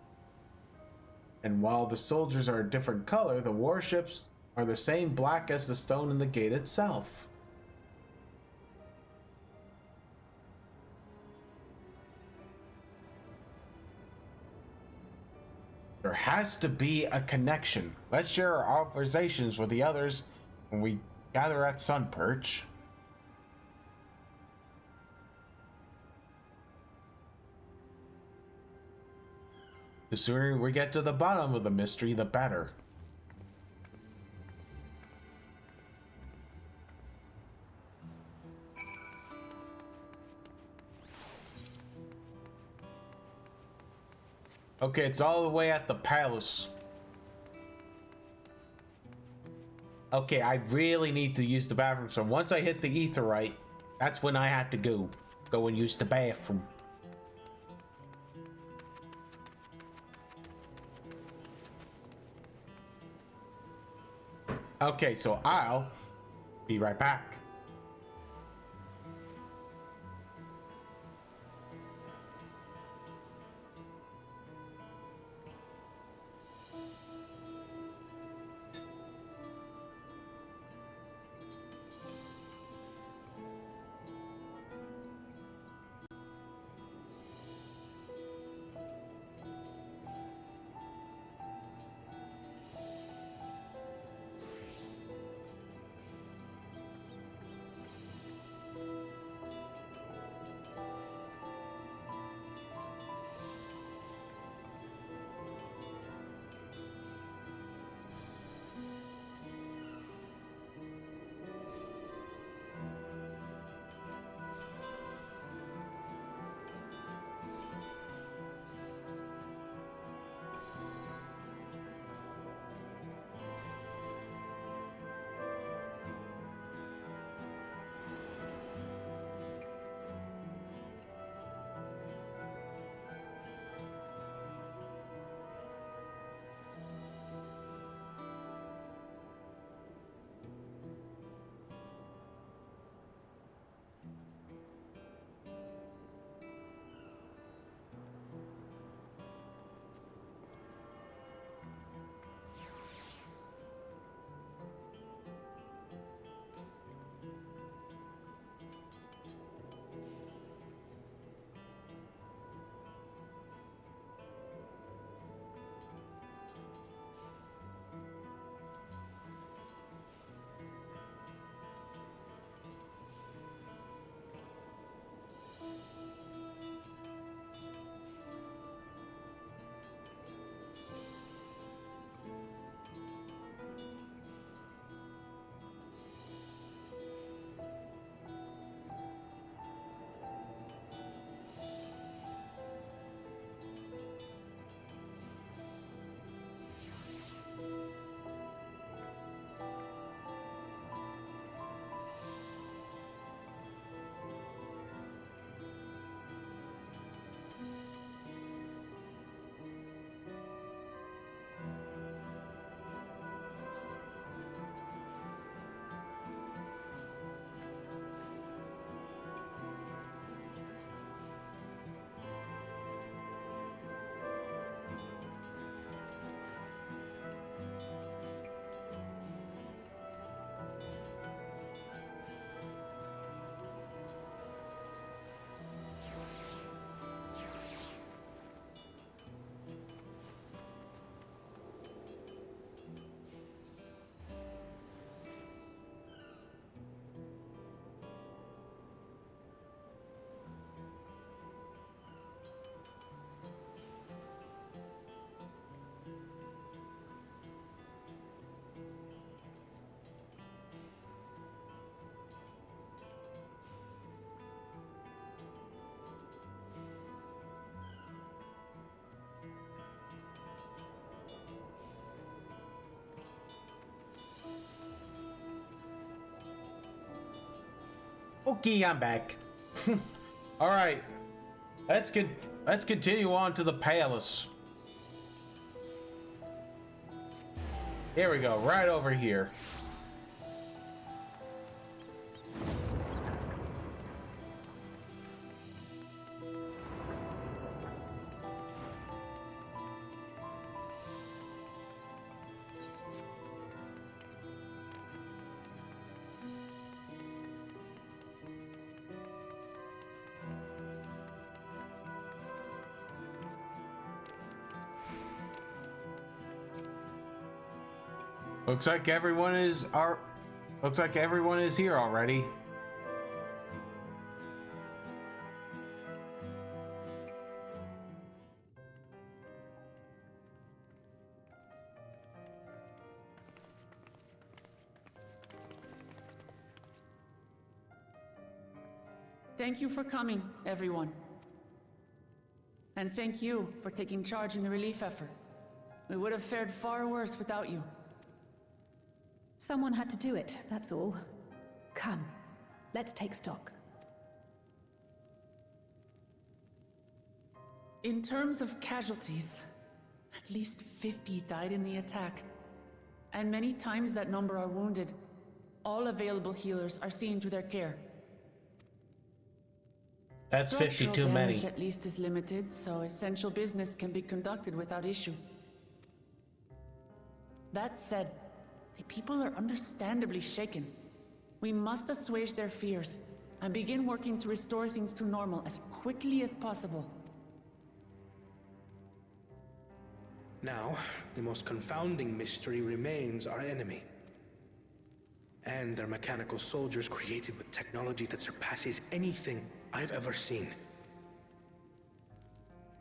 And while the soldiers are a different color, the warships are the same black as the stone in the gate itself. There has to be a connection. Let's share our observations with the others when we gather at Sunperch. The sooner we get to the bottom of the mystery, the better. Okay, it's all the way at the palace. Okay, I really need to use the bathroom, so once I hit the etherite, that's when I have to go and use the bathroom. Okay, so I'll be right back. Okay, I'm back. All right, let's continue on to the palace. Here we go, right over here. Looks like everyone is here already. Thank you for coming, everyone. And thank you for taking charge in the relief effort. We would have fared far worse without you. Someone had to do it, that's all. Come, let's take stock. In terms of casualties, at least 50 died in the attack. And many times that number are wounded. All available healers are seen to their care. That's 50 too many. Damage at least is limited, so essential business can be conducted without issue. That said, the people are understandably shaken. We must assuage their fears and begin working to restore things to normal as quickly as possible. Now, the most confounding mystery remains our enemy. And their mechanical soldiers created with technology that surpasses anything I've ever seen.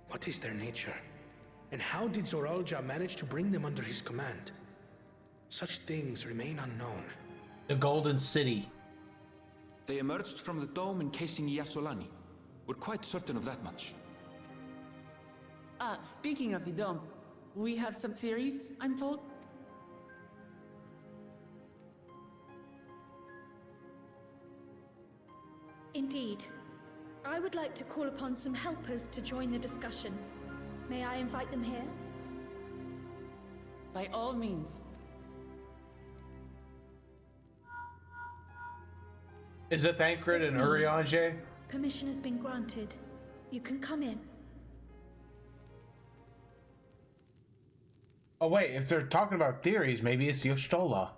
What is their nature? And how did Zoralja manage to bring them under his command? Such things remain unknown. The Golden City. They emerged from the dome encasing Yasolani. We're quite certain of that much. Speaking of the dome, we have some theories, I'm told. Indeed. I would like to call upon some helpers to join the discussion. May I invite them here? By all means. Is it Thancred and Urianger? Permission has been granted. You can come in. Oh wait, if they're talking about theories, maybe it's Y'shtola.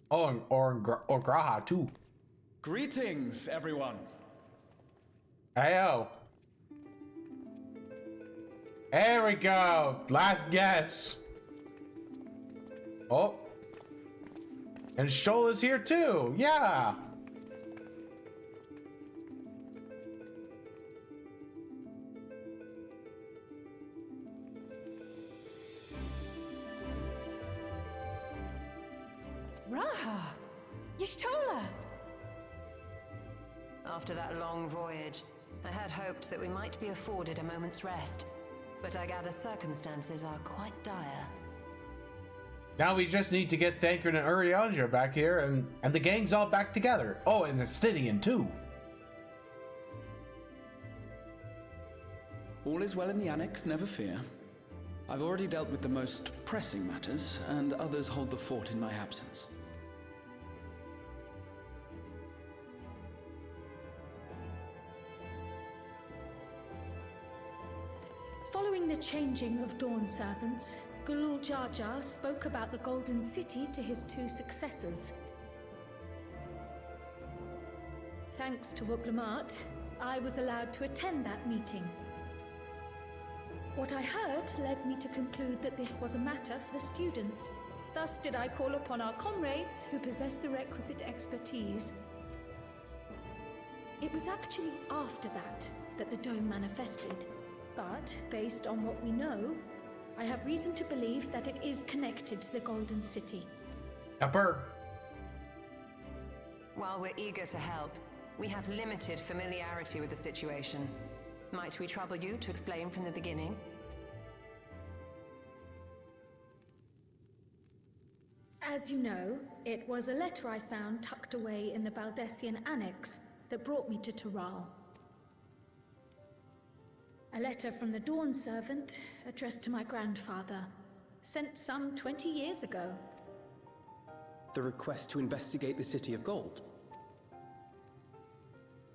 Oh, or Graha too. Greetings, everyone. Heyo. There we go. Last guess. Oh. And Stola's here too. Yeah. Raha! Y'shtola! After that long voyage, I had hoped that we might be afforded a moment's rest. But I gather circumstances are quite dire. Now we just need to get Thancred and Urianger back here, and the gang's all back together. Oh, and the Stydian too. All is well in the Annex, never fear. I've already dealt with the most pressing matters, and others hold the fort in my absence. Following the changing of Dawn servants, Gulul Jar Jar spoke about the Golden City to his two successors. Thanks to Wuk-Lamat, I was allowed to attend that meeting. What I heard led me to conclude that this was a matter for the students. Thus did I call upon our comrades who possess the requisite expertise. It was actually after that the dome manifested. But, based on what we know, I have reason to believe that it is connected to the Golden City. Upper. While we're eager to help, we have limited familiarity with the situation. Might we trouble you to explain from the beginning? As you know, it was a letter I found tucked away in the Baldessian Annex that brought me to Tural. A letter from the Dawn servant, addressed to my grandfather, sent some 20 years ago. The request to investigate the City of Gold?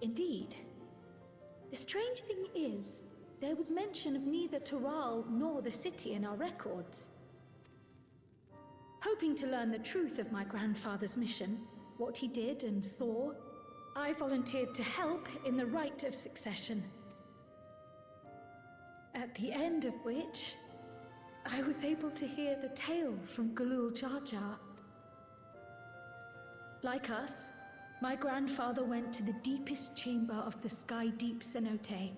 Indeed. The strange thing is, there was mention of neither Tural nor the city in our records. Hoping to learn the truth of my grandfather's mission, what he did and saw, I volunteered to help in the rite of succession. At the end of which, I was able to hear the tale from Galul Jar Jar. Like us, my grandfather went to the deepest chamber of the Sky Deep Cenote.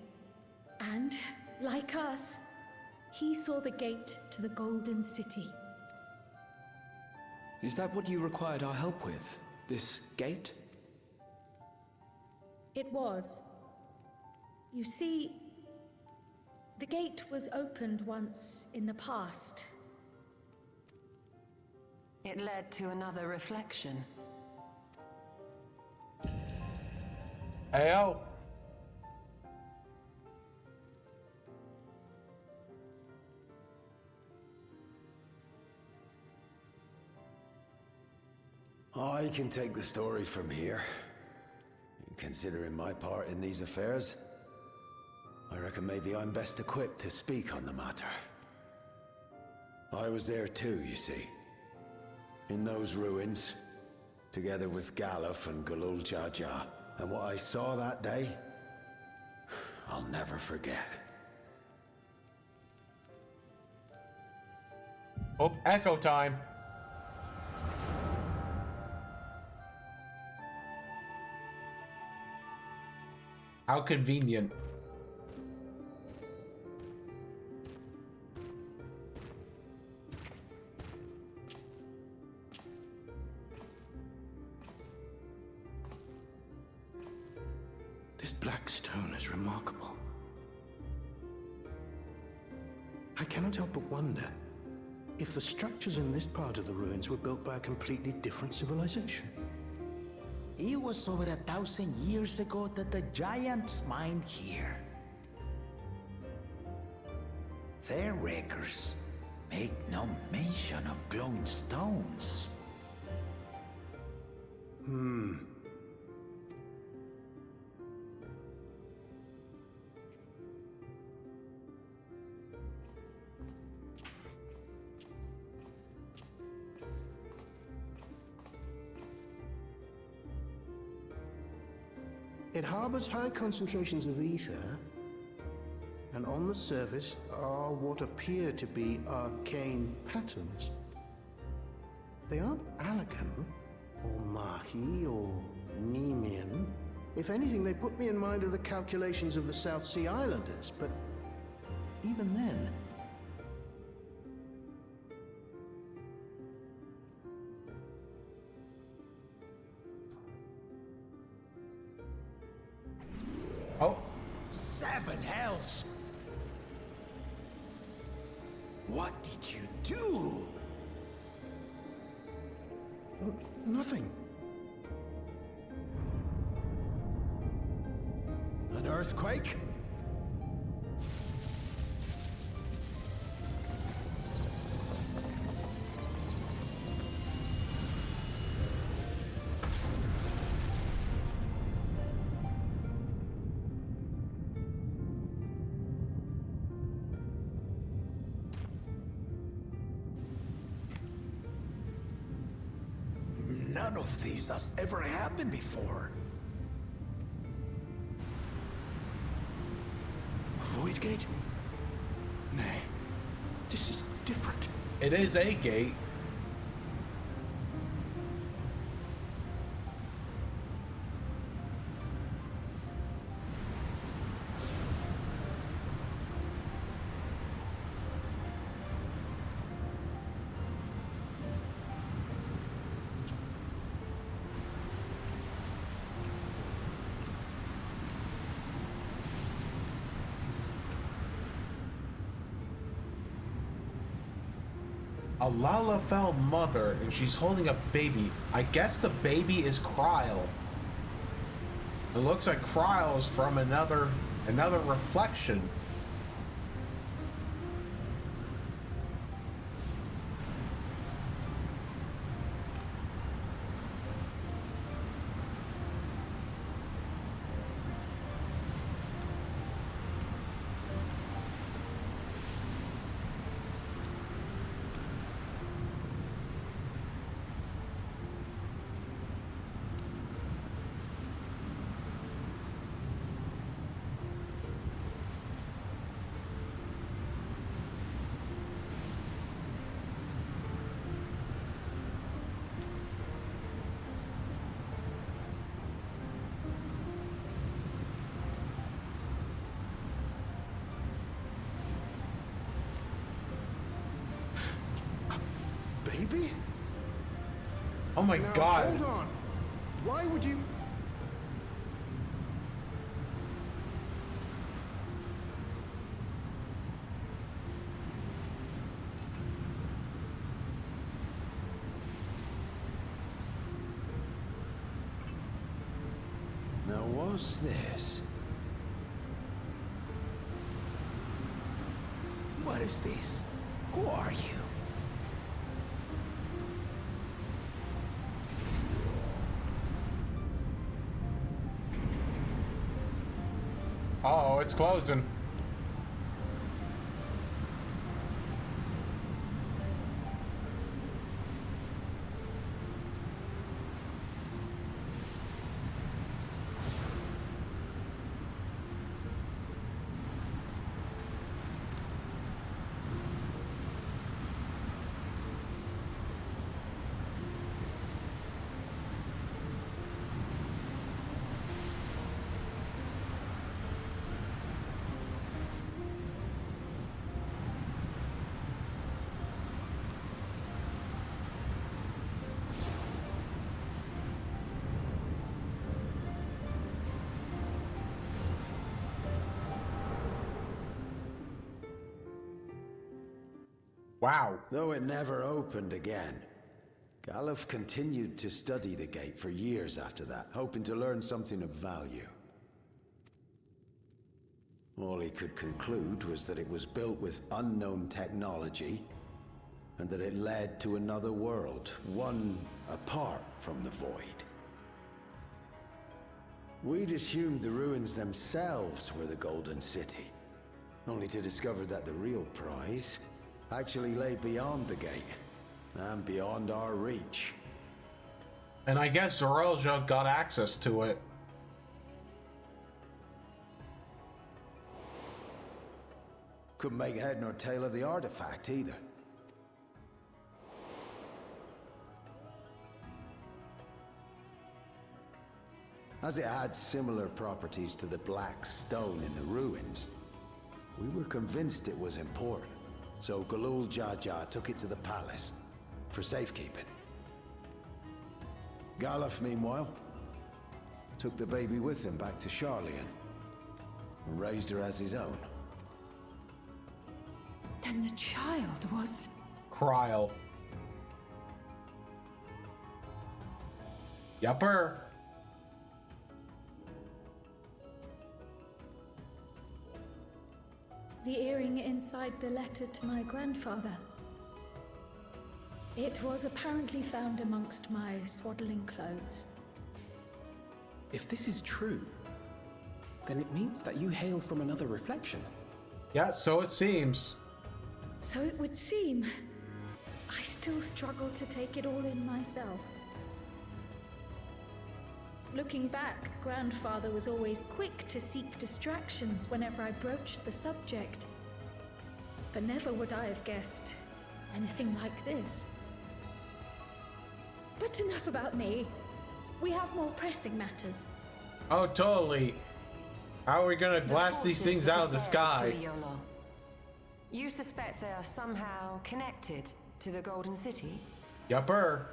And, like us, he saw the gate to the Golden City. Is that what you required our help with? This gate? It was. You see, the gate was opened once in the past. It led to another reflection. Ayo. I can take the story from here. Considering my part in these affairs, I reckon maybe I'm best equipped to speak on the matter. I was there too, you see. In those ruins, together with Galuf and Galul Jar Jar. And what I saw that day, I'll never forget. Oh, echo time. How convenient. This black stone is remarkable. I cannot help but wonder if the structures in this part of the ruins were built by a completely different civilization. It was over 1,000 years ago that the giants mined here. Their records make no mention of glowing stones. It harbors high concentrations of ether, and on the surface are what appear to be arcane patterns. They aren't Allagan, or Mahi, or Nemean. If anything, they put me in mind of the calculations of the South Sea Islanders, but even then... Oh. 7 hells! What did you do? Nothing. An earthquake? None of this has ever happened before. A void gate? Nay, this is different. It is a gate. A Lalafell mother, and she's holding a baby. I guess the baby is Kryle. It looks like Kryle is from another reflection. Baby? Oh my God. Hold on. Why would you... Now what's this? What is this? Who are you? Oh, it's closing. Wow. Though it never opened again. Galuf continued to study the gate for years after that, hoping to learn something of value. All he could conclude was that it was built with unknown technology, and that it led to another world, one apart from the Void. We'd assumed the ruins themselves were the Golden City, only to discover that the real prize actually lay beyond the gate, and beyond our reach. And I guess Zorelja got access to it. Couldn't make head nor tail of the artifact either. As it had similar properties to the black stone in the ruins, we were convinced it was important. So Galul Jaja took it to the palace for safekeeping. Galuf, meanwhile, took the baby with him back to Sharlayan and raised her as his own. Then the child was... Kryle. Yupper. The earring inside the letter to my grandfather. It was apparently found amongst my swaddling clothes. If this is true, then it means that you hail from another reflection. Yeah, so it seems. So it would seem. I still struggle to take it all in myself. Looking back, Grandfather was always quick to seek distractions whenever I broached the subject. But never would I have guessed anything like this. But enough about me. We have more pressing matters. Oh, totally. How are we gonna blast these things out of the sky? You suspect they are somehow connected to the Golden City? Yupper.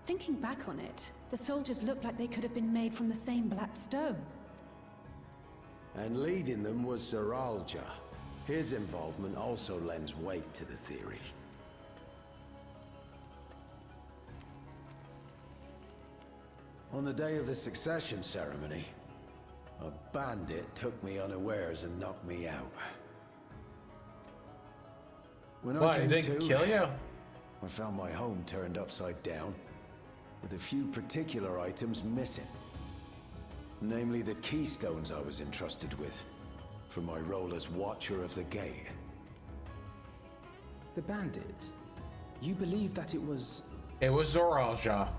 Thinking back on it, the soldiers looked like they could have been made from the same black stone. And leading them was Zoralja, His involvement also lends weight to the theory. On the day of the succession ceremony, a bandit took me unawares and knocked me out. When What, I he came didn't to, kill you? I found my home turned upside down, with a few particular items missing. Namely the keystones I was entrusted with, for my role as Watcher of the Gate. The bandit? You believe that it was... It was Zoralja.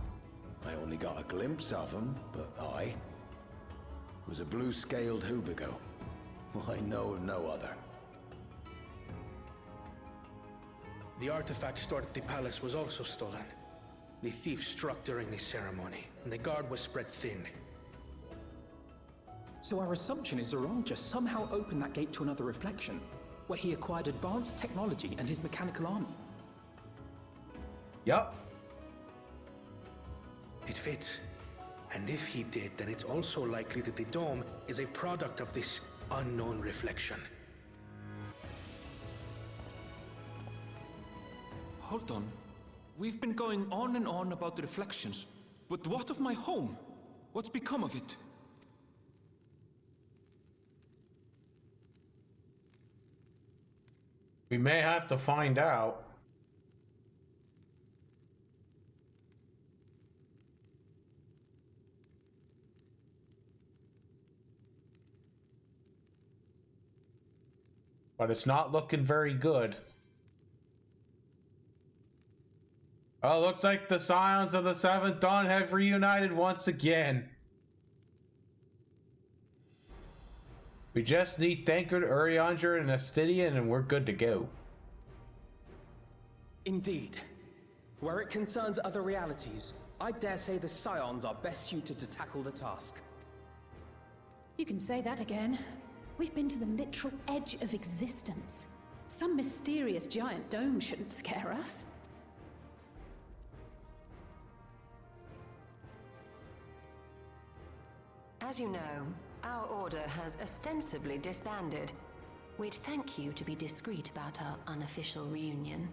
I only got a glimpse of him, but I was a blue-scaled Hubigo. I know of no other. The artifact stored at the palace was also stolen. The thief struck during the ceremony, and the guard was spread thin. So our assumption is Zoralja somehow opened that gate to another reflection, where he acquired advanced technology and his mechanical army. Yup. It fits. And if he did, then it's also likely that the dome is a product of this unknown reflection. Hold on. We've been going on and on about the reflections, but what of my home? What's become of it? We may have to find out. But it's not looking very good. Oh, looks like the Scions of the Seventh Dawn have reunited once again. We just need Thancred, Urianger, and Astidian, and we're good to go. Indeed. Where it concerns other realities, I dare say the Scions are best suited to tackle the task. You can say that again. We've been to the literal edge of existence. Some mysterious giant dome shouldn't scare us. As you know, our order has ostensibly disbanded. We'd thank you to be discreet about our unofficial reunion.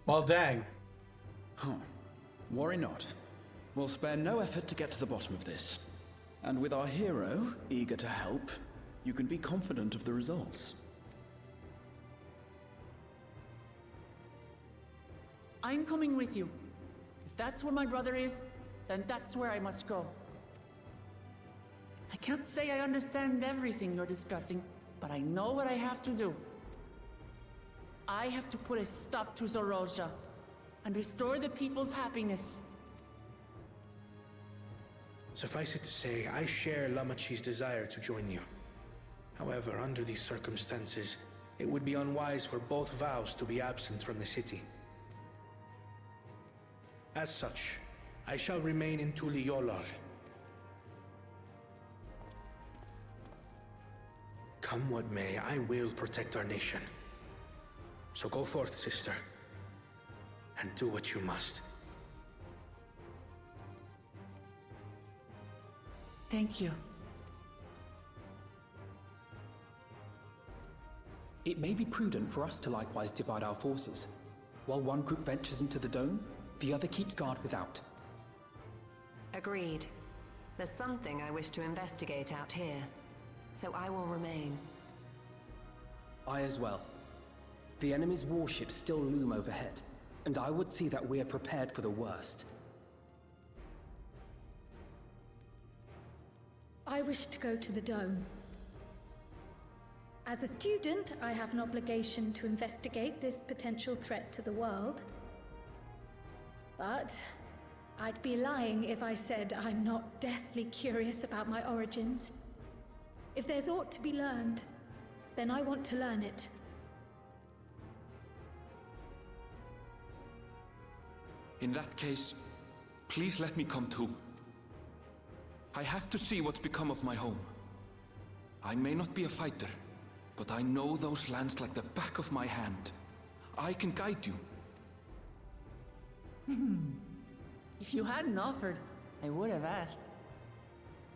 Well, dang. Huh. Worry not. We'll spare no effort to get to the bottom of this. And with our hero eager to help, you can be confident of the results. I'm coming with you. If that's where my brother is, then that's where I must go. I can't say I understand everything you're discussing, but I know what I have to do. I have to put a stop to Zoralja and restore the people's happiness. Suffice it to say, I share Lamachi's desire to join you. However, under these circumstances, it would be unwise for both vows to be absent from the city. As such, I shall remain in Tuliolal. Come what may, I will protect our nation. So go forth, sister, and do what you must. Thank you. It may be prudent for us to likewise divide our forces. While one group ventures into the dome, the other keeps guard without. Agreed. There's something I wish to investigate out here, so I will remain. I as well. The enemy's warships still loom overhead, and I would see that we are prepared for the worst. I wish to go to the dome. As a student, I have an obligation to investigate this potential threat to the world. But I'd be lying if I said I'm not deathly curious about my origins. If there's aught to be learned, then I want to learn it. In that case, please let me come too. I have to see what's become of my home. I may not be a fighter, but I know those lands like the back of my hand. I can guide you. If you hadn't offered, I would have asked.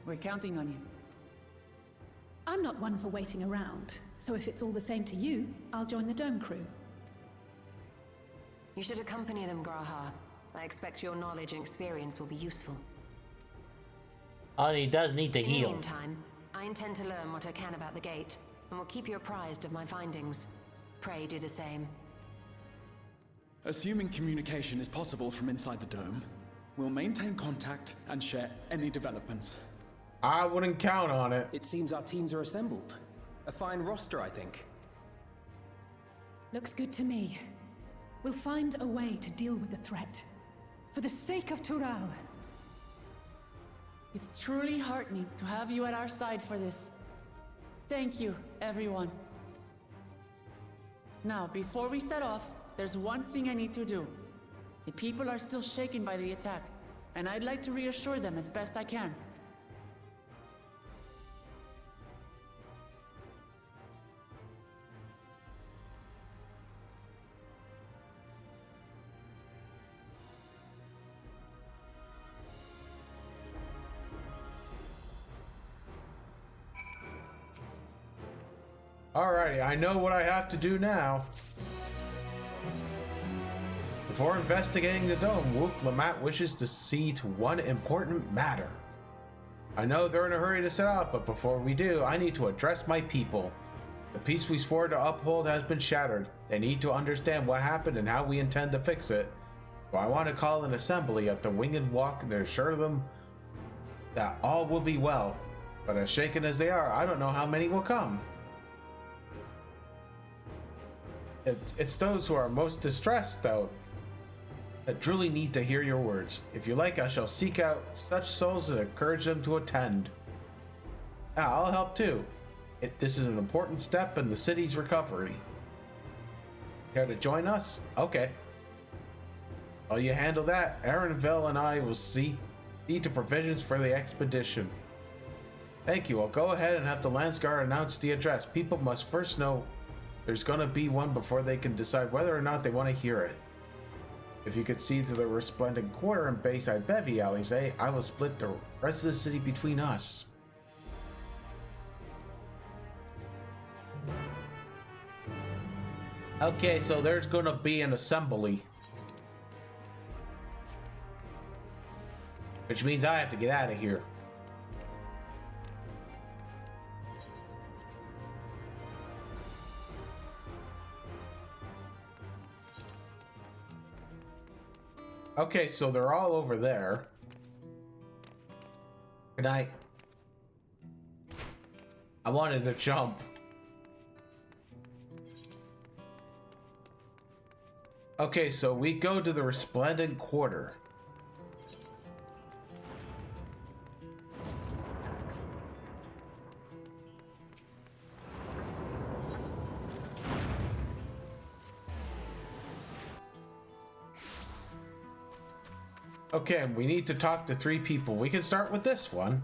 We're counting on you. I'm not one for waiting around, so if it's all the same to you, I'll join the Dome crew. You should accompany them, Graha. I expect your knowledge and experience will be useful. Oh, he does need to In heal. the meantime, I intend to learn what I can about the gate, and will keep you apprised of my findings. Pray do the same. Assuming communication is possible from inside the dome, we'll maintain contact and share any developments. I wouldn't count on it. It seems our teams are assembled. A fine roster, I think. Looks good to me. We'll find a way to deal with the threat. For the sake of Tural. It's truly heartening to have you at our side for this. Thank you, everyone. Now, before we set off, there's one thing I need to do. The people are still shaken by the attack, and I'd like to reassure them as best I can. Alrighty, I know what I have to do now. Before investigating the dome, Wook Lamat wishes to see to one important matter. I know they're in a hurry to set off, but before we do, I need to address my people. The peace we swore to uphold has been shattered. They need to understand what happened and how we intend to fix it. So I want to call an assembly at the Winged Walk to assure them that all will be well. But as shaken as they are, I don't know how many will come. It's those who are most distressed, though, that truly need to hear your words. If you like, I shall seek out such souls and encourage them to attend. I'll help too. This is an important step in the city's recovery. Care to join us? Okay. While you handle that, Aaronville and I will see to provisions for the expedition. Thank you. I'll go ahead and have the Landsguard announce the address. People must first know there's gonna be one before they can decide whether or not they want to hear it. If you could see to the Resplendent Quarter and Bayside Bevy, Alize, I will split the rest of the city between us. Okay, so there's gonna be an assembly. Which means I have to get out of here. Okay, so they're all over there. Good night. I wanted to jump. Okay, so we go to the Resplendent Quarter. Okay, we need to talk to 3 people. We can start with this one.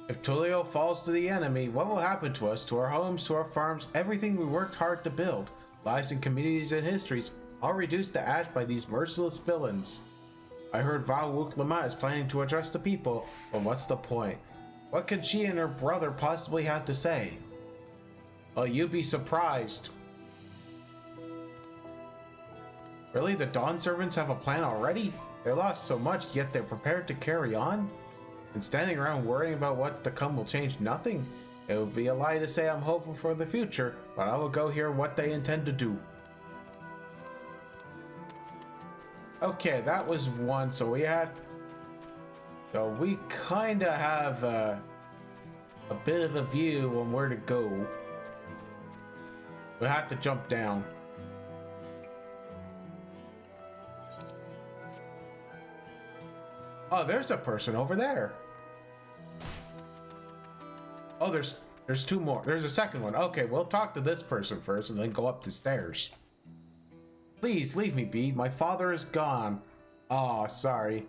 If Tulio falls to the enemy, what will happen to us, to our homes, to our farms, everything we worked hard to build? Lives and communities and histories, all reduced to ash by these merciless villains. I heard Val Wook Lamat is planning to address the people, but what's the point? What can she and her brother possibly have to say? Well, you'd be surprised. Really? The Dawn Servants have a plan already? They lost so much, yet they're prepared to carry on? And standing around worrying about what to come will change nothing? It would be a lie to say I'm hopeful for the future, but I will go hear what they intend to do. Okay, that was one, so we kinda have a bit of a view on where to go. We have to jump down. Oh, there's a person over there. Oh, there's 2 more. There's a second one. Okay, we'll talk to this person first and then go up the stairs. Please leave me be. My father is gone. Oh, sorry.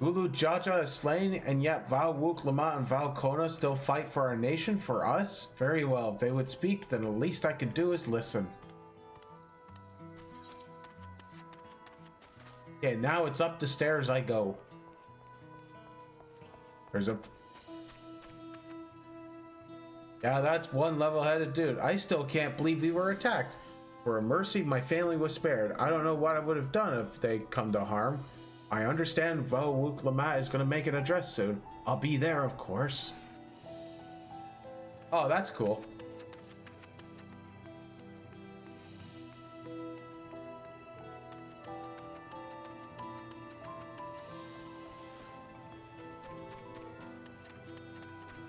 Ulu Jaja is slain, and yet Val Wook Lamat and Val Kona still fight for our nation, for us? Very well, if they would speak, then the least I can do is listen. Okay, now it's up the stairs I go. There's a... Yeah, that's one level-headed dude. I still can't believe we were attacked. For a mercy, my family was spared. I don't know what I would have done if they come to harm. I understand Val-Wook Lamat is going to make an address soon. I'll be there, of course. Oh, that's cool.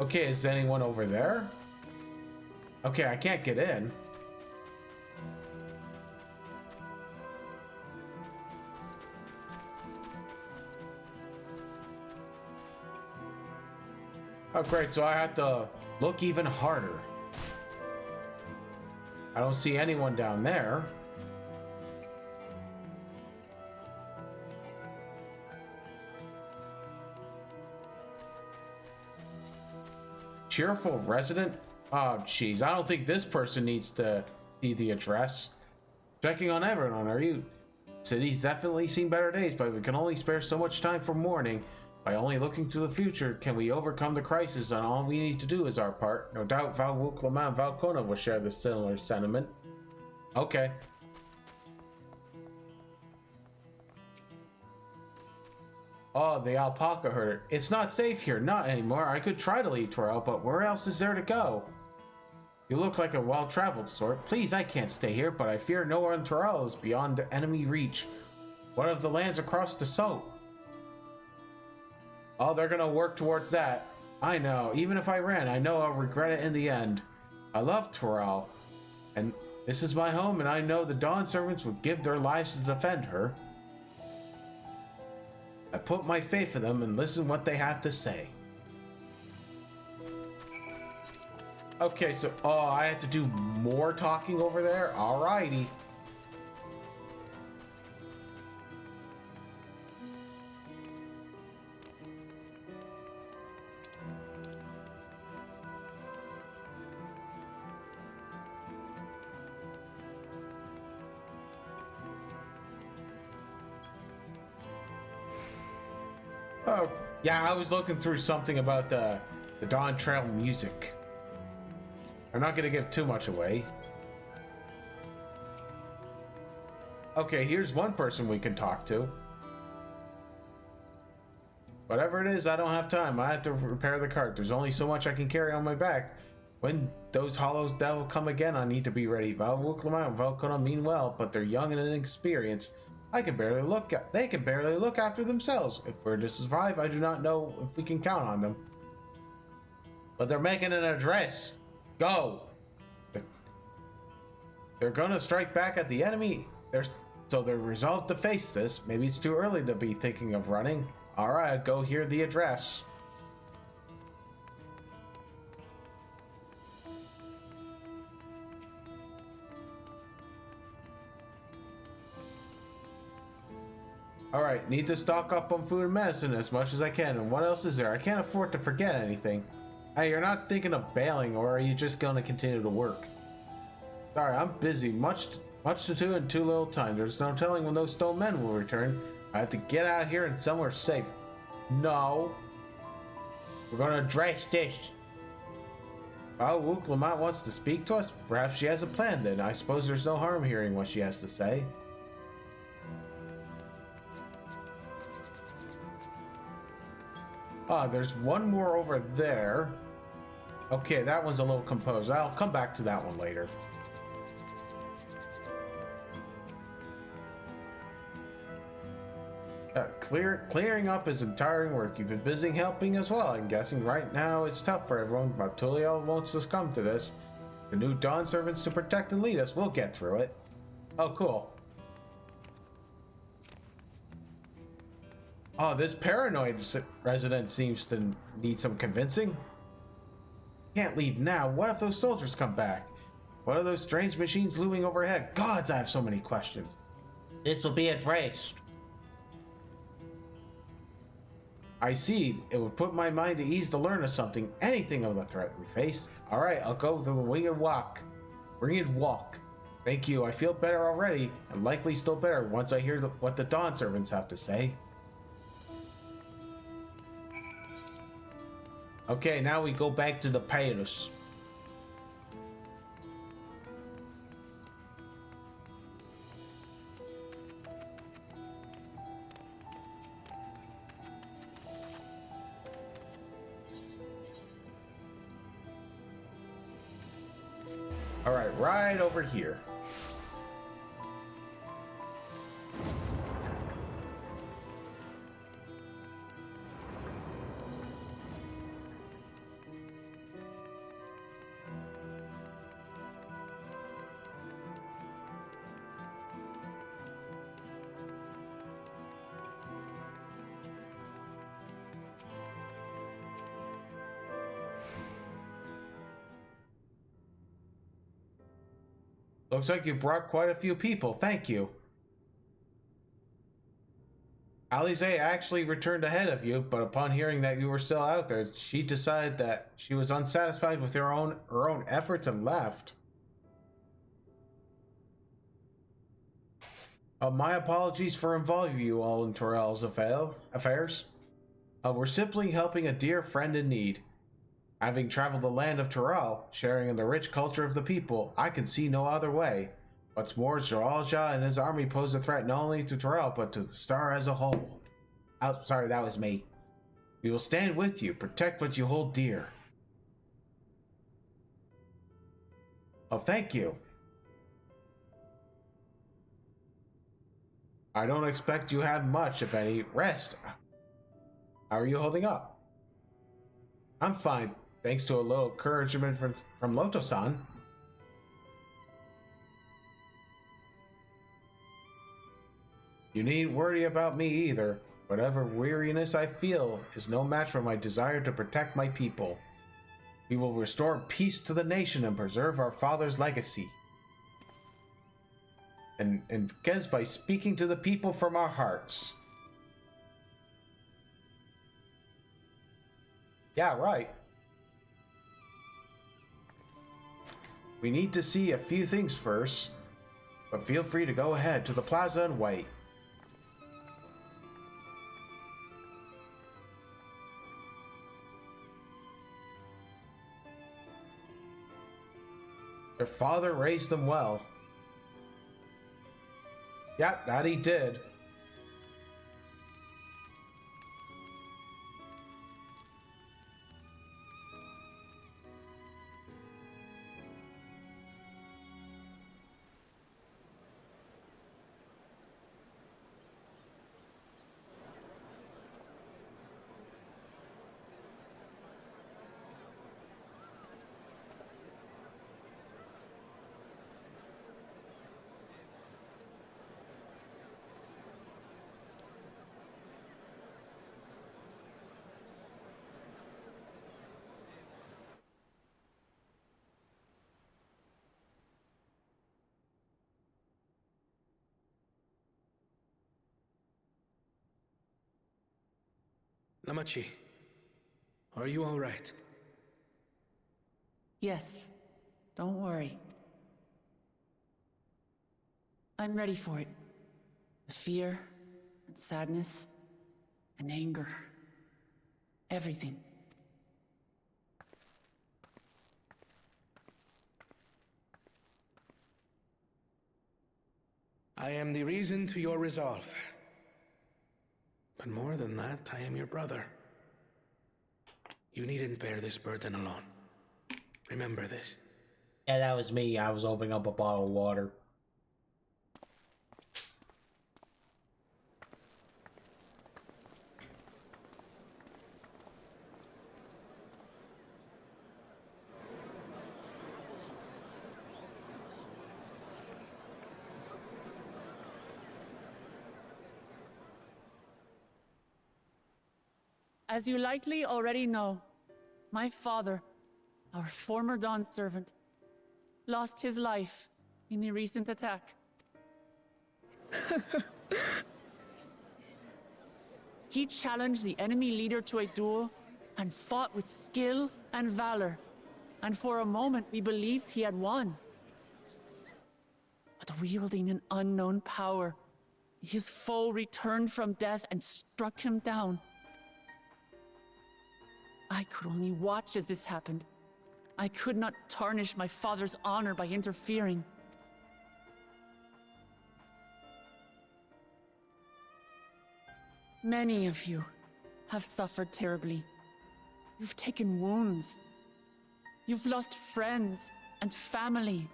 Okay, is anyone over there? Okay, I can't get in. Oh, great, so I have to look even harder. I don't see anyone down there. Cheerful resident? Oh, jeez. I don't think this person needs to see the address. Checking on everyone, are you? City's definitely seen better days, but we can only spare so much time for mourning. By only looking to the future, can we overcome the crisis, and all we need to do is our part. No doubt Val-Wook Lamat and Valkona will share this similar sentiment. Okay. Oh, the alpaca herder. It's not safe here, not anymore. I could try to leave Torel, but where else is there to go? You look like a well-traveled sort. Please, I can't stay here, but I fear nowhere in Torel is beyond enemy reach. What of the lands across the Soap? Oh, they're gonna work towards that. I know. Even if I ran, I know I'll regret it in the end. I love Torel, and this is my home, and I know the Dawn servants would give their lives to defend her. I put my faith in them and listen what they have to say. Okay, so I have to do more talking over there. Alrighty. Oh, yeah, I was looking through something about the Dawntrail music. I'm not going to give too much away. Okay, here's one person we can talk to. Whatever it is, I don't have time. I have to repair the cart. There's only so much I can carry on my back. When those hollows devil come again, I need to be ready. Val-Wook Lamat and Valkona mean well, but they're young and inexperienced. They can barely look after themselves. If we're to survive, I do not know if we can count on them. But they're making an address. Go! They're gonna strike back at the enemy. So they're resolved to face this. Maybe it's too early to be thinking of running. Alright, go hear the address. Alright, need to stock up on food and medicine as much as I can. And what else is there? I can't afford to forget anything. Hey, you're not thinking of bailing, or are you just gonna continue to work? Sorry, I'm busy. Much to do in too little time. There's no telling when those stone men will return. I have to get out of here and somewhere safe. No. We're gonna address this. Val-Wook Lamat wants to speak to us? Perhaps she has a plan then. I suppose there's no harm hearing what she has to say. Ah, there's one more over there. Okay, that one's a little composed. I'll come back to that one later. Clearing up is tiring work. You've been busy helping as well. I'm guessing right now it's tough for everyone, but Tuliel won't succumb to this. The new Dawn servants to protect and lead us. We'll get through it. Oh, cool. Oh, this paranoid resident seems to need some convincing. Can't leave now. What if those soldiers come back? What are those strange machines looming overhead? Gods, I have so many questions. This will be addressed. I see. It would put my mind at ease to learn of something, anything of the threat we face. Alright, I'll go to the winged walk. Winged walk. Thank you, I feel better already, and likely still better once I hear what the Dawn servants have to say. Okay, now we go back to the palace. Alright, right over here. Looks like you brought quite a few people, thank you. Alize actually returned ahead of you, but upon hearing that you were still out there, she decided that she was unsatisfied with her own efforts and left. My apologies for involving you all in Torel's affairs. We're simply helping a dear friend in need. Having traveled the land of Torel, sharing in the rich culture of the people, I can see no other way. What's more, Jaralja and his army pose a threat not only to Torel, but to the star as a whole. Oh, sorry, that was me. We will stand with you, protect what you hold dear. Oh, thank you. I don't expect you have much, if any, rest. How are you holding up? I'm fine, thanks to a little encouragement from Loto-san. You needn't worry about me either. Whatever weariness I feel is no match for my desire to protect my people. We will restore peace to the nation and preserve our father's legacy. And begins by speaking to the people from our hearts. Yeah, right. We need to see a few things first, but feel free to go ahead to the plaza and wait. Their father raised them well. Yep, that he did. Namachi, are you all right? Yes, don't worry. I'm ready for it. The fear, and sadness, and anger. Everything. I am the reason to your resolve. But more than that, I am your brother. You needn't bear this burden alone. Remember this. Yeah, that was me. I was opening up a bottle of water. As you likely already know, my father, our former Dawn servant, lost his life in the recent attack. He challenged the enemy leader to a duel and fought with skill and valor, and for a moment we believed he had won. but wielding an unknown power. His foe returned from death and struck him down. I could only watch as this happened. I could not tarnish my father's honor by interfering. Many of you have suffered terribly. You've taken wounds. You've lost friends and family.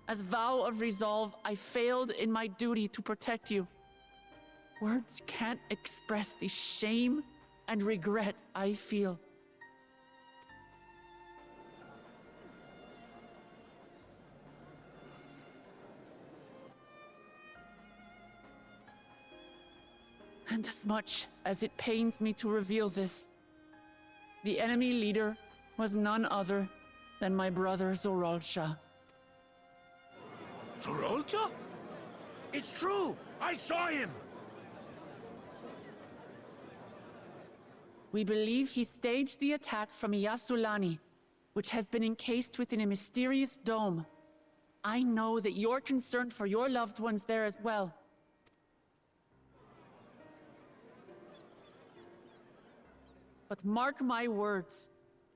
As vow of resolve, I failed in my duty to protect you. Words can't express the shame and regret I feel. And as much as it pains me to reveal this, the enemy leader was none other than my brother Zorolsha. Zorolcha? It's true! I saw him! We believe he staged the attack from Yasulani, which has been encased within a mysterious dome. I know that you're concerned for your loved ones there as well. But mark my words,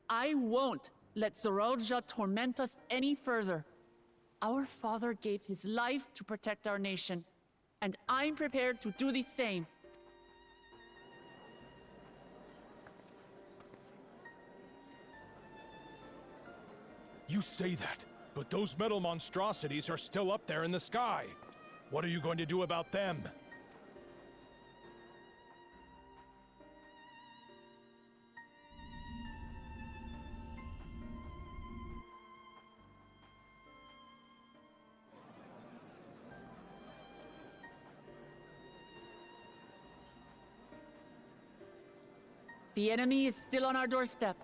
I won't let Zorolja torment us any further. Our father gave his life to protect our nation, and I'm prepared to do the same. You say that, but those metal monstrosities are still up there in the sky. What are you going to do about them? The enemy is still on our doorstep,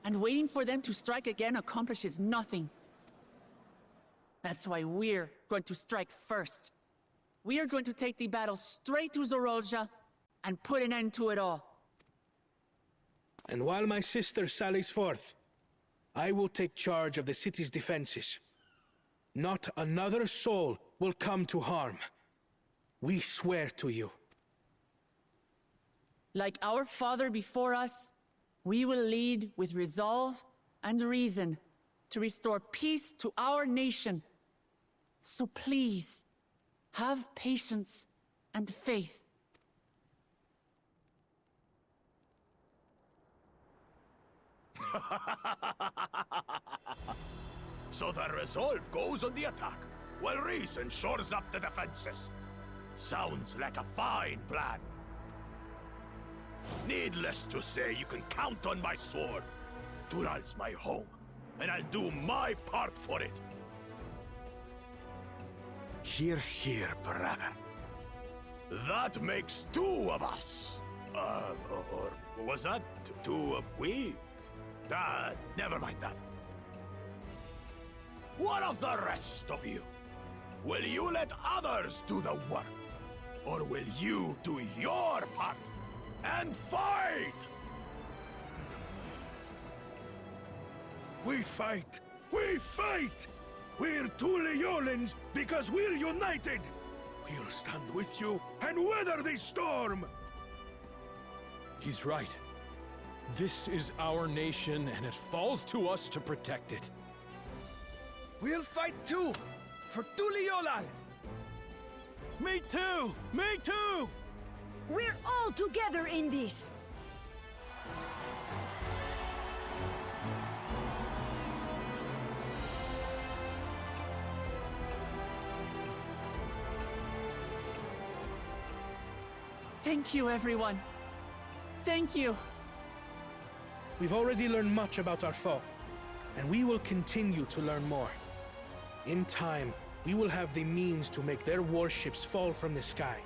and waiting for them to strike again accomplishes nothing. That's why we're going to strike first. We are going to take the battle straight to Zorolja and put an end to it all. And while my sister sallies forth, I will take charge of the city's defenses. Not another soul will come to harm. We swear to you. Like our father before us, we will lead with resolve and reason to restore peace to our nation. So please, have patience and faith. So the resolve goes on the attack, while reason shores up the defenses. Sounds like a fine plan. Needless to say, you can count on my sword. Dural's my home, and I'll do my part for it. Hear, hear, brother. That makes two of us. Or was that two of we? Never mind that. What of the rest of you? Will you let others do the work? Or will you do your part and fight? We fight! We fight! We're Tuliolans because we're united! We'll stand with you and weather this storm! He's right. This is our nation, and it falls to us to protect it. We'll fight too! For Tuliolal! Me too! Me too! We're all together in this! Thank you, everyone. Thank you. We've already learned much about our foe, and we will continue to learn more. In time, we will have the means to make their warships fall from the sky.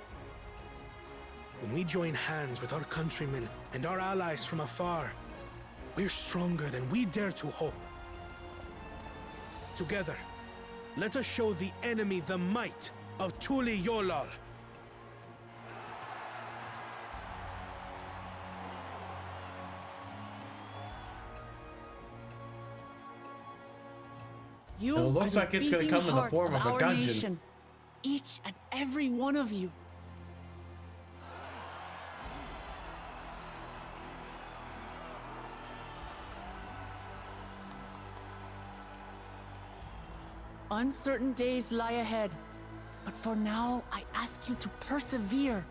When we join hands with our countrymen and our allies from afar, we're stronger than we dare to hope. Together, let us show the enemy the might of Tuliolal. You it looks are like the it's gonna beating come in the heart form of a our dungeon. nation. Each and every one of you. Uncertain days lie ahead, but for now, I ask you to persevere,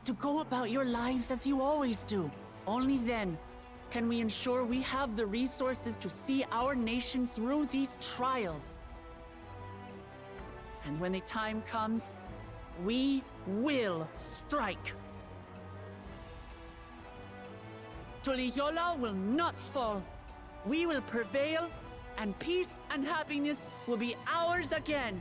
to go about your lives as you always do. Only then can we ensure we have the resources to see our nation through these trials. And when the time comes, we will strike. Tuliyola will not fall. We will prevail, and peace and happiness will be ours again.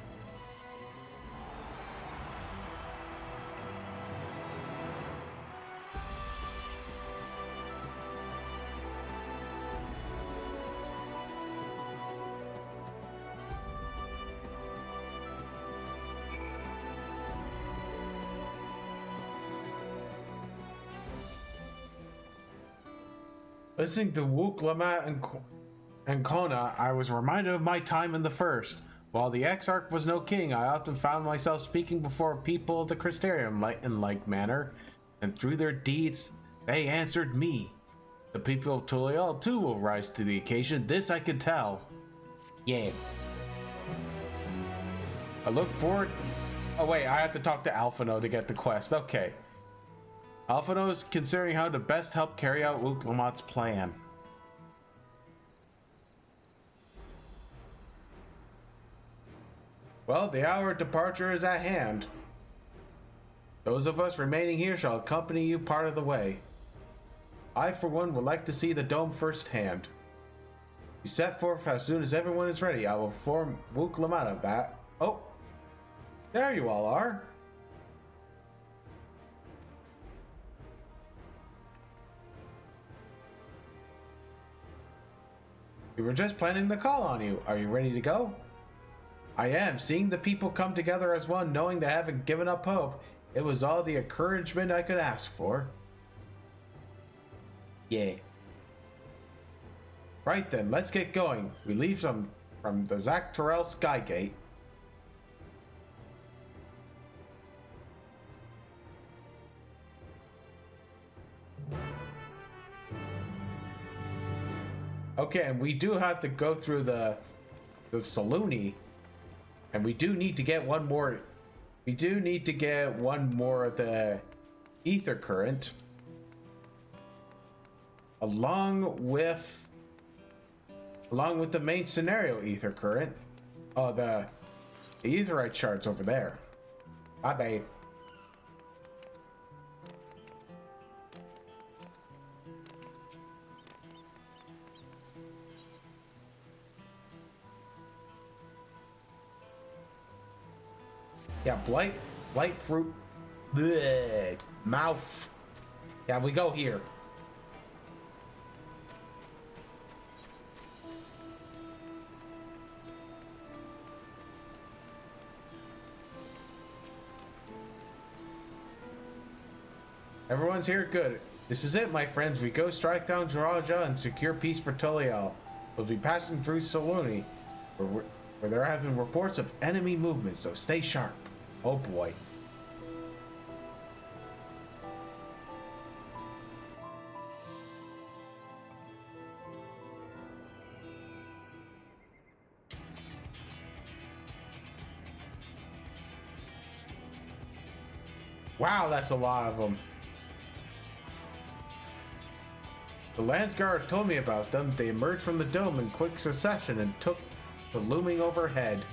Listening to Wook, Lamat, and Kona, I was reminded of my time in the First. While the Exarch was no king, I often found myself speaking before people of the Crystarium in like manner, and through their deeds, they answered me. The people of Tulial too will rise to the occasion, this I can tell. Yeah. I look forward... Oh wait, I have to talk to Alphino to get the quest, okay. Alphino is considering how to best help carry out Wook Lamat's plan. Well, the hour of departure is at hand. Those of us remaining here shall accompany you part of the way. I, for one, would like to see the dome firsthand. You set forth as soon as everyone is ready. I will inform Wook Lamat of that. Oh, there you all are. We were just planning the call on you. Are you ready to go? I am. Seeing the people come together as one, knowing they haven't given up hope, it was all the encouragement I could ask for. Yeah. Right then, let's get going. We leave from the Dawntrail Skygate. Okay, and we do have to go through the Saluni, and we do need to get one more. We do need to get one more of the ether current, along with the main scenario ether current. Oh, the etherite shards over there. Bye, babe. Yeah, blight fruit, bleh, mouth. Yeah, we go here. Everyone's here? Good. This is it, my friends. We go strike down Jaraja and secure peace for Tulial. We'll be passing through Saluni, where there have been reports of enemy movement, so stay sharp. Oh boy. Wow, that's a lot of them. The Landsguard told me about them. They emerged from the dome in quick succession and took the looming overhead.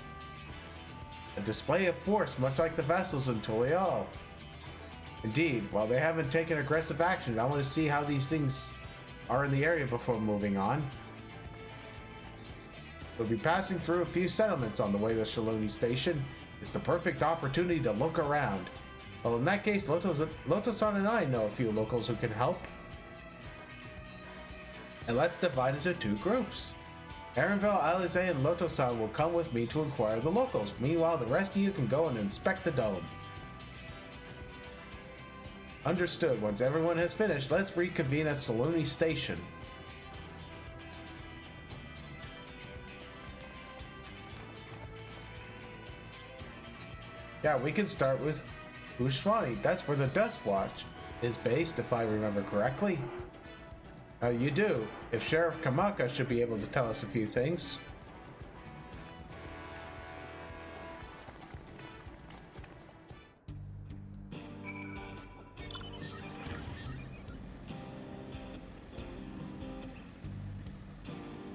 A display of force, much like the vessels in Tulial. Indeed, while they haven't taken aggressive action, I want to see how these things are in the area before moving on. We'll be passing through a few settlements on the way to Saluni Station. It's the perfect opportunity to look around. Well, in that case, Loto-san and I know a few locals who can help. And let's divide into two groups. Erenville, Alize, and Loto-san will come with me to inquire the locals. Meanwhile, the rest of you can go and inspect the dome. Understood. Once everyone has finished, let's reconvene at Saluni Station. Yeah, we can start with Ushlani. That's where the Dust Watch is based, if I remember correctly. You do. If Sheriff Kamaka should be able to tell us a few things.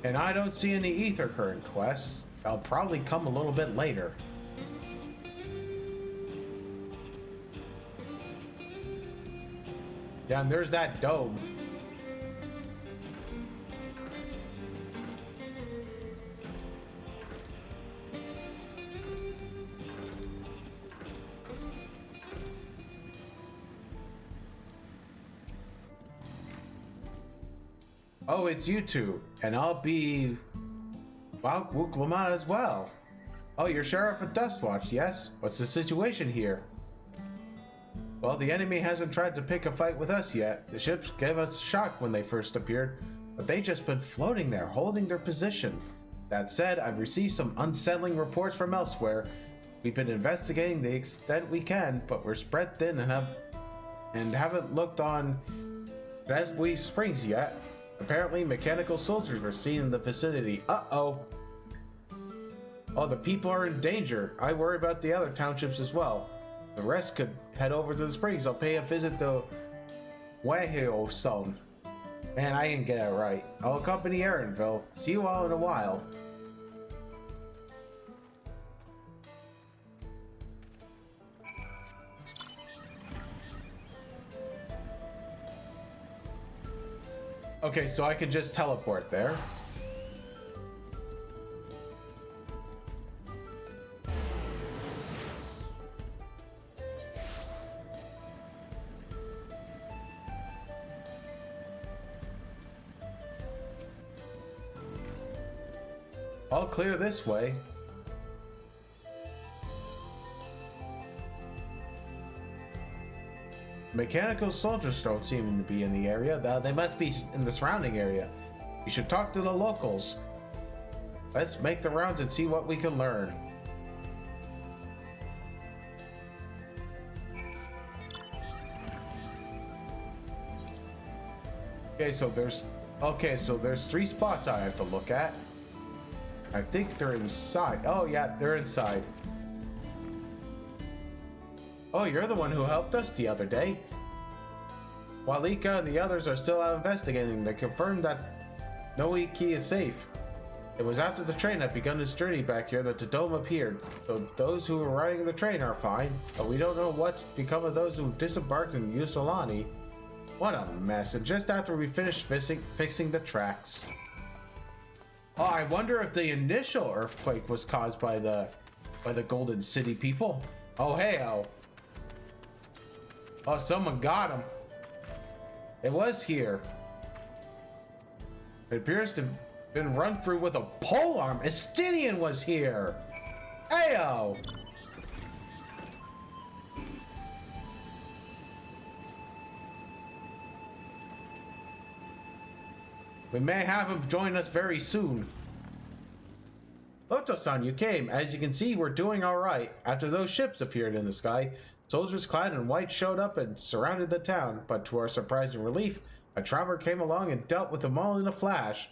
And I don't see any Ether Current quests. They'll probably come a little bit later. Yeah, and there's that dome. Oh, it's you two, and I'll be, well, Wook Lamont as well. Oh, you're Sheriff of Dustwatch, yes? What's the situation here? Well, the enemy hasn't tried to pick a fight with us yet. The ships gave us a shock when they first appeared, but they just been floating there, holding their position. That said, I've received some unsettling reports from elsewhere. We've been investigating the extent we can, but we're spread thin and haven't looked on Deswee Springs yet. Apparently, mechanical soldiers were seen in the vicinity. Uh-oh. Oh, the people are in danger. I worry about the other townships as well. The rest could head over to the springs. I'll pay a visit to Waheo Son. Man, I didn't get it right. I'll accompany Erinville. See you all in a while. Okay, so I could just teleport there. All clear this way. Mechanical soldiers don't seem to be in the area. They must be in the surrounding area. We should talk to the locals. Let's make the rounds and see what we can learn. Okay, so there's 3 spots I have to look at. I think they're inside. Oh yeah, they're inside. Oh, you're the one who helped us the other day. Walika and the others are still out investigating. They confirmed that Noiki is safe. It was after the train had begun its journey back here that the dome appeared. So those who were riding the train are fine, but we don't know what's become of those who disembarked in Usolani. What a mess, and just after we finished fixing the tracks. Oh, I wonder if the initial earthquake was caused by the Golden City people. Oh, hey-oh. Oh, someone got him. It was here. It appears to have been run through with a polearm. Estinian was here. Ayo. We may have him join us very soon. Loto-san, you came. As you can see, we're doing all right. After those ships appeared in the sky, soldiers clad in white showed up and surrounded the town, but to our surprise and relief, a traveler came along and dealt with them all in a flash.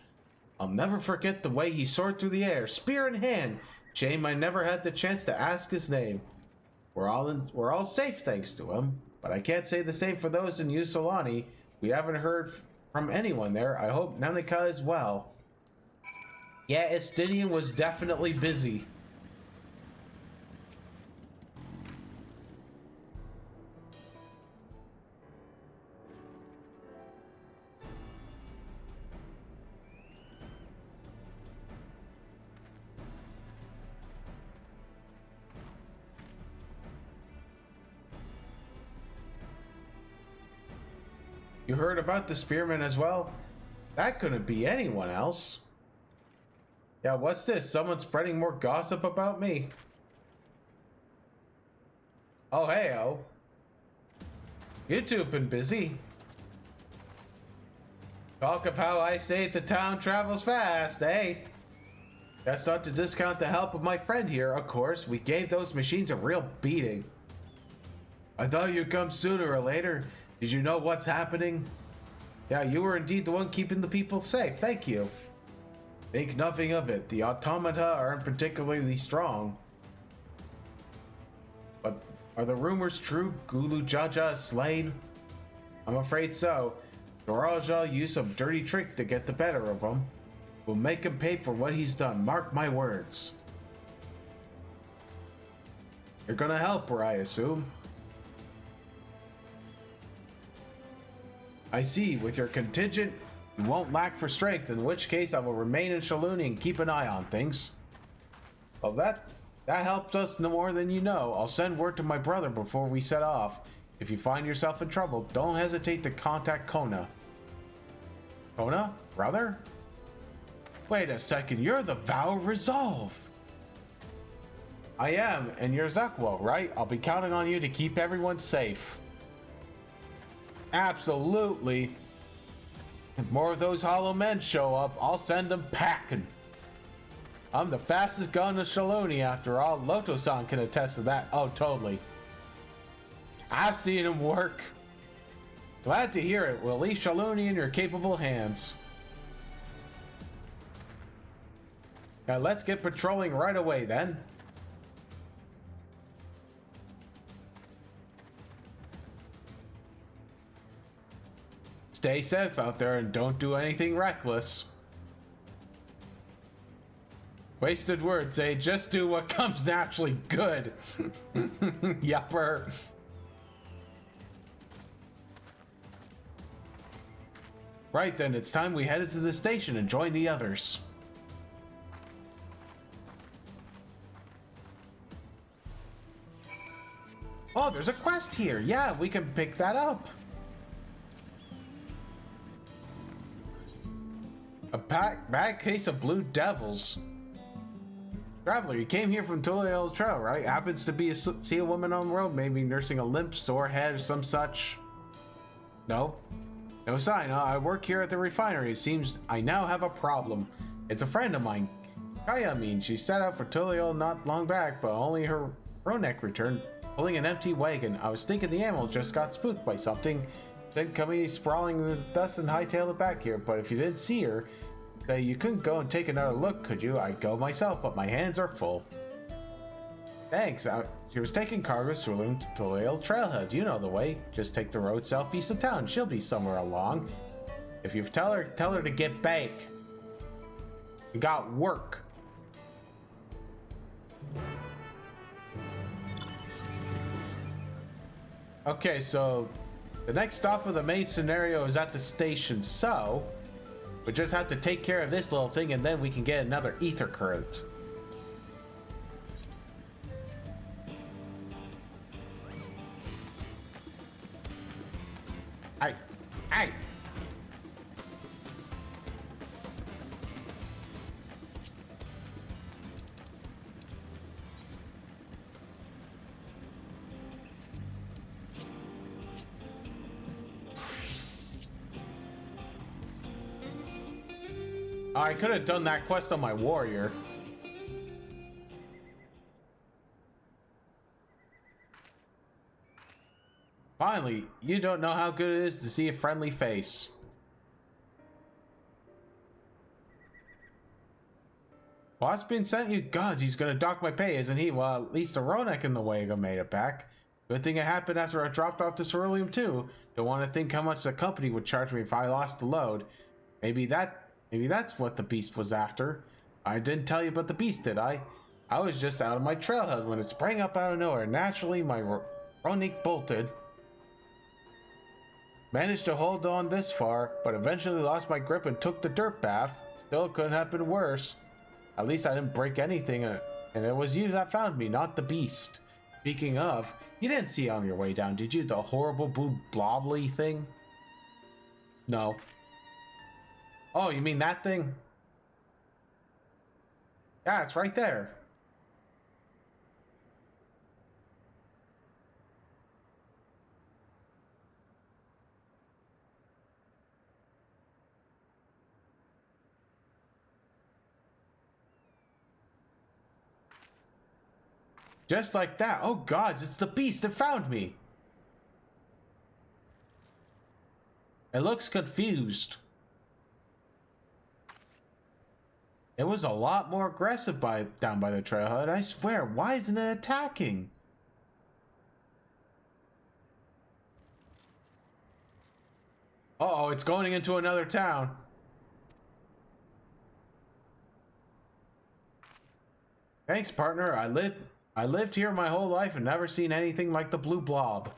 I'll never forget the way he soared through the air, spear in hand. Shame I never had the chance to ask his name. We're all safe thanks to him, but I can't say the same for those in Usolani. We haven't heard from anyone there. I hope Nanika is well. Yeah, Estinian was definitely busy. You heard about the spearman as well? That couldn't be anyone else. Yeah, what's this? Someone spreading more gossip about me? Oh, hey-oh. You two have been busy. Talk of how I say the town travels fast, eh? That's not to discount the help of my friend here, of course. We gave those machines a real beating. I thought you'd come sooner or later. Did you know what's happening? Yeah, you were indeed the one keeping the people safe. Thank you. Think nothing of it. The automata aren't particularly strong. But are the rumors true? Gulu Jaja is slain? I'm afraid so. Doraja used some dirty trick to get the better of him. We'll make him pay for what he's done. Mark my words. You're gonna help her, I assume. I see. With your contingent, you won't lack for strength, in which case I will remain in Shaluni and keep an eye on things. Well, that helps us no more than you know. I'll send word to my brother before we set off. If you find yourself in trouble, don't hesitate to contact Kona. Kona? Brother? Wait a second, you're the Vow of Resolve! I am, and you're Zekwo, right? I'll be counting on you to keep everyone safe. Absolutely. If more of those hollow men show up, I'll send them packing. I'm the fastest gun in Shaloni after all. Loto-san can attest to that. Oh, totally. I've seen him work. Glad to hear it. We'll leave Shaloni in your capable hands. Now let's get patrolling right away then. Stay safe out there and don't do anything reckless. Wasted words, eh? Just do what comes naturally good. Yupper. Right then, it's time we headed to the station and join the others. Oh, there's a quest here. Yeah, we can pick that up. A bad case of blue devils. Traveler, you came here from Dawntrail Trail, right? Happens to see a woman on the road, maybe nursing a limp, sore head, or some such. No? No sign, huh? I work here at the refinery. It seems I now have a problem. It's a friend of mine. Kaya, she set out for Tulio not long back, but only her Ronek returned, pulling an empty wagon. I was thinking the animal just got spooked by something. Then coming sprawling in the dust and hightailed it back here. But if you didn't see her, say you couldn't go and take another look, could you? I'd go myself, but my hands are full. Thanks. She was taking cargo through to Dawntrail Trailhead. You know the way. Just take the road southeast of town. She'll be somewhere along. If you tell her to get back. We got work. Okay, so the next stop of the main scenario is at the station, so we just have to take care of this little thing and then we can get another ether current. Hey! I could have done that quest on my warrior. Finally, you don't know how good it is to see a friendly face. What's been sent you? Gods, he's gonna dock my pay, isn't he? Well, at least the Ronek in the wagon made it back. Good thing it happened after I dropped off the Ceruleum too. Don't want to think how much the company would charge me if I lost the load. Maybe that's what the beast was after. I didn't tell you about the beast, did I? I was just out of my trailhead when it sprang up out of nowhere. Naturally, my Ronek bolted. Managed to hold on this far, but eventually lost my grip and took the dirt bath. Still couldn't have been worse. At least I didn't break anything, and it was you that found me, not the beast. Speaking of, you didn't see on your way down, did you? The horrible blue blobbly thing? No. Oh, you mean that thing? Yeah, it's right there. Just like that. Oh gods, it's the beast that found me. It looks confused. It was a lot more aggressive down by the trailhead. I swear, why isn't it attacking? Uh-oh, it's going into another town. Thanks, partner. I lived here my whole life and never seen anything like the blue blob.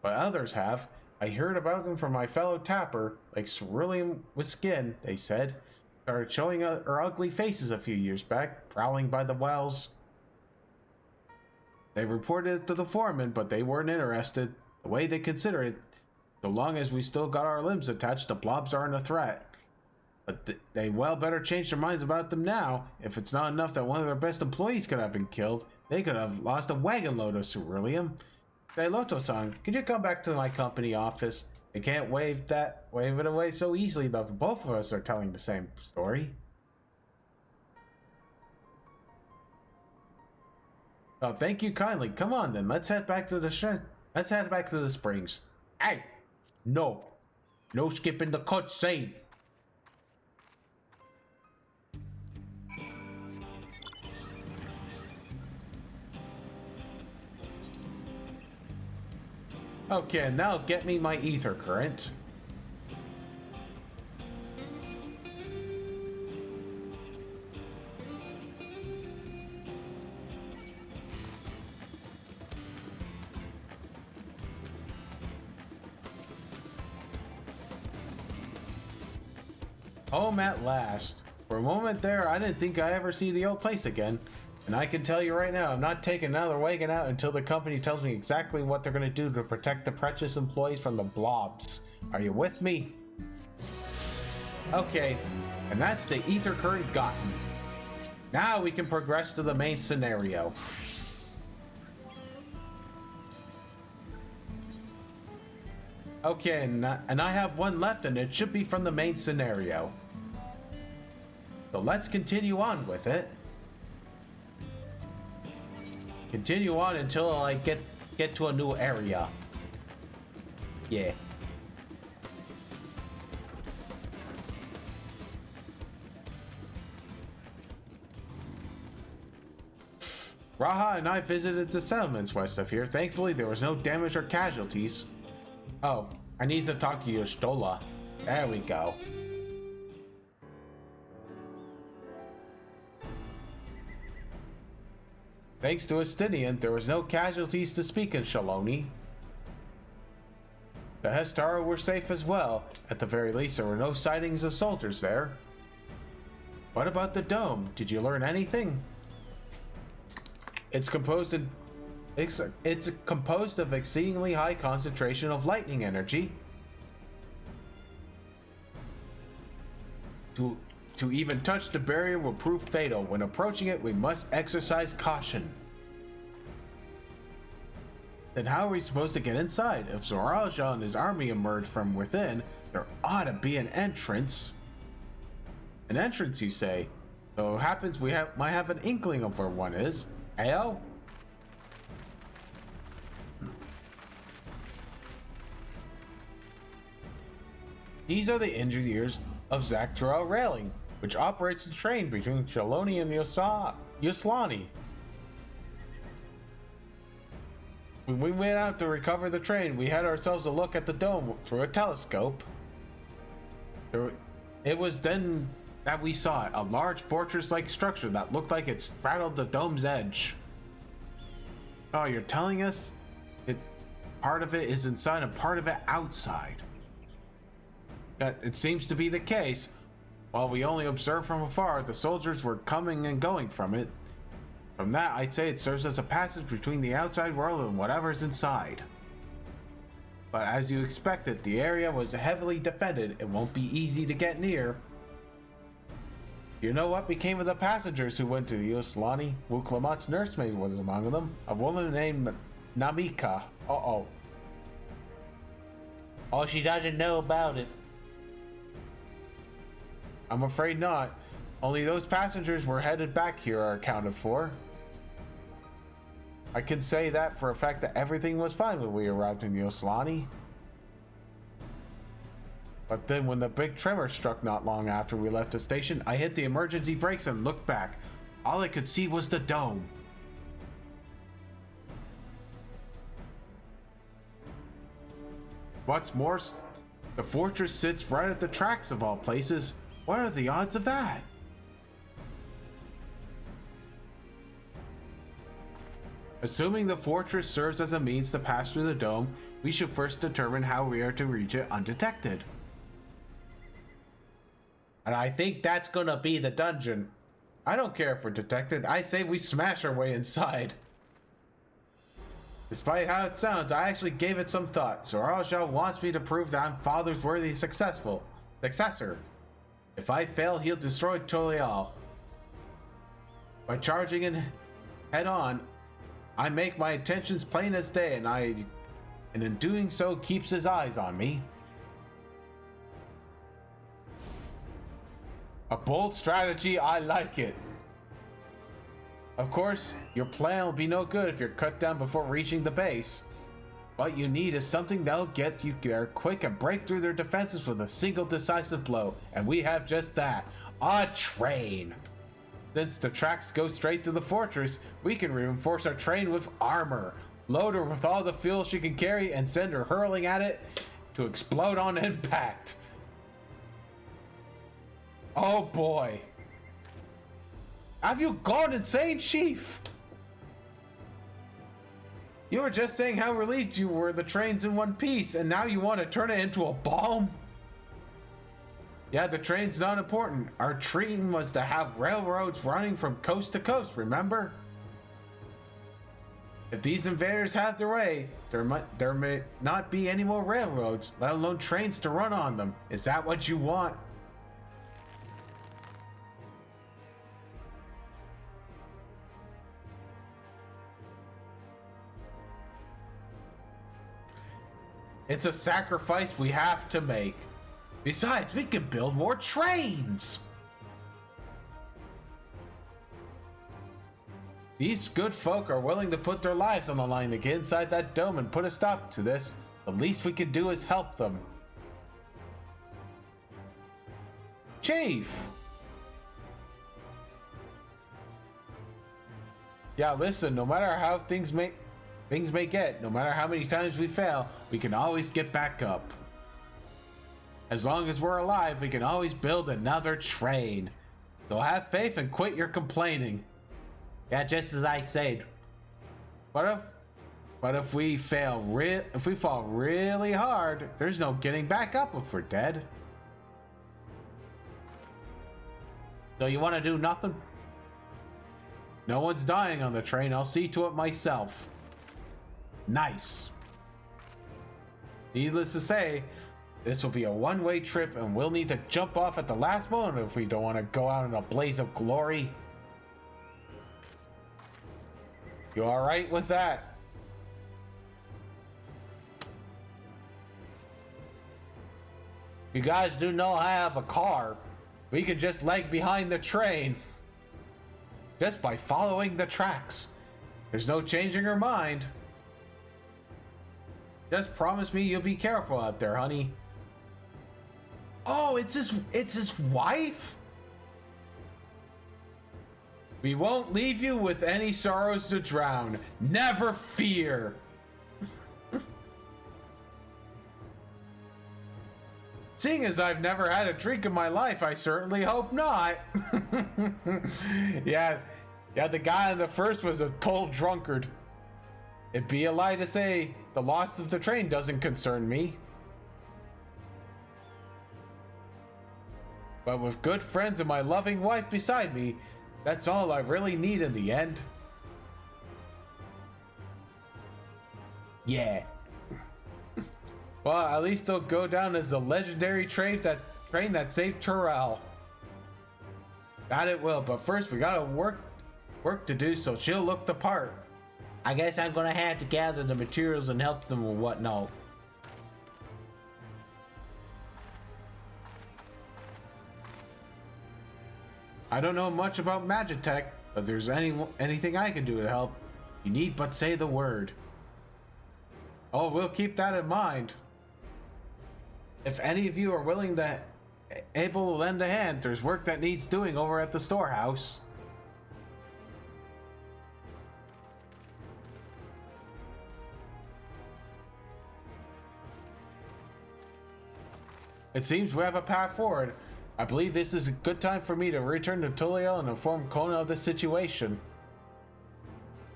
But others have. I heard about them from my fellow tapper, like cerulean with skin, they said. Started showing her ugly faces a few years back, prowling by the wells. They reported it to the foreman, but they weren't interested. The way they consider it, so long as we still got our limbs attached, the blobs aren't a threat. But they well better change their minds about them now. If it's not enough that one of their best employees could have been killed, they could have lost a wagon load of ceruleum. Say, Loto-san, could you come back to my company office? I can't wave it away so easily, though. Both of us are telling the same story. Oh, thank you kindly. Come on then, let's head back to the springs. Hey, no skipping the cutscene. Okay, now get me my ether current. Home at last. For a moment there, I didn't think I'd ever see the old place again. And I can tell you right now, I'm not taking another wagon out until the company tells me exactly what they're going to do to protect the precious employees from the blobs. Are you with me? Okay, and that's the ether current gotten. Now we can progress to the main scenario. Okay, and I have one left, and it should be from the main scenario. So let's continue on with it. Continue on until I get to a new area. Yeah. Raha and I visited the settlements west of here. Thankfully, there was no damage or casualties. Oh, I need to talk to Yostola. There we go. Thanks to Estinian, there was no casualties to speak in Shaloni. The Hestara were safe as well. At the very least, there were no sightings of soldiers there. What about the dome? Did you learn anything? It's composed of exceedingly high concentration of lightning energy. To even touch the barrier will prove fatal. When approaching it, we must exercise caution. Then how are we supposed to get inside? If Zoraja and his army emerge from within, there ought to be an entrance. An entrance, you say? So it happens we might have an inkling of where one is. Ayo? These are the engineers of Dawntrail Railing, which operates the train between Shaloni and Yuslani. When we went out to recover the train, we had ourselves a look at the dome through a telescope. It was then that we saw it, a large fortress-like structure that looked like it straddled the dome's edge. Oh, you're telling us part of it is inside and part of it outside? It seems to be the case. While we only observed from afar, the soldiers were coming and going from it. From that, I'd say it serves as a passage between the outside world and whatever's inside. But as you expected, the area was heavily defended. It won't be easy to get near. You know what became of the passengers who went to Yuslani? Wuklamat's nursemaid was among them, a woman named Namika. Uh-oh. Oh, she doesn't know about it. I'm afraid not. Only those passengers were headed back here are accounted for. I can say that for a fact that everything was fine when we arrived in Yoslani. But then when the big tremor struck not long after we left the station, I hit the emergency brakes and looked back. All I could see was the dome. What's more, the fortress sits right at the tracks of all places. What are the odds of that? Assuming the fortress serves as a means to pass through the dome, we should first determine how we are to reach it undetected. And I think that's gonna be the dungeon. I don't care if we're detected. I say we smash our way inside. Despite how it sounds, I actually gave it some thought. So Aralshah wants me to prove that I'm Father's worthy successor. If I fail, he'll destroy Tolial. By charging in head on, I make my intentions plain as day, and in doing so keeps his eyes on me. A bold strategy, I like it. Of course, your plan will be no good if you're cut down before reaching the base. What you need is something that'll get you there quick and break through their defenses with a single decisive blow. And we have just that. A train! Since the tracks go straight to the fortress, we can reinforce our train with armor. Load her with all the fuel she can carry and send her hurling at it to explode on impact. Oh boy. Have you gone insane, Chief? You were just saying how relieved you were the train's in one piece, and now you want to turn it into a bomb? Yeah, the train's not important. Our dream was to have railroads running from coast to coast, remember? If these invaders have their way, there may not be any more railroads, let alone trains to run on them. Is that what you want? It's a sacrifice we have to make. Besides, we can build more trains. These good folk are willing to put their lives on the line to get inside that dome and put a stop to this. The least we can do is help them. Chief! Yeah, listen, no matter how things may get, no matter how many times we fail, we can always get back up. As long as we're alive, we can always build another train. So have faith and quit your complaining. Yeah, just as I said. But if we fall really hard, there's no getting back up if we're dead. So you want to do nothing? No one's dying on the train. I'll see to it myself. Nice. Needless to say, this will be a one-way trip and we'll need to jump off at the last moment if we don't want to go out in a blaze of glory. You alright with that? You guys do know I have a car. We can just lag behind the train. Just by following the tracks. There's no changing her mind. Just promise me you'll be careful out there, honey. Oh, it's his wife? We won't leave you with any sorrows to drown. Never fear. Seeing as I've never had a drink in my life, I certainly hope not. Yeah, the guy on the first was a total drunkard. It'd be a lie to say the loss of the train doesn't concern me. But with good friends and my loving wife beside me, that's all I really need in the end. Yeah. Well, at least they'll go down as the legendary train that saved Terrell. That it will, but first we gotta work to do so she'll look the part. I guess I'm gonna have to gather the materials and help them with whatnot. I don't know much about Magitech, but if there's anything I can do to help, You need but say the word. Oh, we'll keep that in mind. If any of you are willing to able to lend a hand, there's work that needs doing over at the storehouse. It seems we have a path forward. I believe this is a good time for me to return to Tulio and inform Kona of the situation.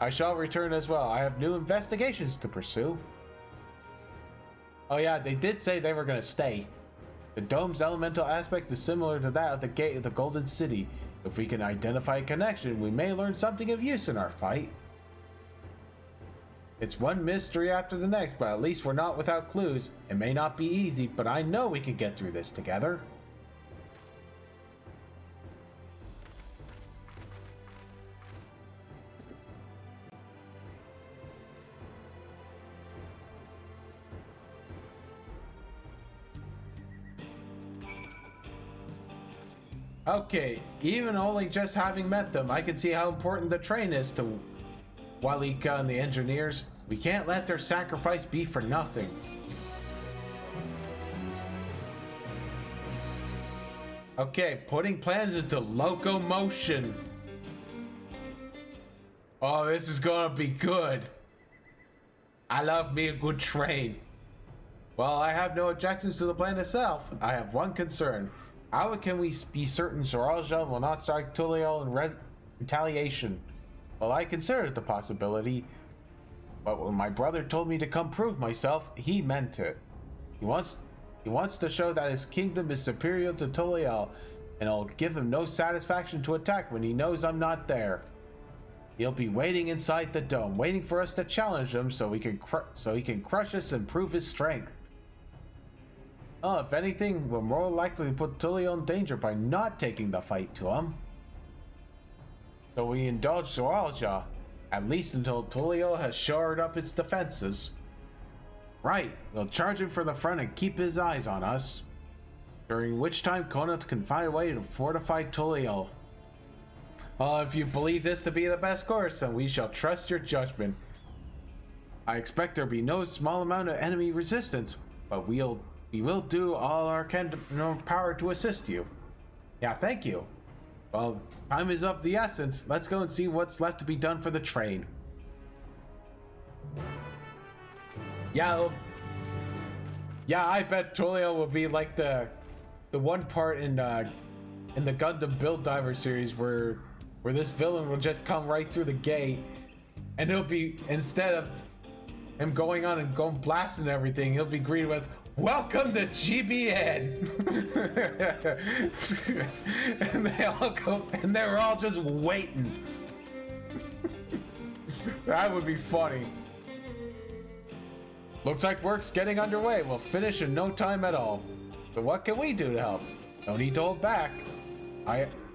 I shall return as well. I have new investigations to pursue. Oh yeah, they did say they were going to stay. The dome's elemental aspect is similar to that of the gate of the Golden City. If we can identify a connection, we may learn something of use in our fight. It's one mystery after the next, but at least we're not without clues. It may not be easy, but I know we can get through this together. Okay, even only just having met them, I can see how important the train is to Walika and the engineers. We can't let their sacrifice be for nothing. Okay, putting plans into locomotion. Oh, this is gonna be good. I love me a good train. Well, I have no objections to the plan itself. I have one concern. How can we be certain Zoraja will not strike Tulio in retaliation? Well, I considered the possibility, but when my brother told me to come prove myself, he meant it. He wants to show that his kingdom is superior to Tulio, and it'll give him no satisfaction to attack when he knows I'm not there. He'll be waiting inside the dome, waiting for us to challenge him so he can crush us and prove his strength. Oh, if anything, we're more likely to put Tulio in danger by not taking the fight to him. So we indulge Zoraja, at least until Tulio has shored up its defenses. Right, we'll charge him from the front and keep his eyes on us, during which time Kona can find a way to fortify Tulio. If you believe this to be the best course, then we shall trust your judgment. I expect there will be no small amount of enemy resistance, but we will do all our power to assist you. Yeah, thank you. Well, time is of the essence. Let's go and see what's left to be done for the train. Yeah, I bet Tulio will be like the one part in the Gundam Build Diver series where this villain will just come right through the gate, and he'll be, instead of him going on and going blasting everything, he'll be greeted with, "Welcome to GBN." And they all go, and they're all just waiting. That would be funny. Looks like work's getting underway. We'll finish in no time at all. So what can we do to help? No need to hold back.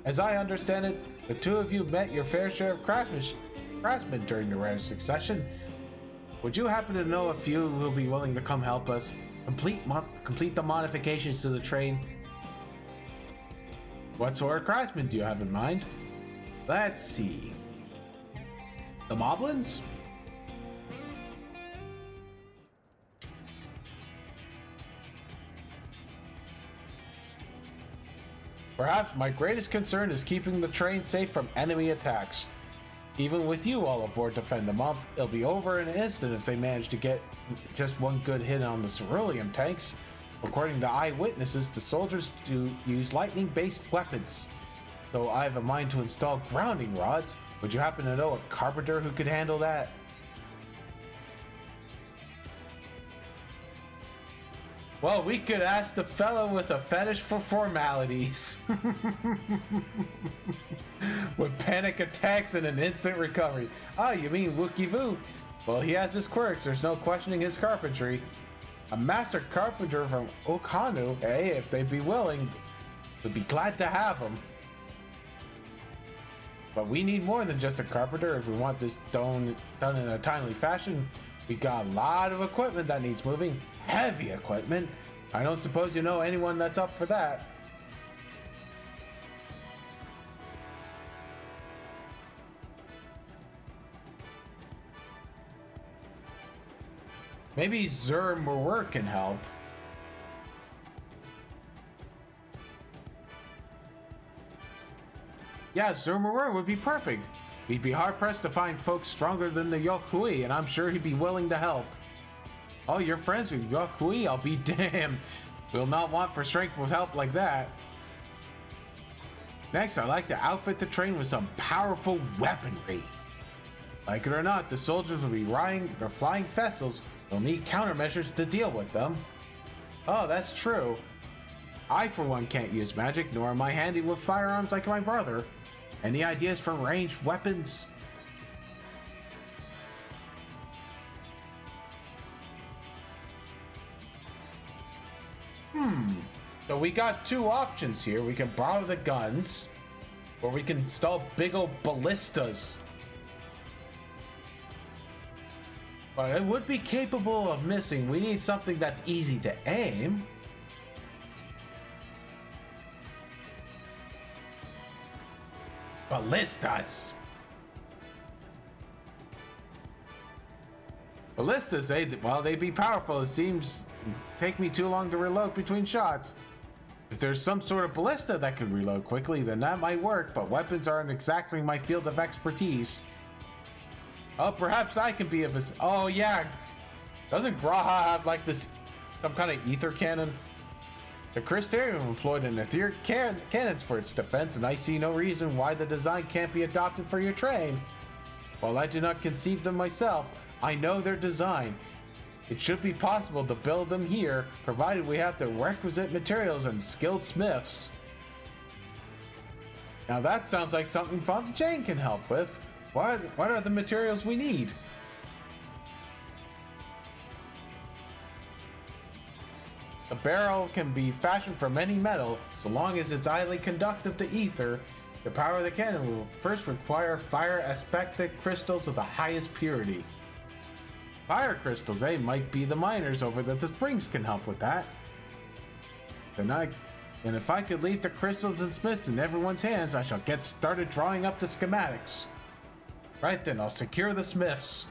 As I understand it, the two of you met your fair share of craftsmen during the rare succession. Would you happen to know a few who will be willing to come help us complete the modifications to the train? What sort of craftsmen do you have in mind? Let's see. The Moblins? Perhaps my greatest concern is keeping the train safe from enemy attacks. Even with you all aboard to fend them off, it'll be over in an instant if they manage to get just one good hit on the cerulean tanks. According to eyewitnesses, the soldiers do use lightning-based weapons. So I have a mind to install grounding rods. Would you happen to know a carpenter who could handle that? Well, we could ask the fellow with a fetish for formalities. With panic attacks and an instant recovery. Ah, you mean Wookie Vu? Well, he has his quirks. There's no questioning his carpentry. A master carpenter from Okanu, hey, if they'd be willing, we'd be glad to have him. But we need more than just a carpenter if we want this done in a timely fashion. We got a lot of equipment that needs moving. Heavy equipment. I don't suppose you know anyone that's up for that. Maybe Zermurur can help. Yeah, Zermurur would be perfect. He'd be hard-pressed to find folks stronger than the Yokui, and I'm sure he'd be willing to help. Oh, you're friends with Yokui? I'll be damned. We'll not want for strength with help like that. Next, I'd like to outfit the train with some powerful weaponry. Like it or not, the soldiers will be riding or flying vessels. They'll need countermeasures to deal with them. Oh, that's true. I, for one, can't use magic, nor am I handy with firearms like my brother. Any ideas for ranged weapons? So we got two options here. We can borrow the guns, or we can install big old ballistas. But it would be capable of missing. We need something that's easy to aim. Ballistas. Ballistas, they'd be powerful. It seems take me too long to reload between shots. If there's some sort of ballista that can reload quickly, then that might work, but weapons aren't exactly my field of expertise. Oh, perhaps I can be of oh yeah. Doesn't Graha have like this, some kind of ether cannon? The Crystarium employed an etheric cannons for its defense, and I see no reason why the design can't be adopted for your train. While I do not conceive them myself, I know their design. It should be possible to build them here, provided we have the requisite materials and skilled smiths. Now that sounds like something Fountain Jane can help with. What are the materials we need? The barrel can be fashioned from any metal, so long as it's highly conductive to ether. The power of the cannon will first require fire aspectic crystals of the highest purity. Fire crystals, they might be the miners over at the springs can help with that. And if I could leave the crystals and smiths in everyone's hands, I shall get started drawing up the schematics. Right then, I'll secure the smiths.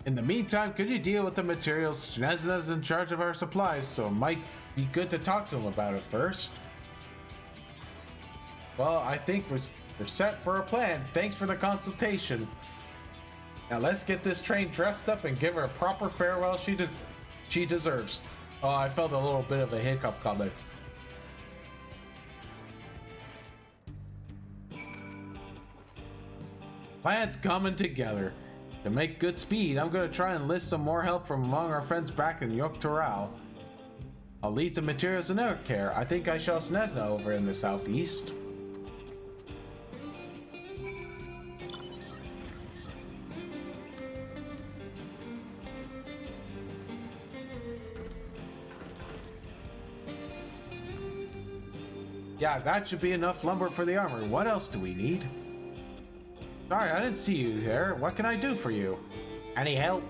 In the meantime, could you deal with the materials? Nezna's in charge of our supplies, so it might be good to talk to him about it first. Well, I think we're set for a plan. Thanks for the consultation. Now let's get this train dressed up and give her a proper farewell she deserves. Oh, I felt a little bit of a hiccup coming. Plans coming together. To make good speed, I'm going to try and enlist some more help from among our friends back in Yoktoral. I'll leave the materials in their care. I think I shall Snezna over in the southeast. Yeah, that should be enough lumber for the armor. What else do we need? Sorry, I didn't see you there. What can I do for you? Any help?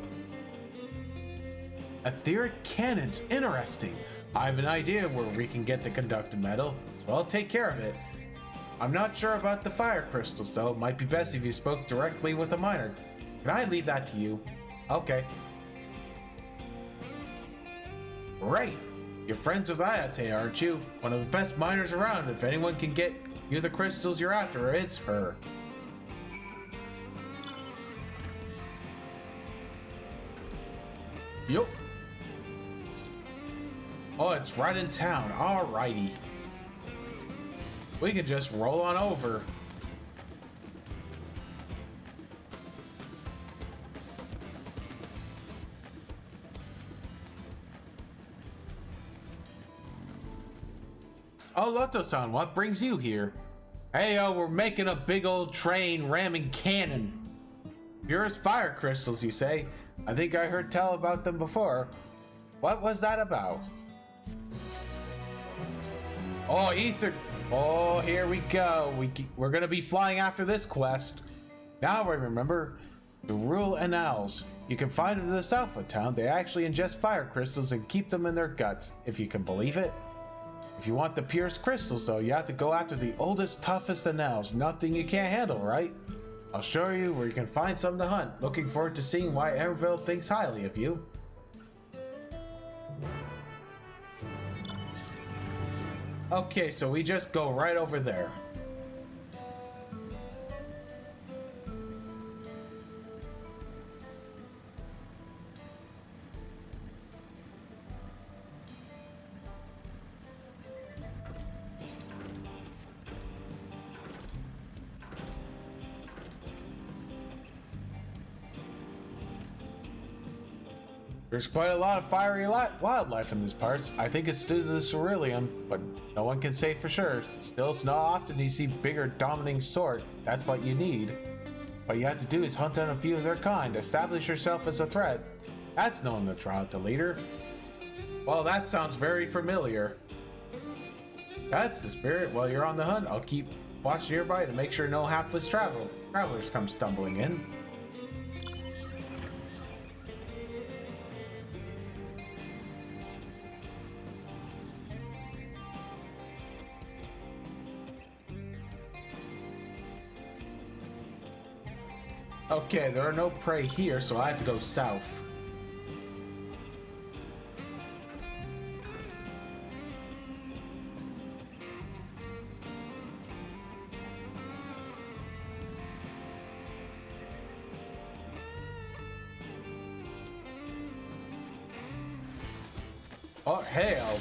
Etheric cannons, interesting. I have an idea where we can get the conductive metal, so I'll take care of it. I'm not sure about the fire crystals though. It might be best if you spoke directly with a miner. Can I leave that to you? Okay. Great. You're friends with Ayate, aren't you? One of the best miners around. If anyone can get you the crystals you're after, it's her. Yup. Oh, it's right in town. Alrighty. We can just roll on over. Oh, Loto-san, what brings you here? Hey, we're making a big old train ramming cannon. Purest fire crystals, you say? I think I heard tell about them before. What was that about? Oh, ether. Oh, here we go. We're gonna be flying after this quest. Now I remember the Rule and Owls. You can find them in the south of town. They actually ingest fire crystals and keep them in their guts, if you can believe it. If you want the purest crystals, though, you have to go after the oldest, toughest Enels. Nothing you can't handle, right? I'll show you where you can find some to hunt. Looking forward to seeing why Erenville thinks highly of you. Okay, so we just go right over there. There's quite a lot of fiery wildlife in these parts. I think it's due to the cerulean, but no one can say for sure. Still, it's not often you see bigger dominating sort. That's what you need. What you have to do is hunt down a few of their kind, establish yourself as a threat. That's knowing the Toronto leader. Well, that sounds very familiar. That's the spirit. While you're on the hunt, I'll keep watch nearby to make sure no hapless travelers come stumbling in. Okay, there are no prey here, so I have to go south. Oh, hell.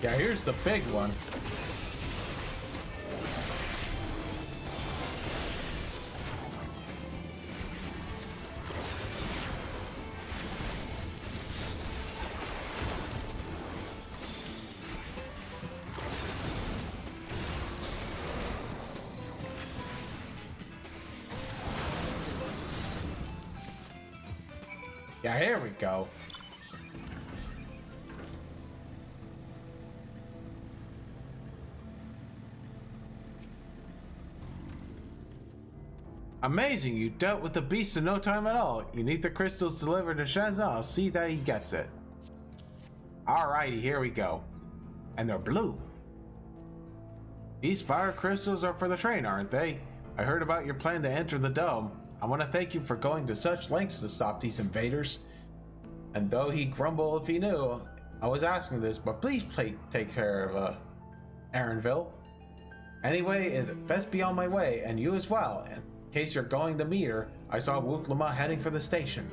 Yeah, here's the big one. Yeah, here we go. Amazing, you dealt with the beast in no time at all. You need the crystals delivered to Shenzhen. I'll see that he gets it. Alrighty, here we go. And they're blue. These fire crystals are for the train, aren't they? I heard about your plan to enter the dome. I want to thank you for going to such lengths to stop these invaders. And though he grumbled if he knew, I was asking this, but please take care of Erenville. Anyway, it's best be on my way, and you as well. In case you're going to meet her, I saw Wuklama heading for the station.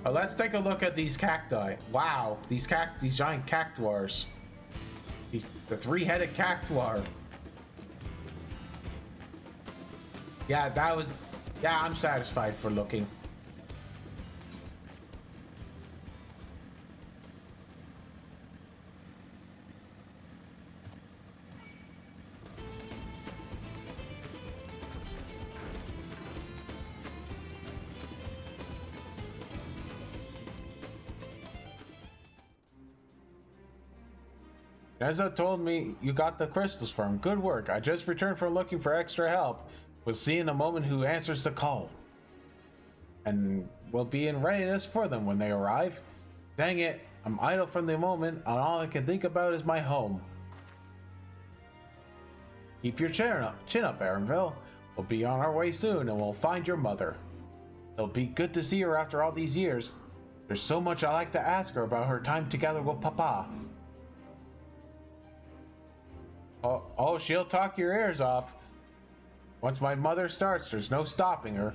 Let's take a look at these cacti. Wow, these giant cactuars. The three-headed cactuar. Yeah, I'm satisfied for looking. Enzo told me you got the crystals for him. Good work. I just returned from looking for extra help. We'll see in a moment who answers the call. And we'll be in readiness for them when they arrive. Dang it, I'm idle from the moment, and all I can think about is my home. Keep your chin up, Erenville. We'll be on our way soon, and we'll find your mother. It'll be good to see her after all these years. There's so much I like to ask her about her time together with Papa. Oh, she'll talk your ears off. Once my mother starts, there's no stopping her.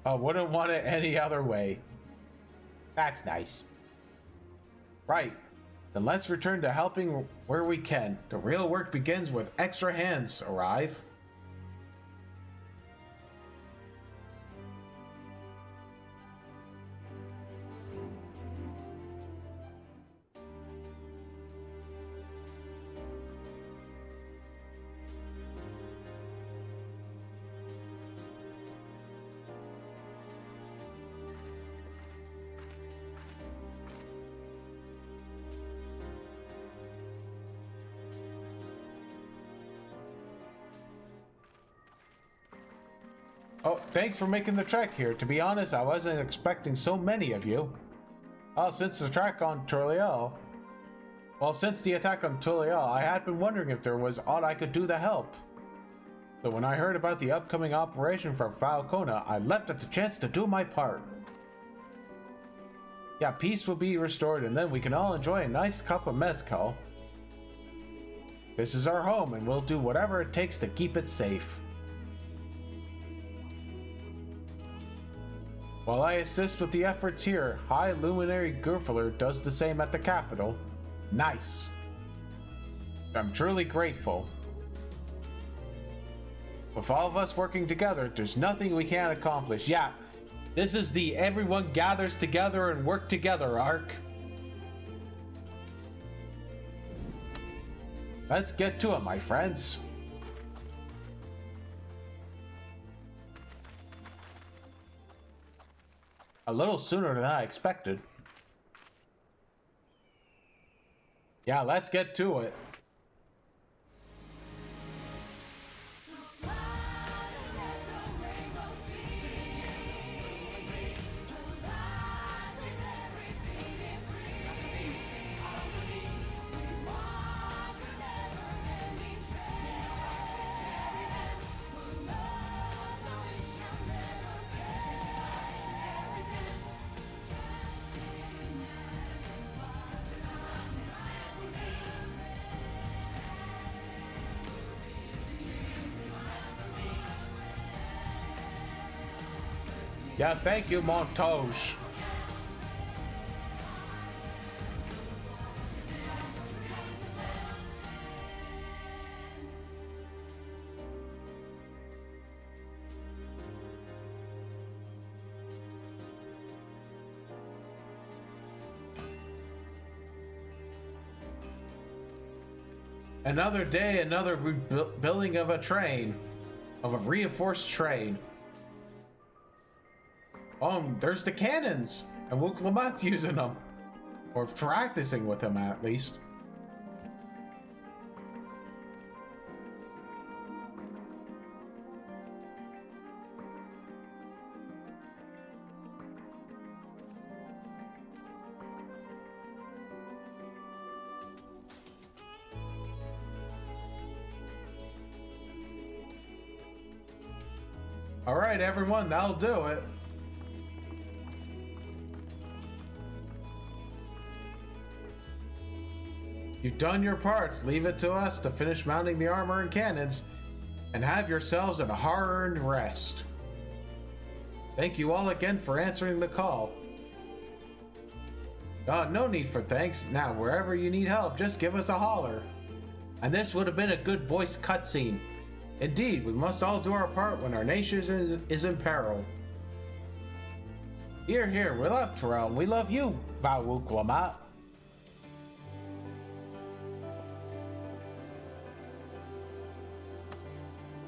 I wouldn't want it any other way. That's nice. Right, then let's return to helping where we can. The real work begins with extra hands arrive. Oh, thanks for making the trek here. To be honest, I wasn't expecting so many of you. Oh, since the attack on Toliel. Well, since the attack on Toliel, I had been wondering if there was aught I could do to help. So when I heard about the upcoming operation from Falcona, I leapt at the chance to do my part. Yeah, peace will be restored and then we can all enjoy a nice cup of mezcal. This is our home and we'll do whatever it takes to keep it safe. While I assist with the efforts here, High Luminary Gurfler does the same at the capital. Nice. I'm truly grateful. With all of us working together, there's nothing we can't accomplish. Yeah, this is the everyone gathers together and work together arc. Let's get to it, my friends. A little sooner than I expected. Yeah, let's get to it. Yeah, thank you, Montage. Another day, another rebuilding of a train, of a reinforced train. There's the cannons, and Wook Lamat's using them, or practicing with them at least. All right, everyone, that'll do it. You've done your parts. Leave it to us to finish mounting the armor and cannons and have yourselves a hard-earned rest. Thank you all again for answering the call. No need for thanks. Now, wherever you need help, just give us a holler. And this would have been a good voice cutscene. Indeed, we must all do our part when our nation is in peril. Here, we love Terrell, and we love you, Wook Lamat.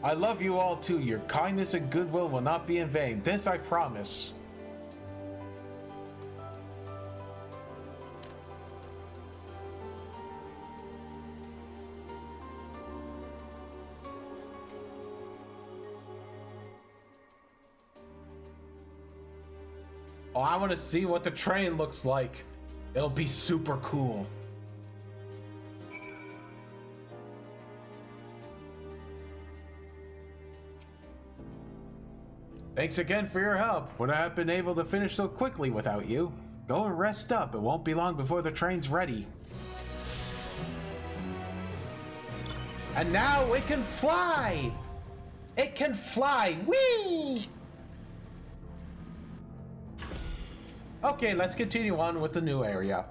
I love you all too. Your kindness and goodwill will not be in vain. This I promise. Oh, I want to see what the train looks like. It'll be super cool. Thanks again for your help. Wouldn't have been able to finish so quickly without you. Go and rest up. It won't be long before the train's ready. And now it can fly! It can fly! Whee! Okay, let's continue on with the new area.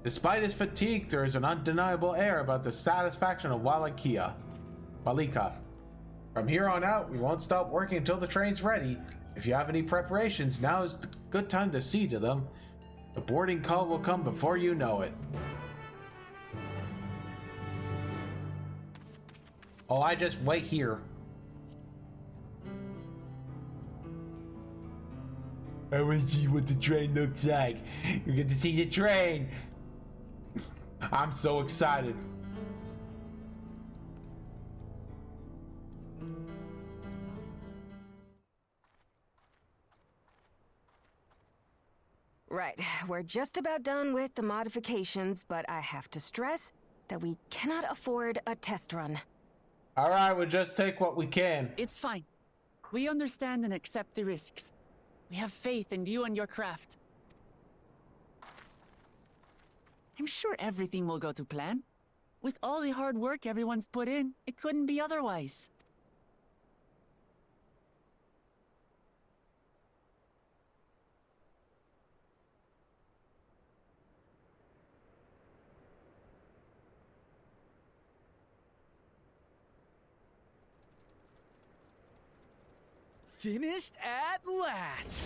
Despite his fatigue, there is an undeniable air about the satisfaction of Walika. From here on out, we won't stop working until the train's ready. If you have any preparations, now is the good time to see to them. The boarding call will come before you know it. Oh, I just wait here. I want to see what the train looks like. You get to see the train. I'm so excited. Right, we're just about done with the modifications, but I have to stress that we cannot afford a test run. All right, we'll just take what we can. It's fine. We understand and accept the risks. We have faith in you and your craft. I'm sure everything will go to plan. With all the hard work everyone's put in, it couldn't be otherwise. Finished at last!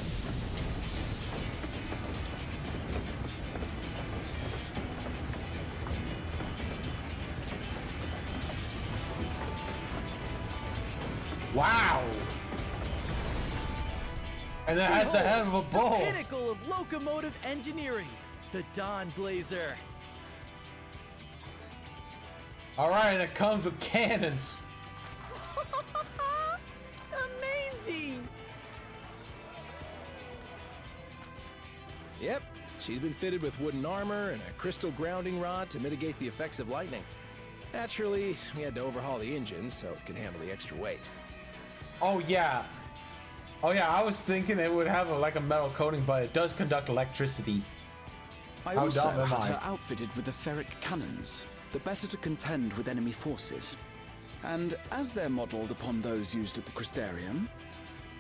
Wow! And it has the head of a bull. The pinnacle of locomotive engineering, the Dawn Blazer. All right, and it comes with cannons. Amazing! Yep, she's been fitted with wooden armor and a crystal grounding rod to mitigate the effects of lightning. Naturally, we had to overhaul the engine so it can handle the extra weight. Oh yeah. Oh yeah, I was thinking it would have like a metal coating, but it does conduct electricity. I How also dumb am had I? her outfitted with the ferric cannons, the better to contend with enemy forces. And as they're modeled upon those used at the Crystarium,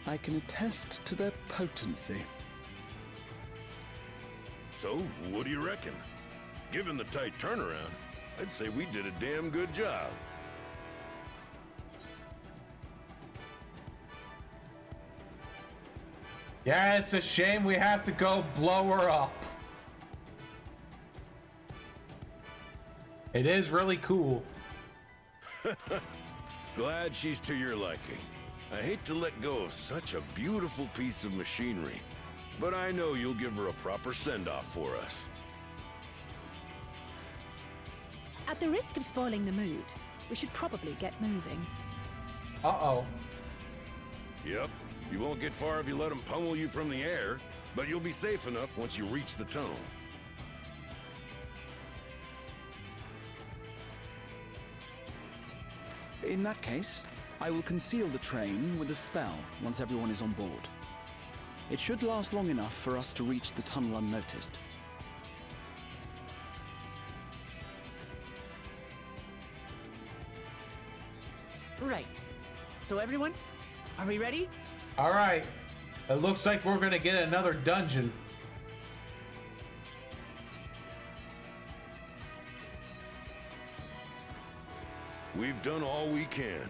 I can attest to their potency. So, what do you reckon? Given the tight turnaround, I'd say we did a damn good job. Yeah, it's a shame we have to go blow her up. It is really cool. Glad she's to your liking. I hate to let go of such a beautiful piece of machinery, but I know you'll give her a proper send-off for us. At the risk of spoiling the mood, we should probably get moving. Uh-oh. Yep, you won't get far if you let them pummel you from the air, but you'll be safe enough once you reach the tunnel. In that case, I will conceal the train with a spell once everyone is on board. It should last long enough for us to reach the tunnel unnoticed. Right. So everyone, are we ready? All right. It looks like we're gonna get another dungeon. We've done all we can.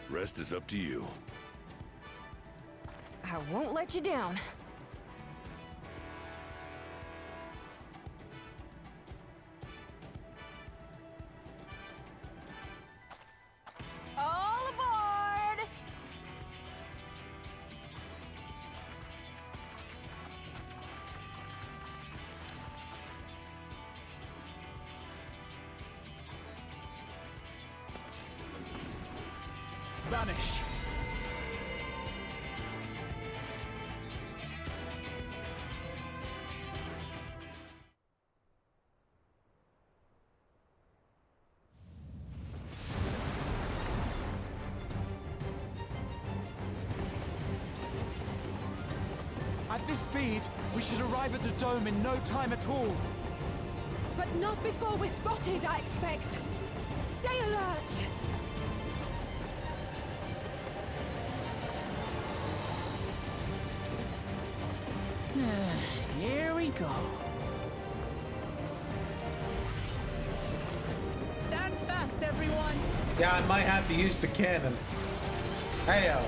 Rest is up to you. I won't let you down. All aboard! Vanish! At this speed, we should arrive at the dome in no time at all. But not before we're spotted, I expect. Stay alert! Here we go. Stand fast, everyone. Yeah, I might have to use the cannon. Heyo.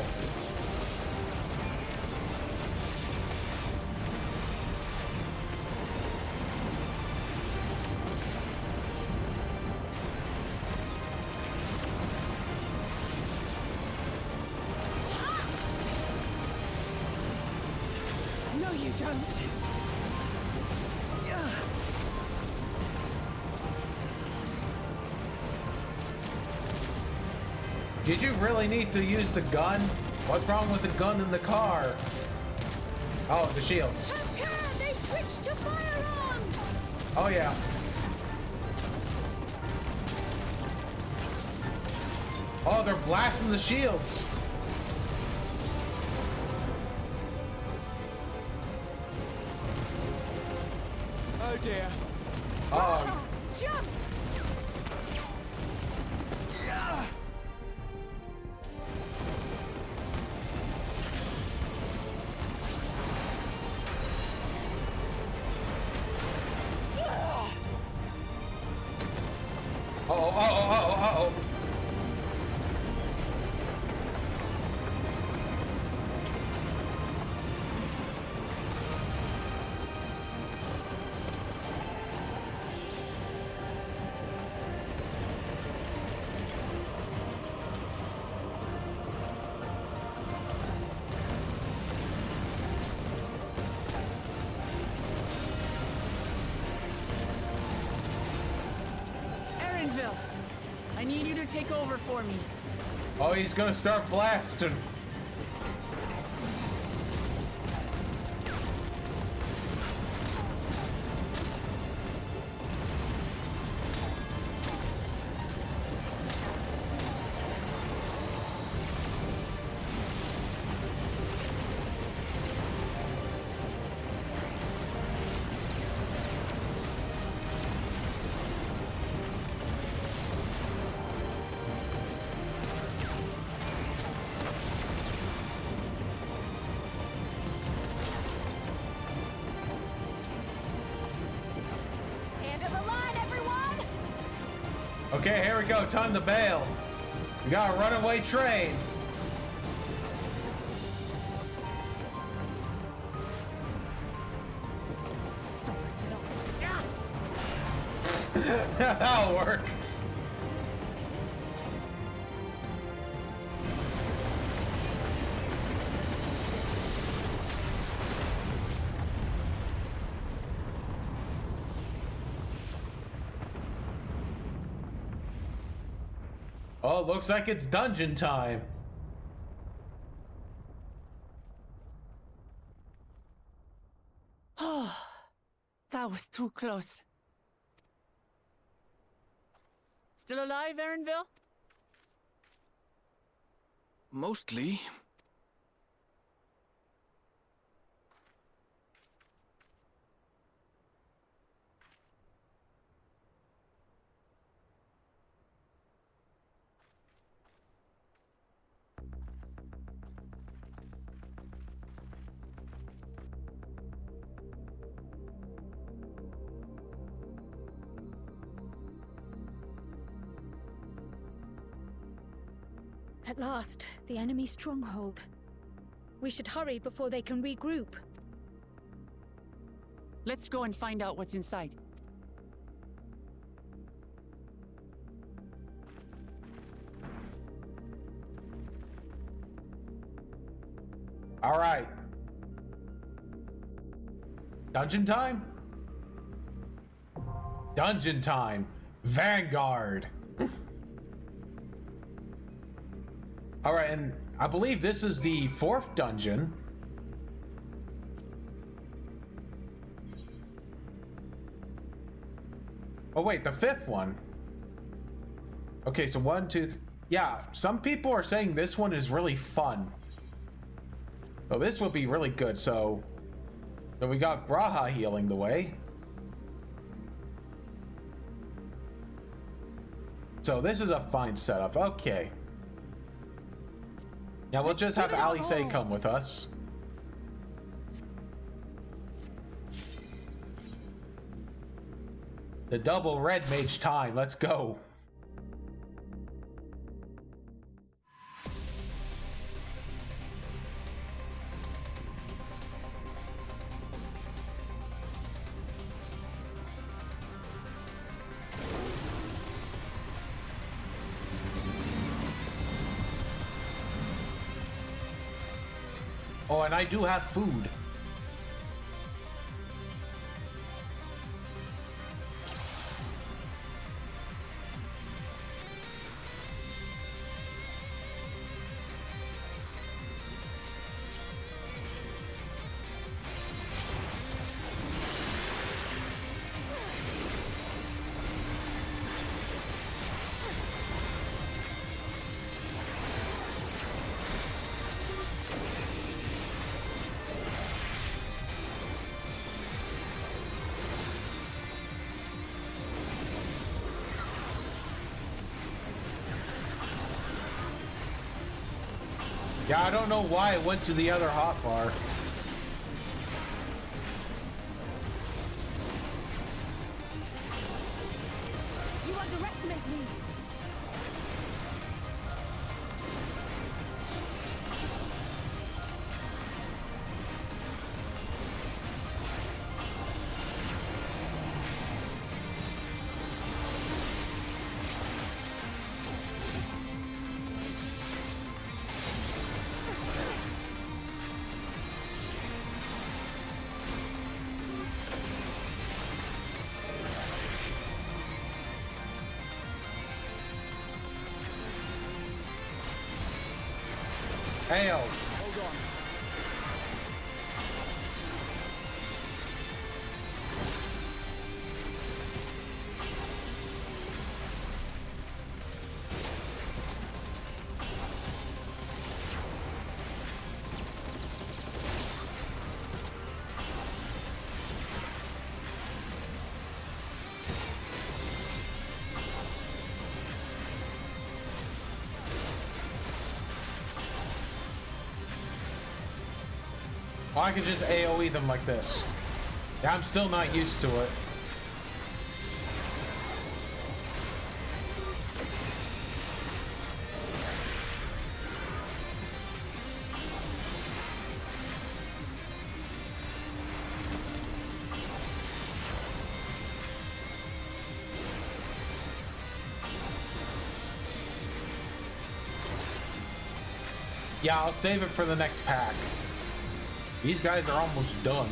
No, you don't. Did you really need to use the gun? What's wrong with the gun in the car? Oh, the shields. They Switch to firearms! Oh yeah. Oh, they're blasting the shields. Oh dear. Oh. Jump! Yeah. Uh-oh. Erenville, I need you to take over for me. Oh, he's gonna start blasting. End of the line, everyone! Okay, here we go. Time to bail. We got a runaway train. That'll work. Oh, looks like it's dungeon time. Oh, that was too close. Still alive, Erenville? Mostly. At last, the enemy stronghold. We should hurry before they can regroup. Let's go and find out what's inside. All right. Dungeon time? Dungeon time. Vanguard. All right, and I believe this is the 4th dungeon. Oh wait, the 5th one. Okay, so 1, 2, yeah, some people are saying this one is really fun. So this will be really good. So we got Braha healing the way. So this is a fine setup. Okay. Now we'll just have Alice come with us. The double red mage time. Let's go. Oh, and I do have food. Yeah, I don't know why it went to the other hotbar. You underestimate me. Hail. Hold on. Well, I could just AoE them like this. Yeah, I'm still not used to it. Yeah, I'll save it for the next pack. These guys are almost done.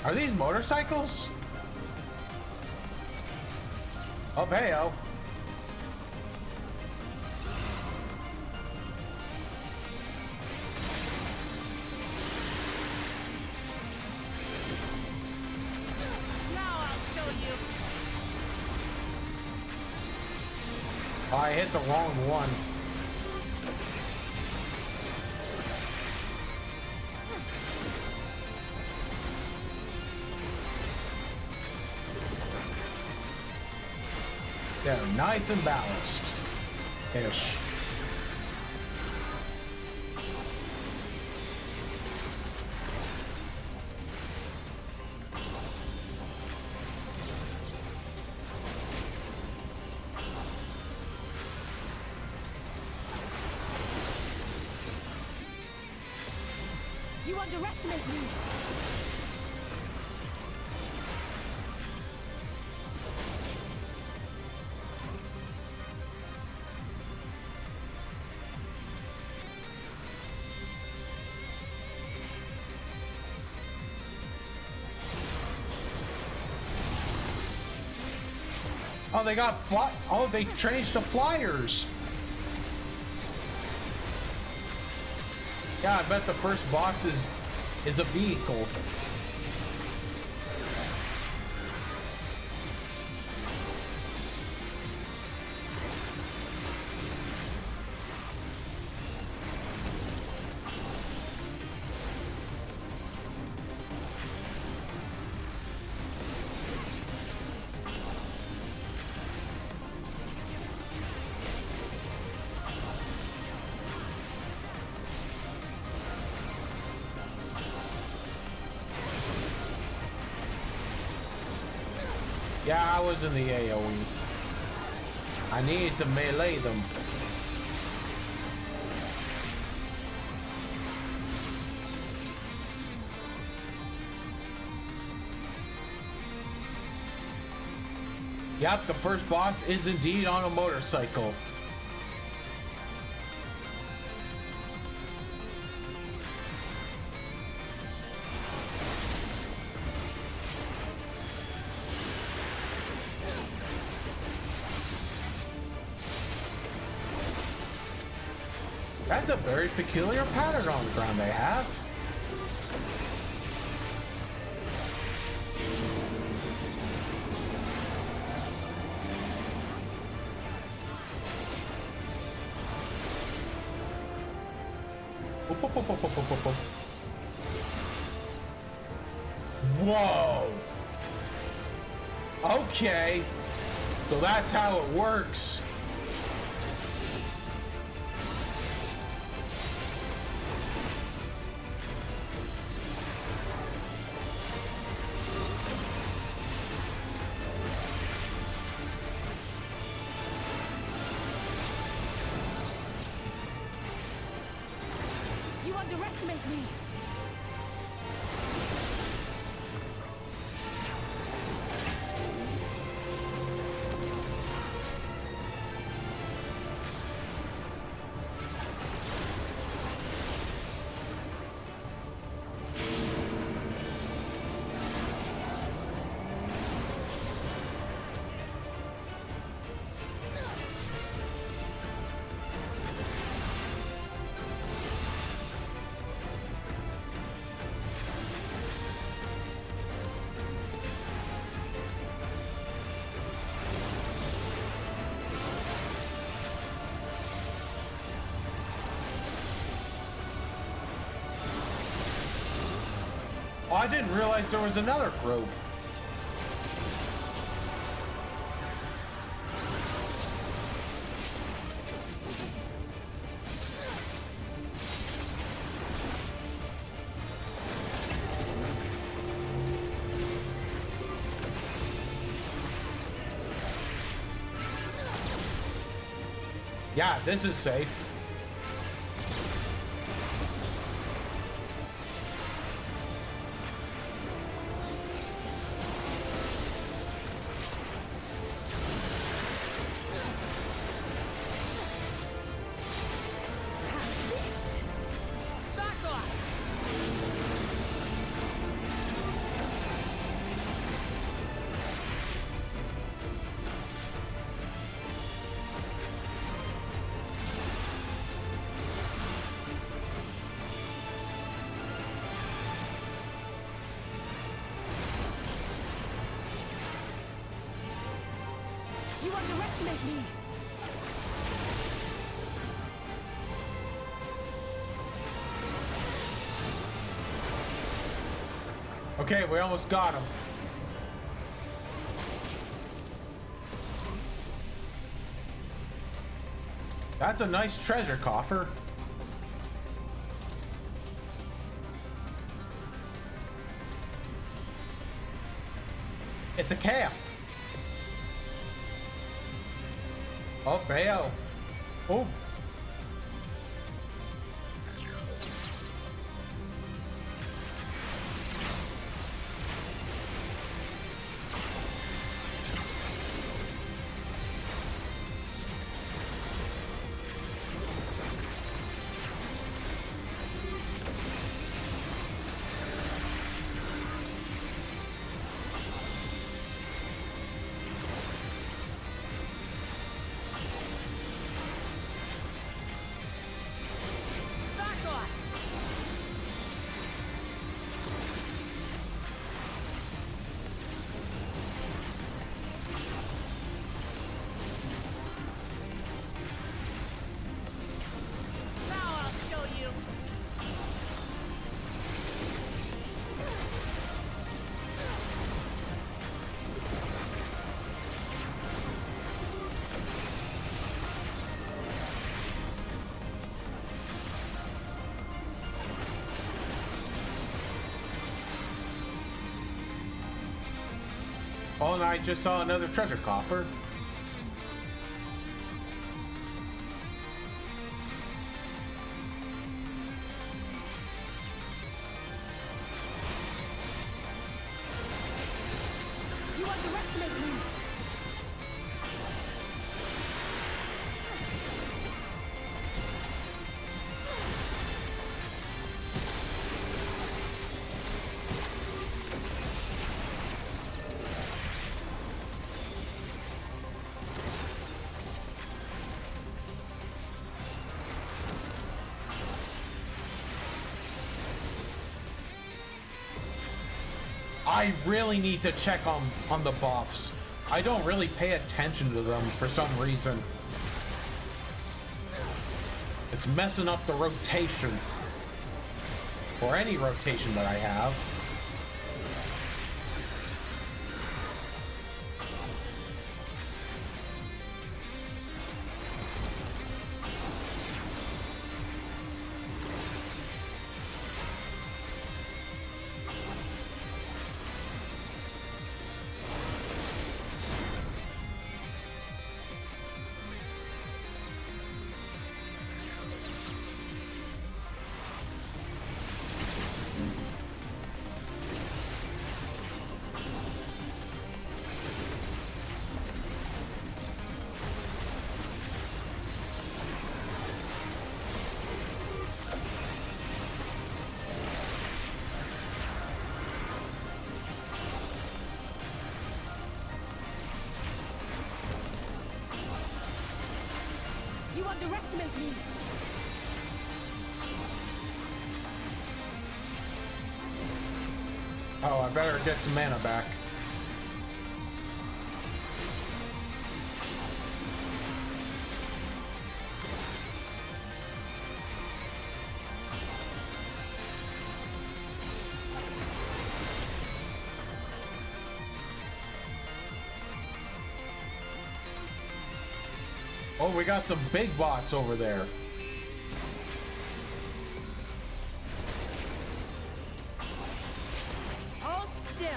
Are these motorcycles? Oh, hey-o. I hit the wrong one. They're nice and balanced. Ish. You underestimate me. Oh, they got oh, they changed to flyers. Yeah, I bet the first boss is a vehicle. Yeah, I was in the AoE. I need to melee them. Yep, the first boss is indeed on a motorcycle. That's a very peculiar pattern on the ground they have. Whoa. Okay. So that's how it works. You underestimate me. Oh, I didn't realize there was another group. Yeah, this is safe. You underestimate me. Okay, we almost got him. That's a nice treasure coffer. It's a camp. Oh, Bayo. Oh. Oh, and I just saw another treasure coffer. You underestimate me. I really need to check on the buffs. I don't really pay attention to them for some reason. It's messing up the rotation. or any rotation that I have. You underestimate me! Oh, I better get some mana back. Oh, we got some big bots over there. Hold still!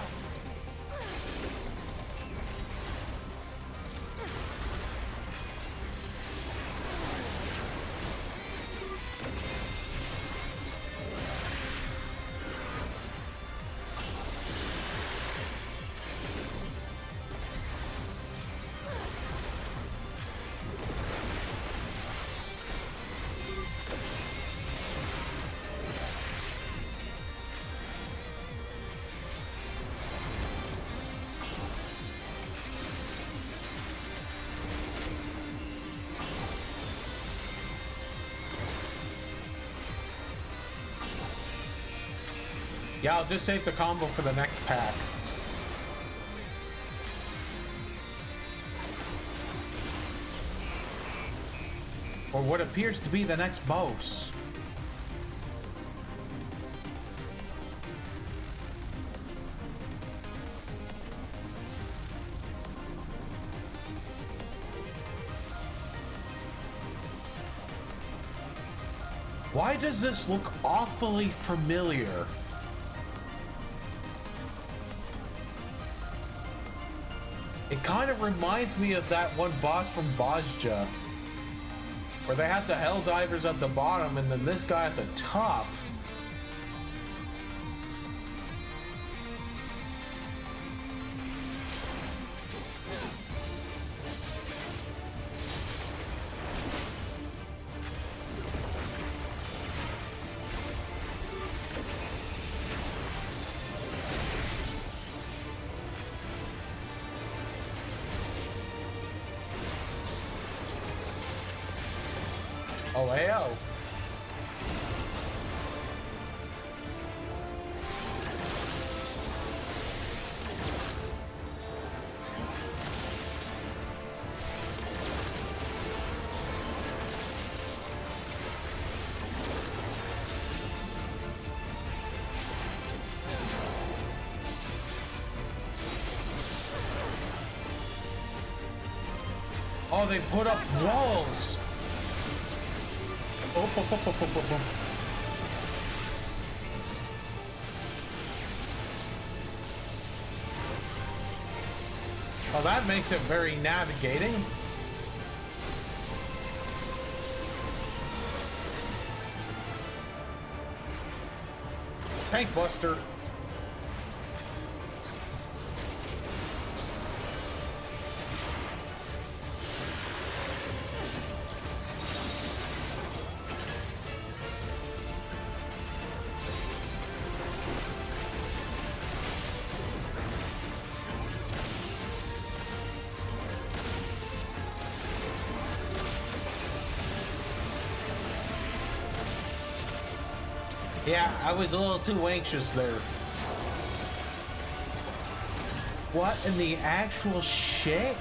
Yeah, I'll just save the combo for the next pack. Or what appears to be the next boss. Why does this look awfully familiar? It kind of reminds me of that one boss from Bozja, where they had the Helldivers at the bottom and then this guy at the top. Oh, AO. Oh, they put up walls. Oh, Oh, that makes it very navigating. Tank Buster. Yeah, I was a little too anxious there. What in the actual shit?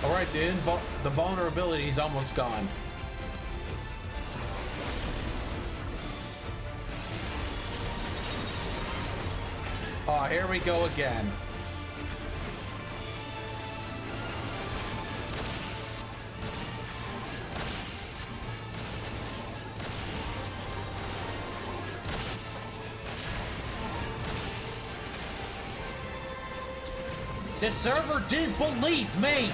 Alright, the vulnerability is almost gone. Oh, here we go again. The server didn't believe me!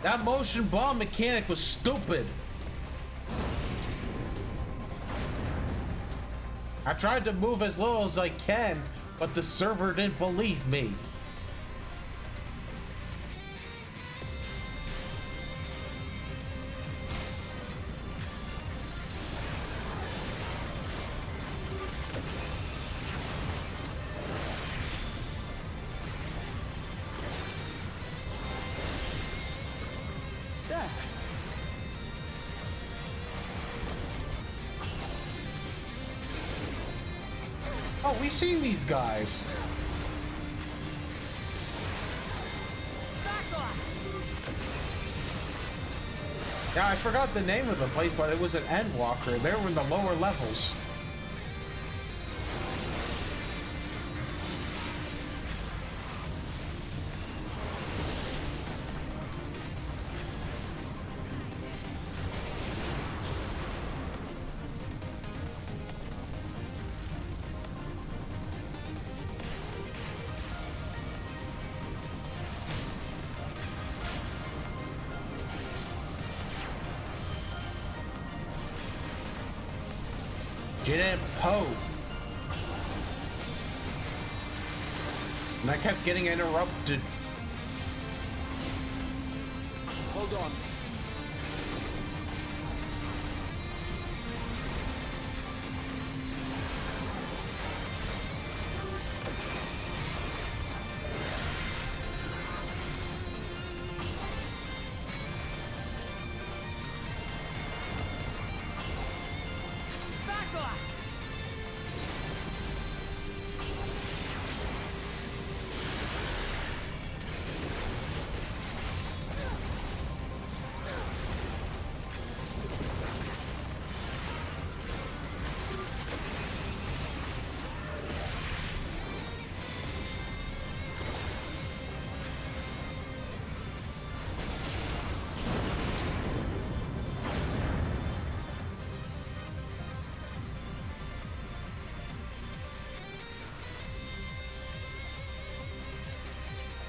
That motion bomb mechanic was stupid. I tried to move as little as I can, but the server didn't believe me. Oh, we've seen these guys. Yeah, I forgot the name of the place, but it was an Endwalker. They were in the lower levels. Didn't Poe. And I kept getting interrupted. Hold on.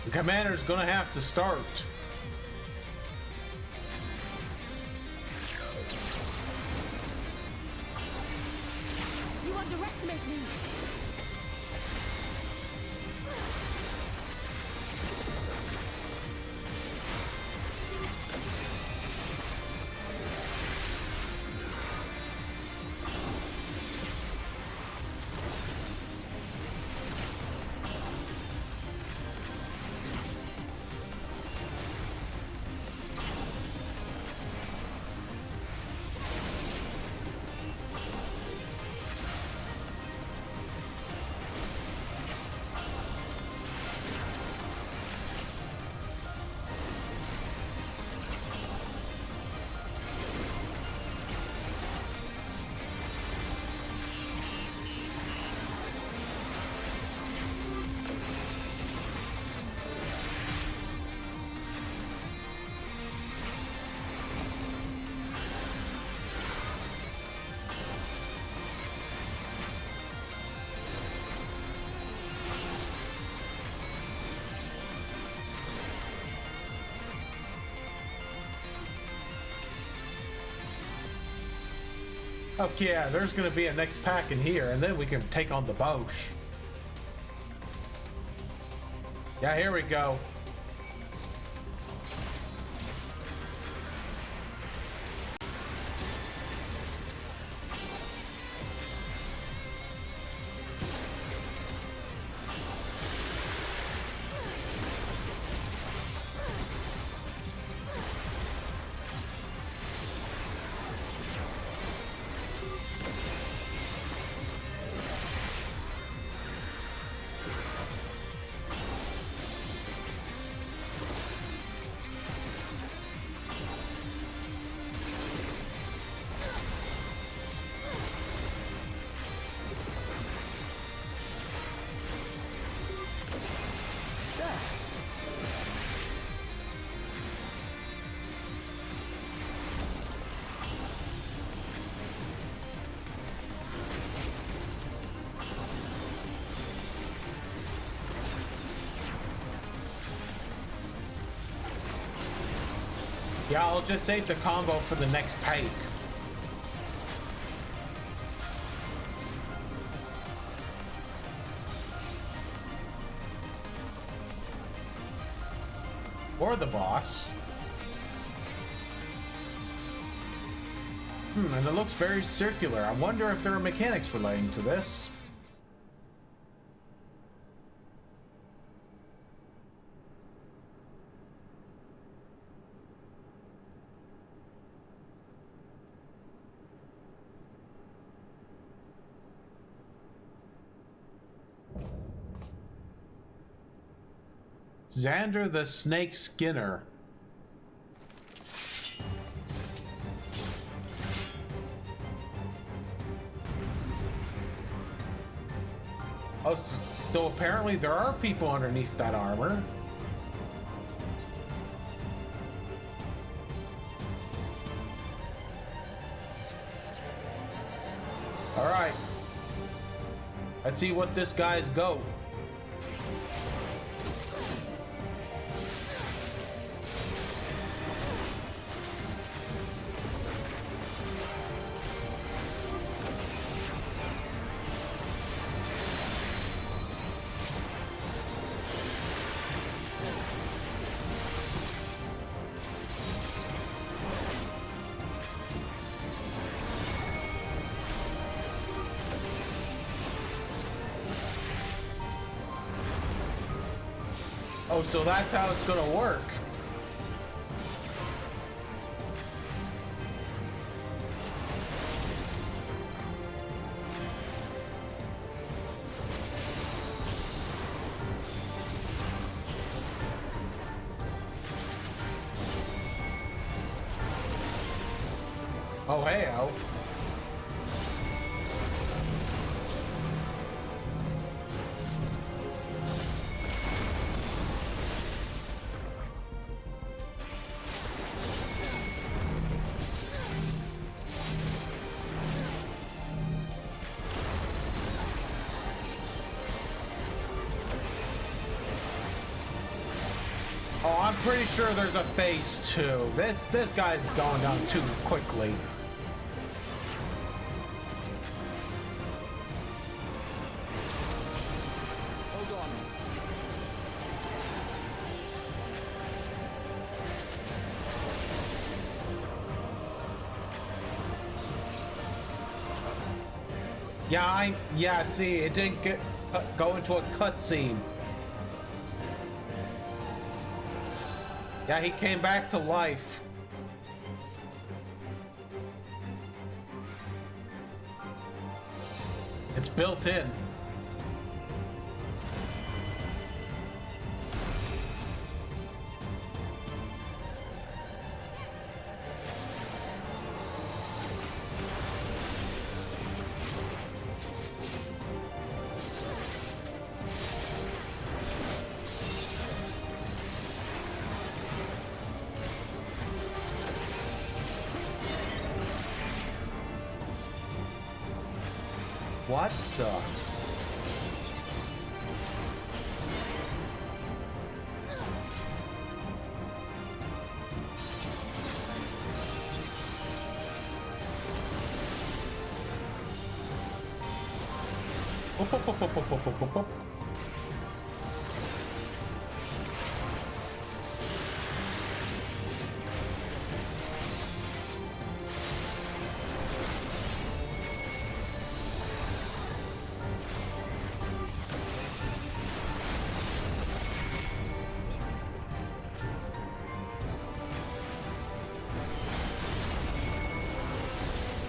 The commander's gonna have to start. You underestimate me. Okay, yeah, there's gonna be a next pack in here, and then we can take on the Bosch. Yeah, here we go. Yeah, I'll just save the combo for the next pike. Or the boss. And it looks very circular. I wonder if there are mechanics relating to this. Xander the Snake Skinner. Oh, so apparently there are people underneath that armor. All right. Let's see what this guy's go. Oh, so that's how it's gonna work. Oh, hey, oh. Oh, I'm pretty sure there's a phase 2. This guy's going down too quickly. Hold on. Yeah, see, it didn't go into a cutscene. Yeah, he came back to life. It's built in. What the?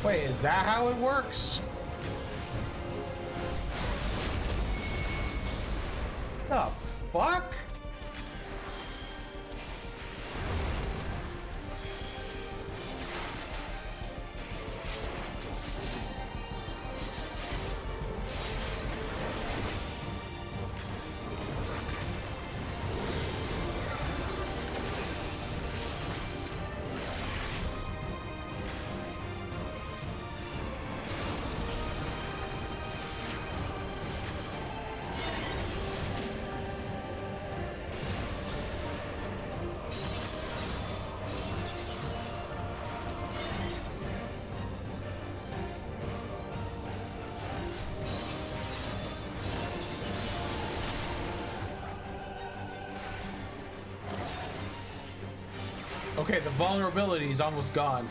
Wait, is that how it works? The fuck? Okay, the vulnerability is almost gone.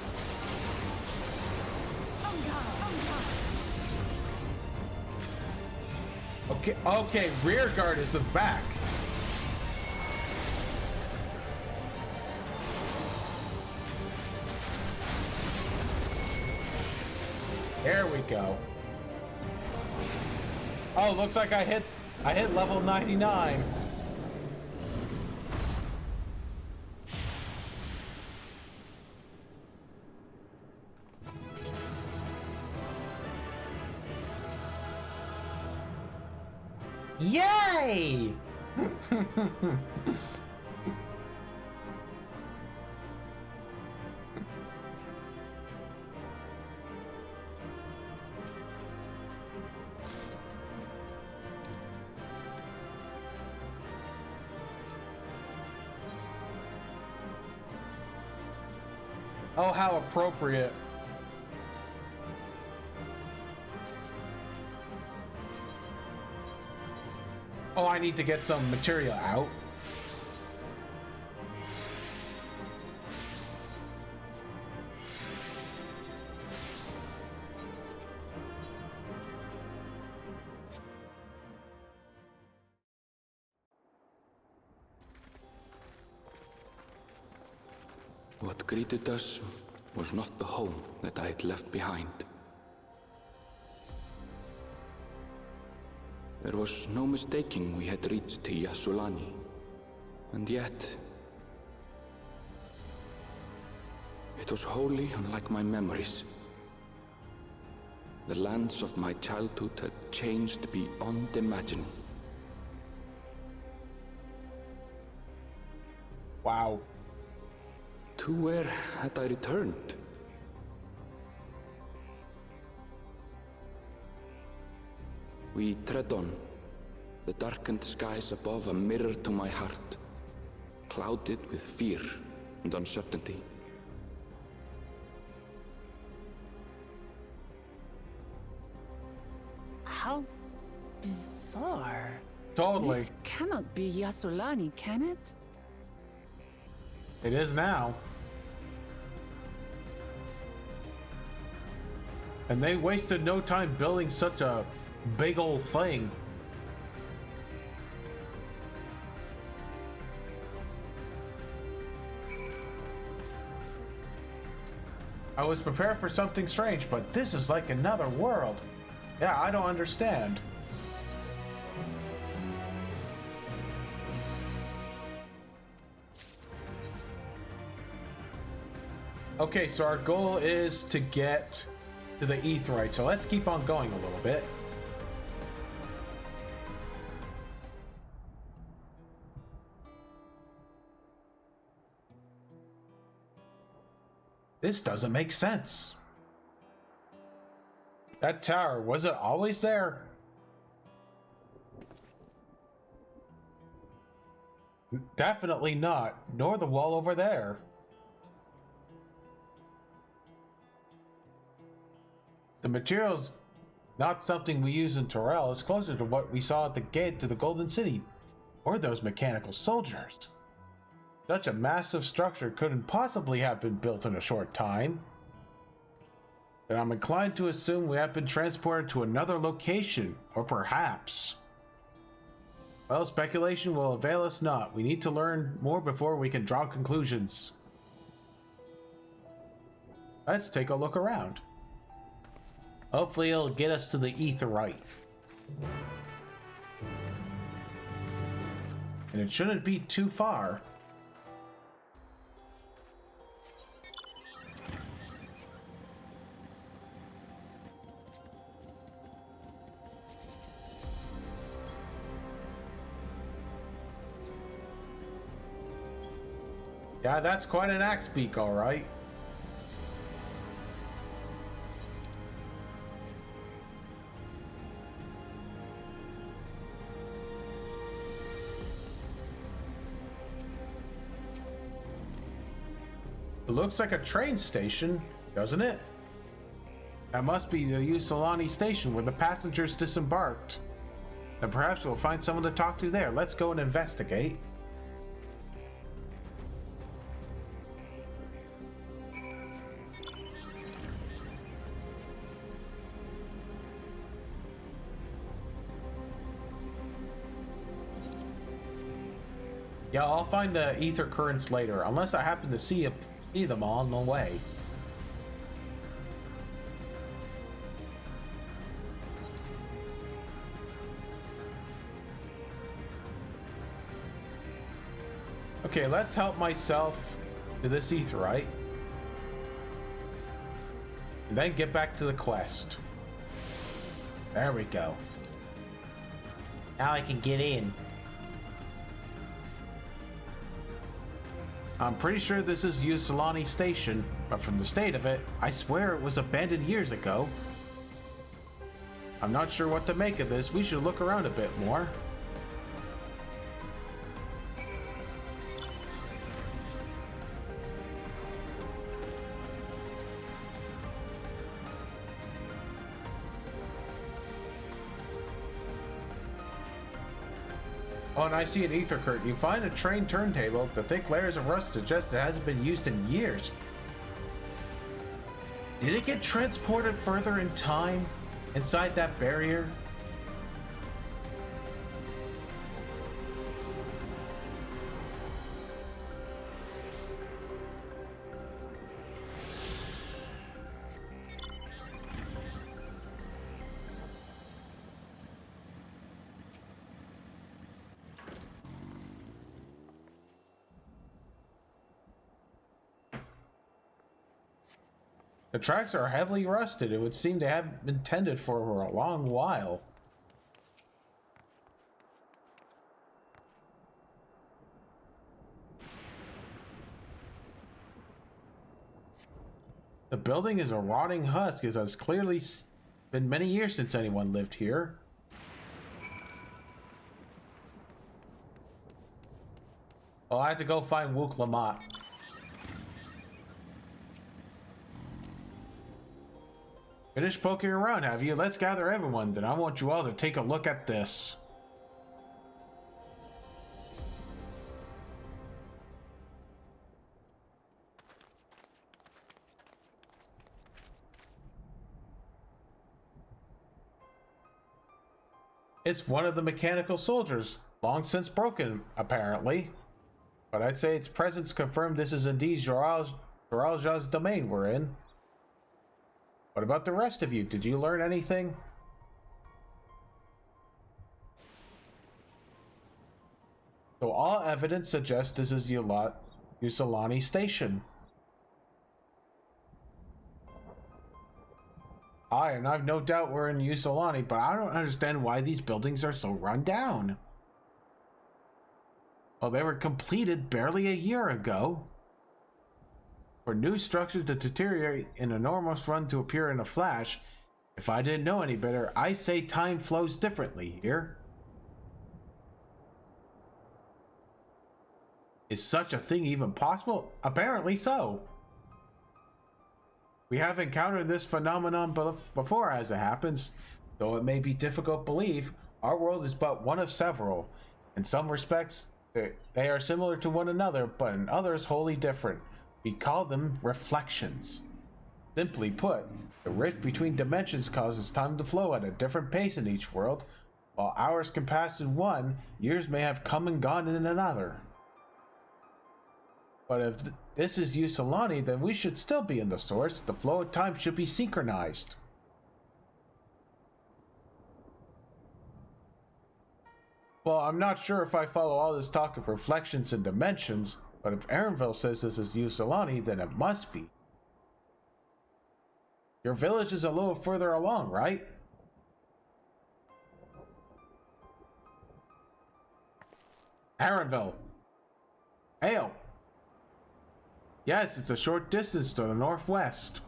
Okay, rear guard is the back. There we go. Oh, looks like I hit level 99. Yay! Oh, how appropriate. Oh, I need to get some material out. What greeted us was not the home that I had left behind. There was no mistaking we had reached Yassulani, and yet it was wholly unlike my memories. The lands of my childhood had changed beyond imagining. Wow. To where had I returned? We tread on, the darkened skies above a mirror to my heart, clouded with fear and uncertainty. How bizarre. Totally. This cannot be Yassulani, can it? It is now. And they wasted no time building such a big old thing. I was prepared for something strange, but this is like another world. Yeah, I don't understand. Okay, so our goal is to get to the Aetheryte, so let's keep on going a little bit. This doesn't make sense. That tower, was it always there? Definitely not, nor the wall over there. The material's not something we use in Torel. It's closer to what we saw at the gate to the Golden City, or those mechanical soldiers. Such a massive structure couldn't possibly have been built in a short time. And I'm inclined to assume we have been transported to another location, or perhaps. Well, speculation will avail us not. We need to learn more before we can draw conclusions. Let's take a look around. Hopefully it'll get us to the Aetheryte. And it shouldn't be too far. Yeah, that's quite an axe beak, all right. It looks like a train station, doesn't it? That must be the Yassulani station where the passengers disembarked. And perhaps we'll find someone to talk to there. Let's go and investigate. Yeah, I'll find the ether currents later, unless I happen to see them on the way. Okay, let's help myself to this etherite. And then get back to the quest. There we go. Now I can get in. I'm pretty sure this is Yusilani Station, but from the state of it, I swear it was abandoned years ago. I'm not sure what to make of this. We should look around a bit more. Oh, and I see an ether curtain. You find a train turntable. The thick layers of rust suggest it hasn't been used in years. Did it get transported further in time inside that barrier? The tracks are heavily rusted. It would seem they haven't been tended for a long while. The building is a rotting husk, as it's clearly been many years since anyone lived here. Well, I have to go find Wook Lamont. Finished poking around, have you? Let's gather everyone, then I want you all to take a look at this. It's one of the mechanical soldiers, long since broken, apparently. But I'd say its presence confirmed this is indeed Joralja's domain we're in. What about the rest of you? Did you learn anything? So all evidence suggests this is Yusilani Station. Aye, and I've no doubt we're in Yusilani, but I don't understand why these buildings are so run down. Well, they were completed barely a year ago. For new structures to deteriorate in an enormous run to appear in a flash, if I didn't know any better, I say time flows differently here. Is such a thing even possible? Apparently so. We have encountered this phenomenon before as it happens, though it may be difficult to believe. Our world is but one of several. In some respects, they are similar to one another, but in others wholly different. We call them reflections. Simply put, the rift between dimensions causes time to flow at a different pace in each world. While hours can pass in one, years may have come and gone in another. But if this is Yusilani, then we should still be in the source. The flow of time should be synchronized. Well, I'm not sure if I follow all this talk of reflections and dimensions, but if Erenville says this is Yusilani, then it must be. Your village is a little further along, right? Erenville. Hail. Yes, it's a short distance to the northwest.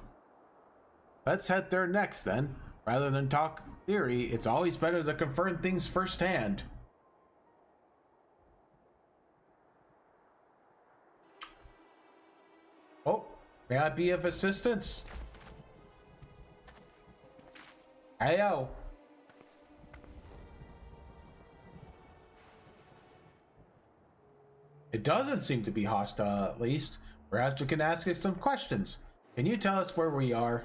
Let's head there next, then. Rather than talk theory, it's always better to confirm things firsthand. Oh, may I be of assistance? Heyo. It doesn't seem to be hostile, at least. Perhaps we can ask it some questions. Can you tell us where we are?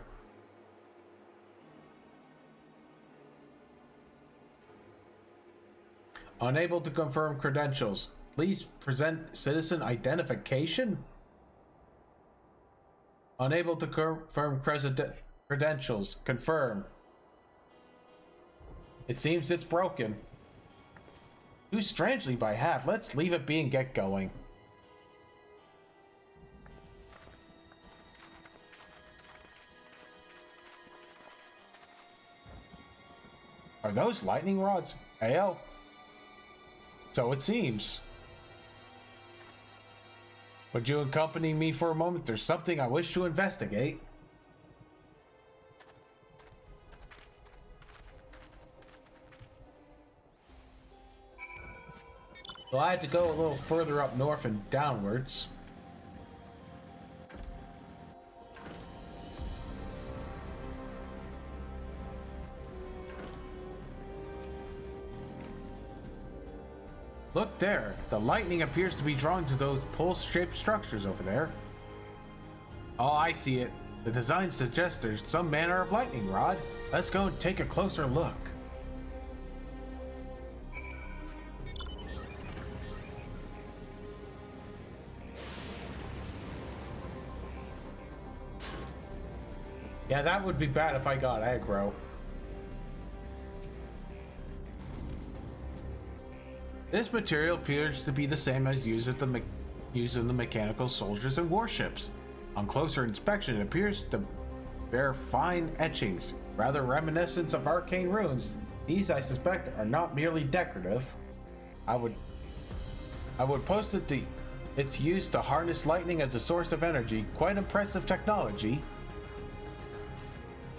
Unable to confirm credentials. Please present citizen identification. Unable to confirm credentials. Confirm. It seems it's broken. Too strangely by half. Let's leave it be and get going. Are those lightning rods? Ayo. So it seems. Would you accompany me for a moment? There's something I wish to investigate. So I had to go a little further up north and downwards. Look there, the lightning appears to be drawn to those pulse-shaped structures over there. Oh, I see it. The design suggests there's some manner of lightning rod. Let's go and take a closer look. Yeah, that would be bad if I got aggro. This material appears to be the same as used in the mechanical soldiers and warships. On closer inspection, it appears to bear fine etchings, rather reminiscent of arcane runes. These, I suspect, are not merely decorative. I would post it its use to harness lightning as a source of energy. Quite impressive technology.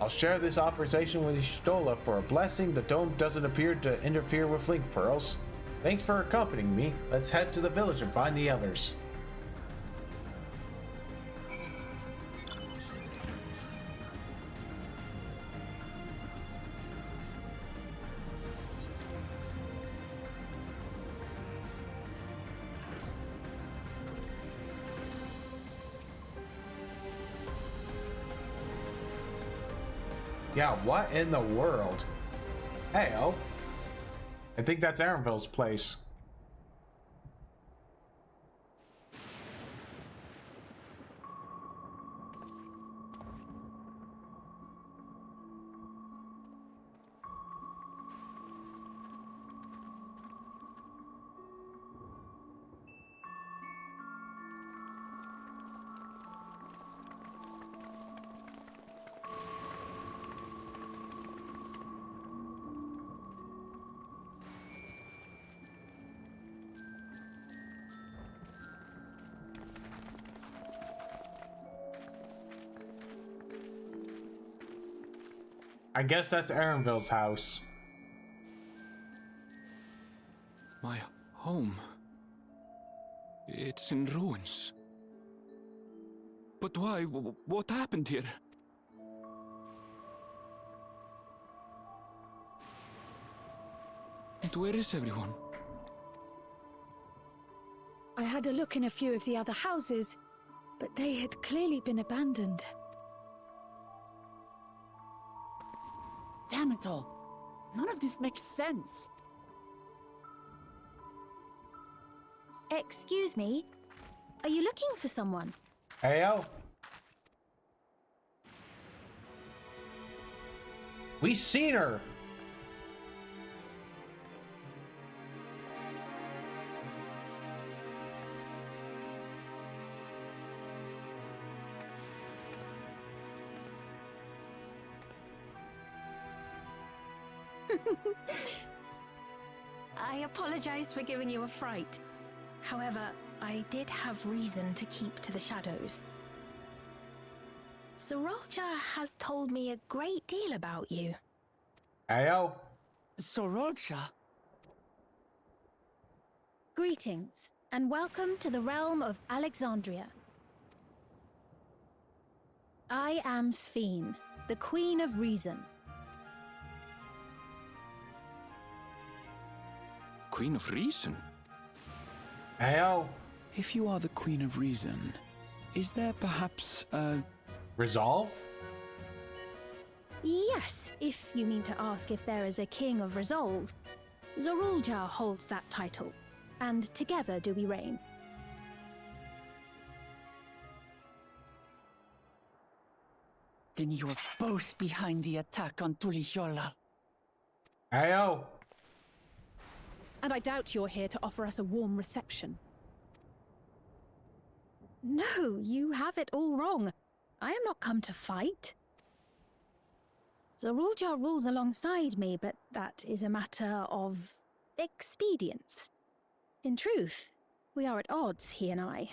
I'll share this authorization with Stola for a blessing. The dome doesn't appear to interfere with link pearls. Thanks for accompanying me. Let's head to the village and find the others. Yeah, what in the world? Hey-oh. I think that's Aaronville's place. I guess that's Aaronville's house. My home. It's in ruins. But why? What happened here? And where is everyone? I had a look in a few of the other houses, but they had clearly been abandoned. Damn it all. None of this makes sense. Excuse me? Are you looking for someone? Heyo. We seen her. I apologize for giving you a fright. However, I did have reason to keep to the shadows. Sorolcha has told me a great deal about you. Ayo. Sorolcha? Greetings, and welcome to the realm of Alexandria. I am Sphene, the Queen of Reason. Queen of Reason? Ayo. If you are the Queen of Reason, is there perhaps a... Resolve? Yes, if you mean to ask if there is a King of Resolve. Zorulja holds that title. and together do we reign. Then you are both behind the attack on Tuliyollal. Ayo. And I doubt you're here to offer us a warm reception. No, you have it all wrong. I am not come to fight. Zorulja rules alongside me, but that is a matter of expedience. In truth, we are at odds, he and I.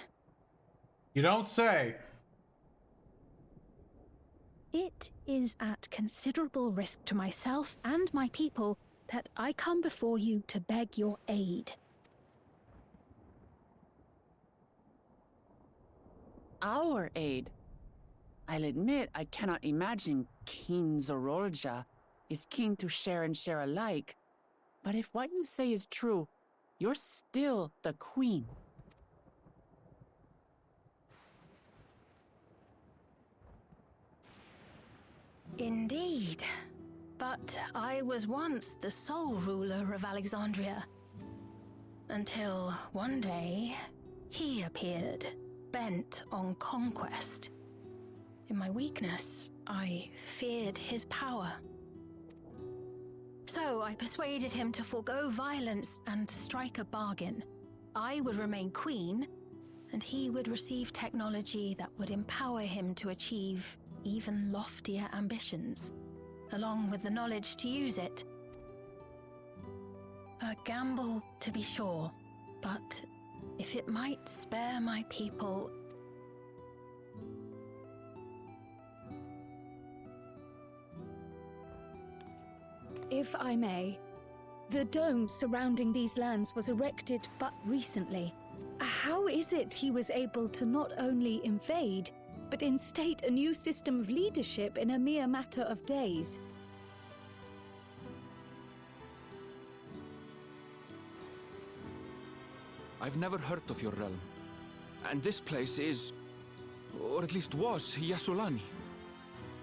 You don't say. It is at considerable risk to myself and my people that I come before you to beg your aid. Our aid? I'll admit I cannot imagine King Zorolja is keen to share and share alike. But if what you say is true, you're still the queen. Indeed. But I was once the sole ruler of Alexandria. Until one day, he appeared, bent on conquest. In my weakness, I feared his power. So I persuaded him to forego violence and strike a bargain. I would remain queen, and he would receive technology that would empower him to achieve even loftier ambitions, along with the knowledge to use it. A gamble, to be sure, but if it might spare my people... If I may, the dome surrounding these lands was erected but recently. How is it he was able to not only invade, but instate a new system of leadership in a mere matter of days? I've never heard of your realm. And this place is, or at least was, Yasolani.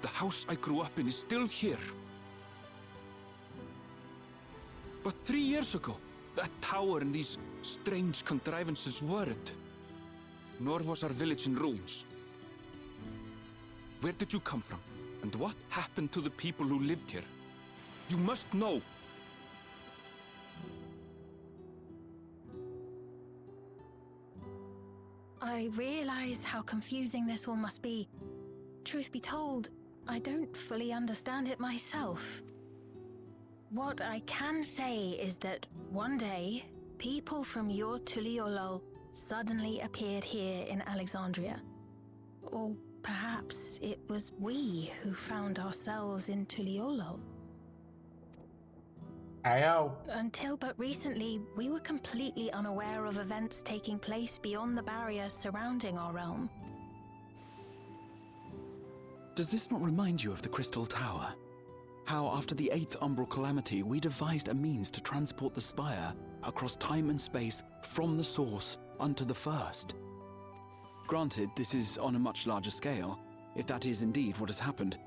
The house I grew up in is still here. But 3 years ago, that tower and these strange contrivances weren't. Nor was our village in ruins. Where did you come from? And what happened to the people who lived here? You must know! I realize how confusing this all must be. Truth be told, I don't fully understand it myself. What I can say is that one day, people from your Tuliyollal suddenly appeared here in Alexandria. Or perhaps it was we who found ourselves in Tuliyollal. Ayo. Until but recently, we were completely unaware of events taking place beyond the barriers surrounding our realm. Does this not remind you of the Crystal Tower? How after the 8th Umbral Calamity, we devised a means to transport the Spire across time and space from the source unto the First. Granted, this is on a much larger scale, if that is indeed what has happened.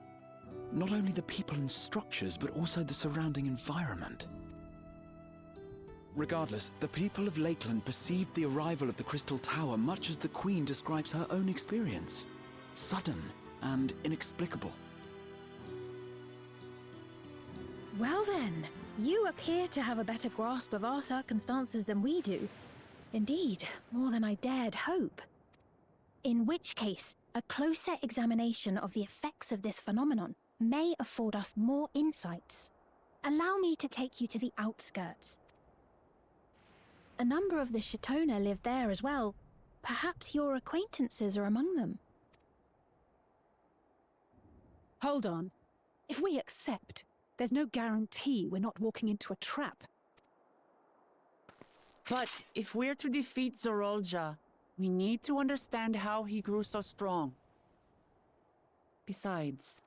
Not only the people and structures, but also the surrounding environment. Regardless, the people of Lakeland perceived the arrival of the Crystal Tower much as the Queen describes her own experience. Sudden and inexplicable. Well then, you appear to have a better grasp of our circumstances than we do. Indeed, more than I dared hope. In which case, a closer examination of the effects of this phenomenon may afford us more insights. Allow me to take you to the outskirts. A number of the Shatona live there as well. Perhaps your acquaintances are among them. Hold on. If we accept, there's no guarantee we're not walking into a trap. But if we're to defeat Zorolja, we need to understand how he grew so strong. Besides...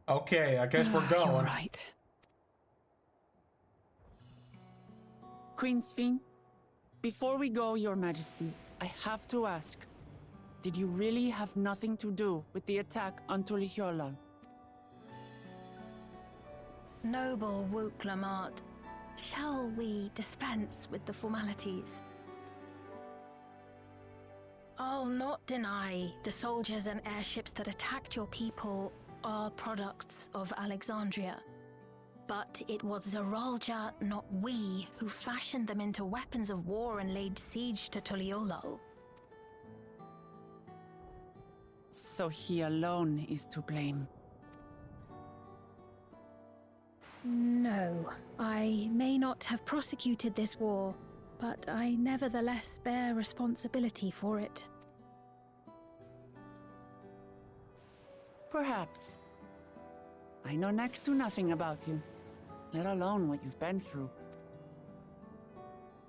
Okay, I guess we're going. You're right. Queen Sphene, before we go, Your Majesty, I have to ask, Did you really have nothing to do with the attack on Tuliyollal? Noble Wook Lamart, shall we dispense with the formalities? I'll not deny the soldiers and airships that attacked your people are products of Alexandria. But it was Zeralja, not we, who fashioned them into weapons of war and laid siege to Tuliyollal. So he alone is to blame. No, I may not have prosecuted this war, but I nevertheless bear responsibility for it. Perhaps. I know next to nothing about you, let alone what you've been through.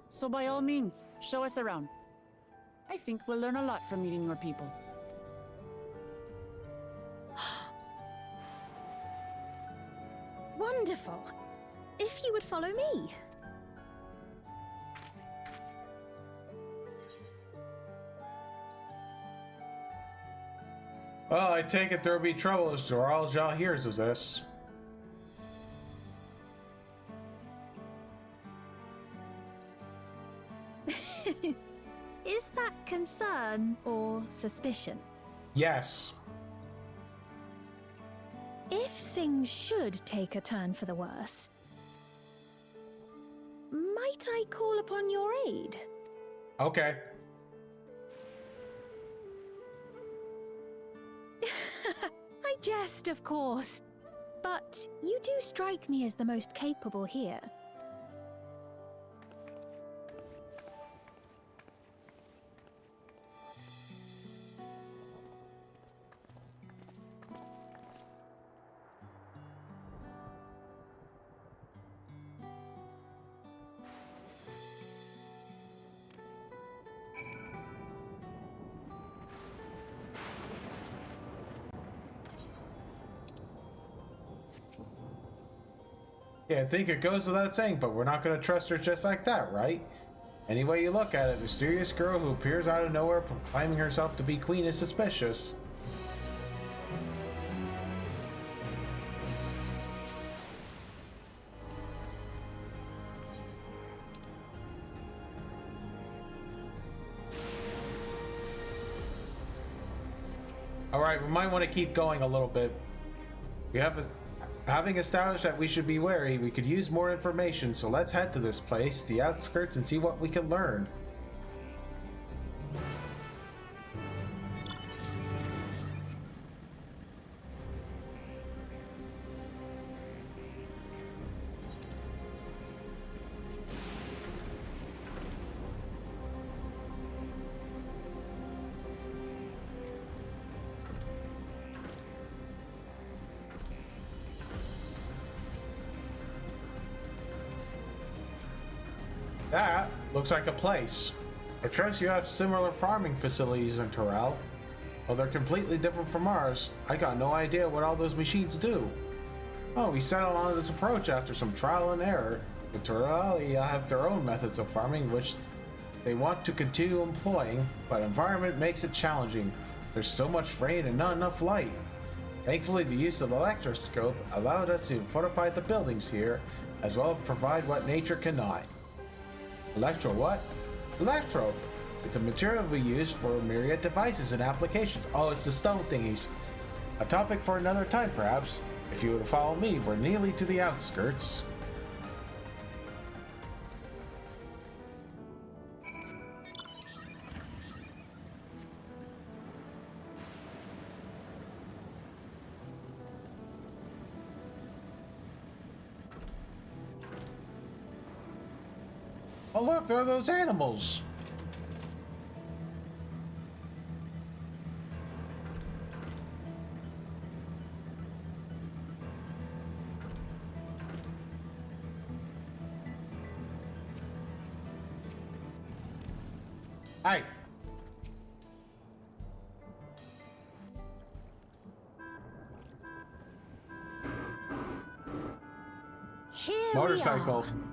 So by all means, show us around. I think we'll learn a lot from meeting your people. Wonderful. If you would follow me. Well, I take it there'll be trouble if Zeralja hears of this. Is that concern or suspicion? Yes. If things should take a turn for the worse, might I call upon your aid? Okay. I jest, of course, but you do strike me as the most capable here. Yeah, I think it goes without saying, but we're not going to trust her just like that, right? Any way you look at it, mysterious girl who appears out of nowhere proclaiming herself to be queen is suspicious. Alright, we might want to keep going a little bit. We have having established that we should be wary, we could use more information, so let's head to this place, the outskirts, and see what we can learn. That looks like a place. I trust you have similar farming facilities in Terrell. Well, they're completely different from ours. I got no idea what all those machines do. Oh, we settled on this approach after some trial and error. The Terrelli have their own methods of farming, which they want to continue employing, but environment makes it challenging. There's so much rain and not enough light. Thankfully, the use of the electroscope allowed us to fortify the buildings here, as well as provide what nature cannot. Electro what? Electro! It's a material we use for myriad devices and applications. Oh, it's the stone thingies. A topic for another time, perhaps. If you would follow me, we're nearly to the outskirts. Oh look, there are those animals! Hey! Here Motorcycle. we are.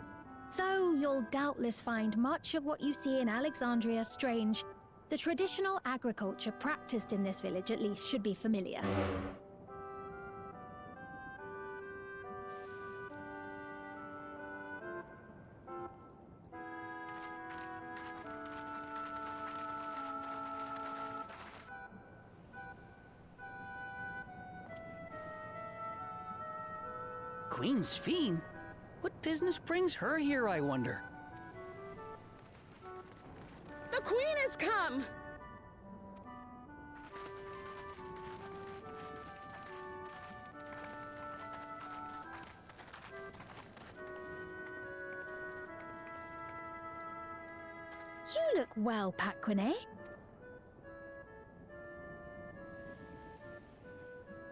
Though you'll doubtless find much of what you see in Alexandria strange, The traditional agriculture practiced in this village at least should be familiar. Queen's Fiend? What business brings her here, I wonder? The Queen has come! You look well, Paquine.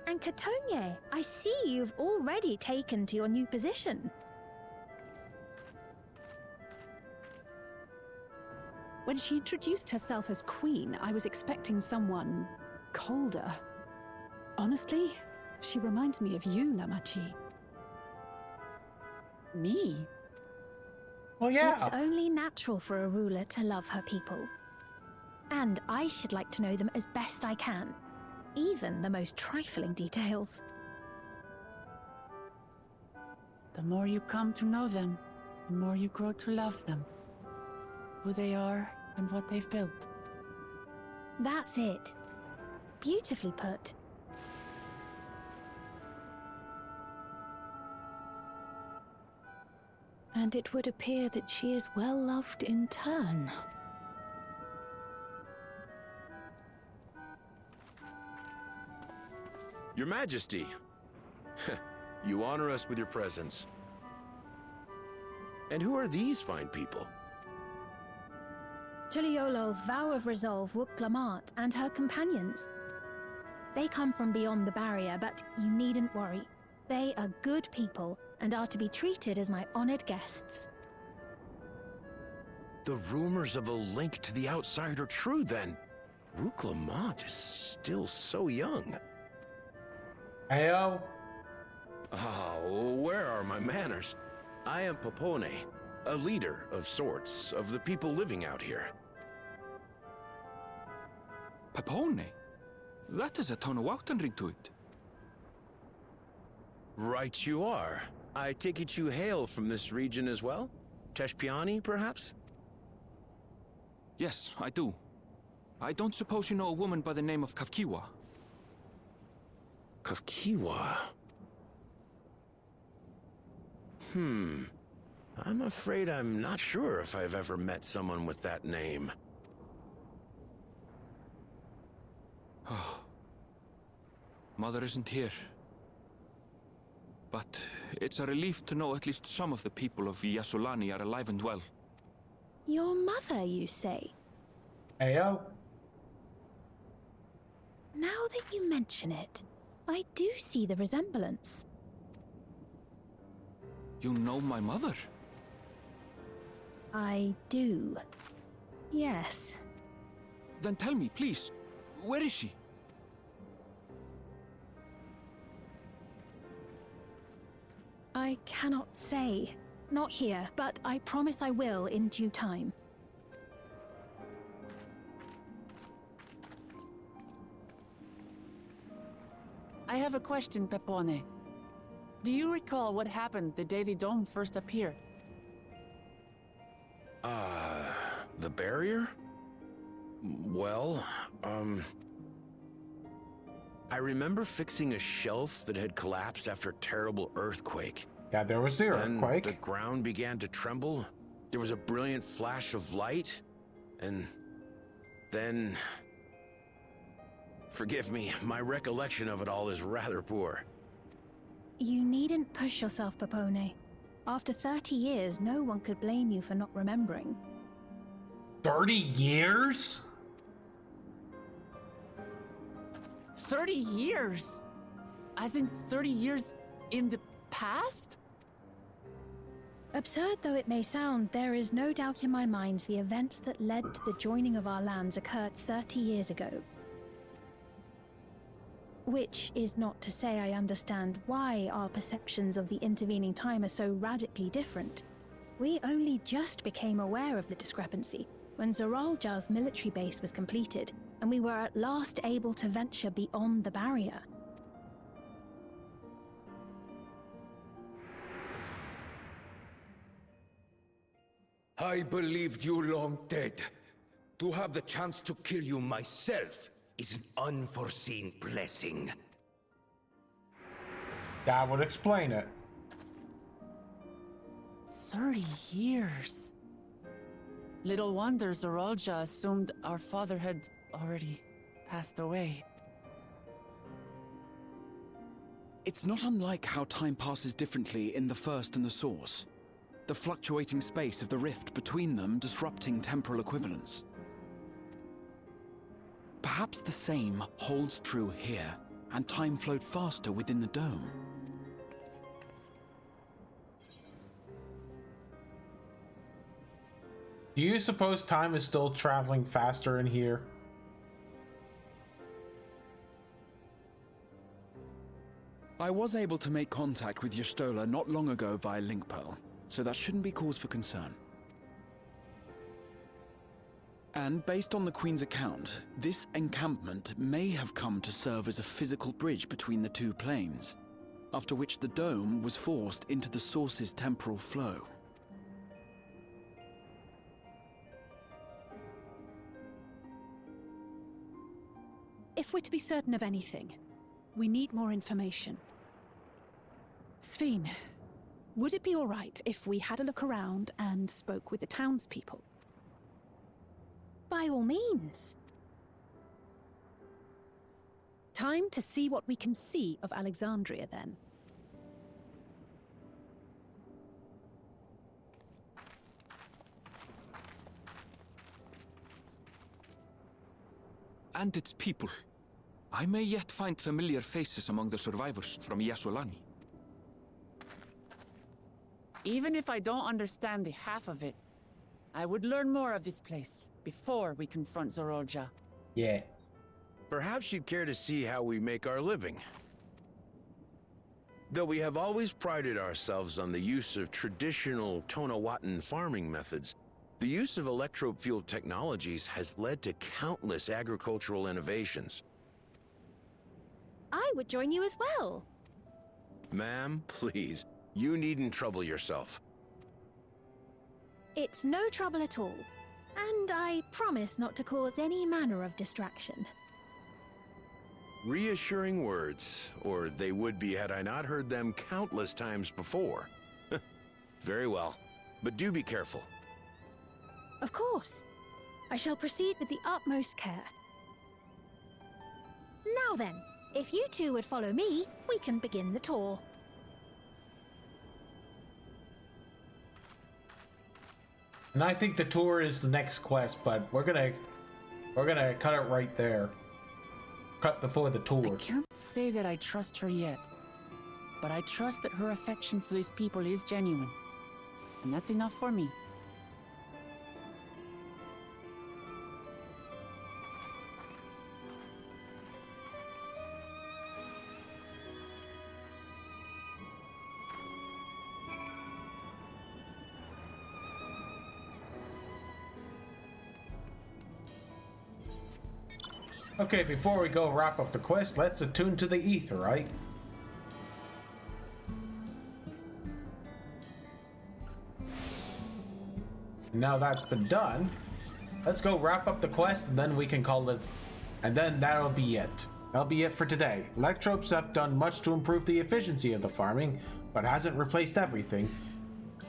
And Catogne, I see you've already taken to your new position. When she introduced herself as queen, I was expecting someone colder. Honestly, she reminds me of you, Lamachi. Me? Well, yeah. It's only natural for a ruler to love her people. And I should like to know them as best I can, even the most trifling details. The more you come to know them, the more you grow to love them. Who they are and what they've built. That's it. Beautifully put. And it would appear that she is well loved in turn. Your Majesty, you honor us with your presence. And who are these fine people? Tuliolol's vow of resolve Wuk-Lamat and her companions. They come from beyond the barrier, but you needn't worry. They are good people and are to be treated as my honored guests. The rumors of a link to the outside are true, then. Wuk-Lamat is still so young. Ayo. Oh, where are my manners? I am Popone, a leader of sorts of the people living out here. Popone? That is a Tonawautan ring to it. Right you are. I take it you hail from this region as well? Teshpiani, perhaps? Yes, I do. I don't suppose you know a woman by the name of Kafkiwa? Kafkiwa? I'm afraid I'm not sure if I've ever met someone with that name. Oh. Mother isn't here. But it's a relief to know at least some of the people of Yasulani are alive and well. Your mother, you say? Ayo. Now that you mention it, I do see the resemblance. You know my mother? I do. Yes. Then tell me, please, where is she? I cannot say. Not here, but I promise I will in due time. I have a question, Pepone. Do you recall what happened the day the dome first appeared? The barrier? Well, I remember fixing a shelf that had collapsed after a terrible earthquake. Yeah, there was the earthquake. Then the ground began to tremble. There was a brilliant flash of light, and then... Forgive me, my recollection of it all is rather poor. You needn't push yourself, Popone. After 30 years, no one could blame you for not remembering. 30 years? 30 years? As in 30 years in the past? Absurd though it may sound, there is no doubt in my mind the events that led to the joining of our lands occurred 30 years ago. Which is not to say I understand why our perceptions of the intervening time are so radically different. We only just became aware of the discrepancy, when Zoraljar's military base was completed, and we were at last able to venture beyond the barrier. I believed you long dead. To have the chance to kill you myself is an unforeseen blessing. That would explain it. 30 years. Little wonder Zoralja assumed our father had already passed away. It's not unlike how time passes differently in the First and the Source. The fluctuating space of the rift between them disrupting temporal equivalence. Perhaps the same holds true here, and time flowed faster within the dome. Do you suppose time is still traveling faster in here? I was able to make contact with Y'shtola not long ago via Link Pearl, so that shouldn't be cause for concern. And based on the Queen's account, this encampment may have come to serve as a physical bridge between the two planes, after which the dome was forced into the Source's temporal flow. If we're to be certain of anything, we need more information. Sphene, would it be all right if we had a look around and spoke with the townspeople? By all means. Time to see what we can see of Alexandria, then. And its people. I may yet find familiar faces among the survivors from Yasolani. Even if I don't understand the half of it, I would learn more of this place before we confront Zoralja. Yeah. Perhaps you'd care to see how we make our living. Though we have always prided ourselves on the use of traditional Tonawatan farming methods, the use of electro-fueled technologies has led to countless agricultural innovations. I would join you as well. Ma'am, please, you needn't trouble yourself. It's no trouble at all, and I promise not to cause any manner of distraction. Reassuring words, or they would be had I not heard them countless times before. Very well, but do be careful. Of course. I shall proceed with the utmost care. Now then, if you two would follow me, we can begin the tour. And I think the tour is the next quest, but we're gonna cut it right there. Cut before the tour. I can't say that I trust her yet, but I trust that her affection for these people is genuine. And that's enough for me. Okay, before we go wrap up the quest, let's attune to the ether, right? Now that's been done, let's go wrap up the quest and then we can call it, and then that'll be it. That'll be it for today. Electropes have done much to improve the efficiency of the farming, but hasn't replaced everything.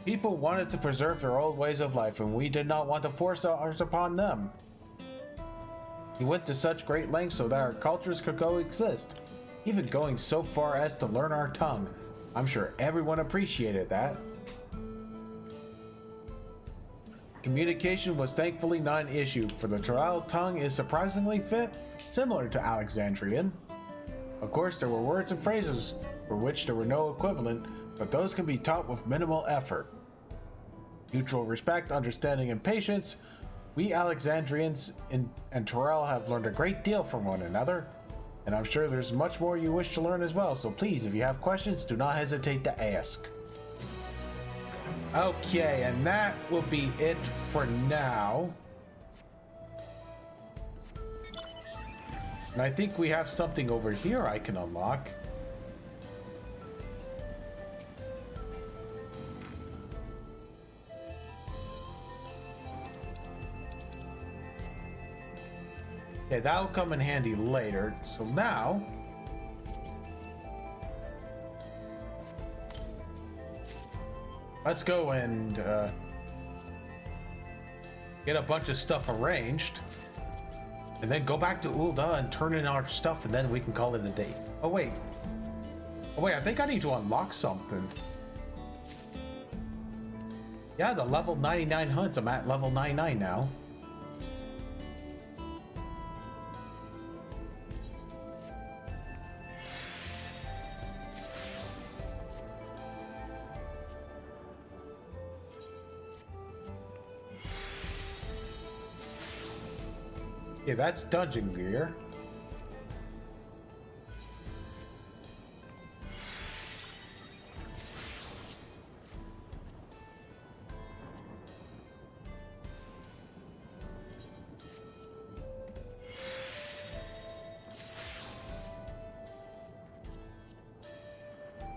People wanted to preserve their old ways of life, and we did not want to force ours upon them. He went to such great lengths so that our cultures could coexist, even going so far as to learn our tongue. I'm sure everyone appreciated that. Communication was thankfully not an issue, for the Taral tongue is surprisingly similar to Alexandrian. Of course, there were words and phrases for which there were no equivalent, but those can be taught with minimal effort. Mutual respect, understanding, and patience. We Alexandrians and Taral have learned a great deal from one another, and I'm sure there's much more you wish to learn as well, so please, if you have questions, do not hesitate to ask. Okay, and that will be it for now. And I think we have something over here I can unlock. Okay, that'll come in handy later. So now... let's go and get a bunch of stuff arranged. And then go back to Ul'dah and turn in our stuff, and then we can call it a day. Oh, wait. Oh, wait, I think I need to unlock something. Yeah, the level 99 hunts. I'm at level 99 now. Yeah, that's dungeon gear.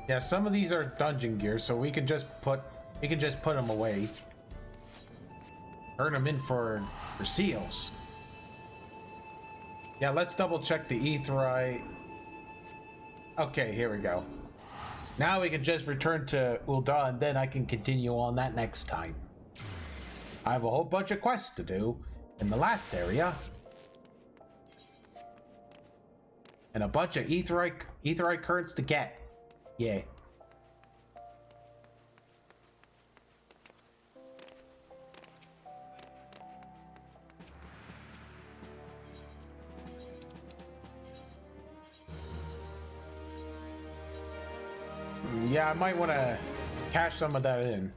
Yeah, some of these are dungeon gear, so we can just put them away. Turn them in for seals. Yeah, let's double check the aetheryte. Okay, here we go. Now we can just return to Ul'dah, and then I can continue on that next time. I have a whole bunch of quests to do in the last area. And a bunch of aetheryte currents to get. Yeah. Yeah, I might want to cash some of that in.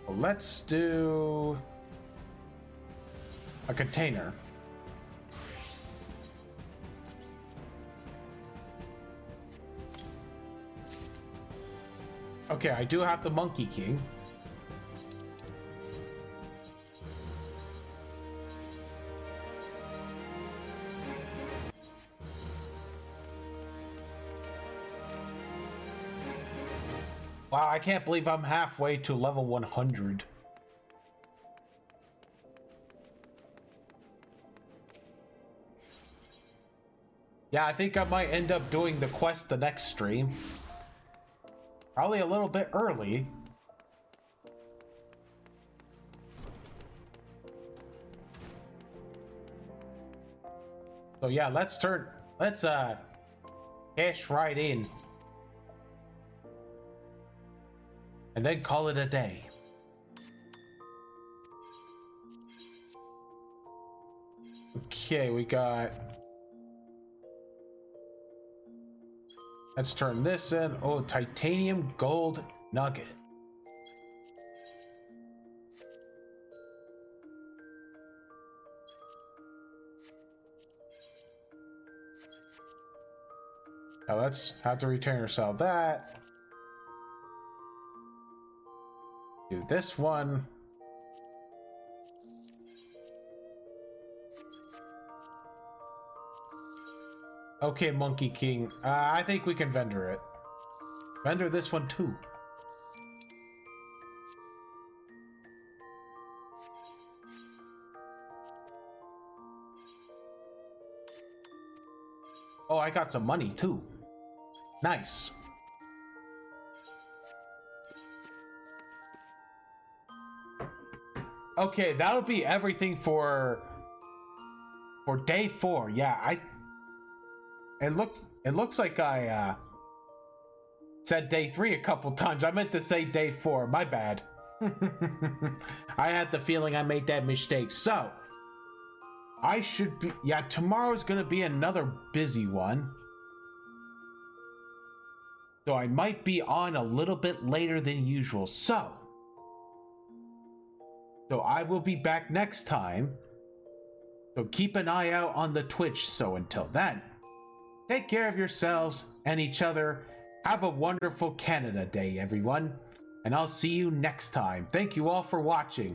Well, let's do a container. Okay, I do have the Monkey King. Wow, I can't believe I'm halfway to level 100. Yeah, I think I might end up doing the quest the next stream. Probably a little bit early. So yeah, let's cash right in. And then call it a day. Okay, we got... let's turn this in. Oh, titanium gold nugget. Now let's have to return ourselves that. Do this one. Okay, Monkey King. I think we can vendor it. Vendor this one too. Oh, I got some money too. Nice. Okay, that'll be everything for day 4. Yeah, it looks like I said day 3 a couple times. I meant to say day 4. My bad. I had the feeling I made that mistake. So I should be, yeah, tomorrow's gonna be another busy one. So I might be on a little bit later than usual. So I will be back next time. So keep an eye out on the Twitch. So until then, take care of yourselves and each other. Have a wonderful Canada Day, everyone. And I'll see you next time. Thank you all for watching.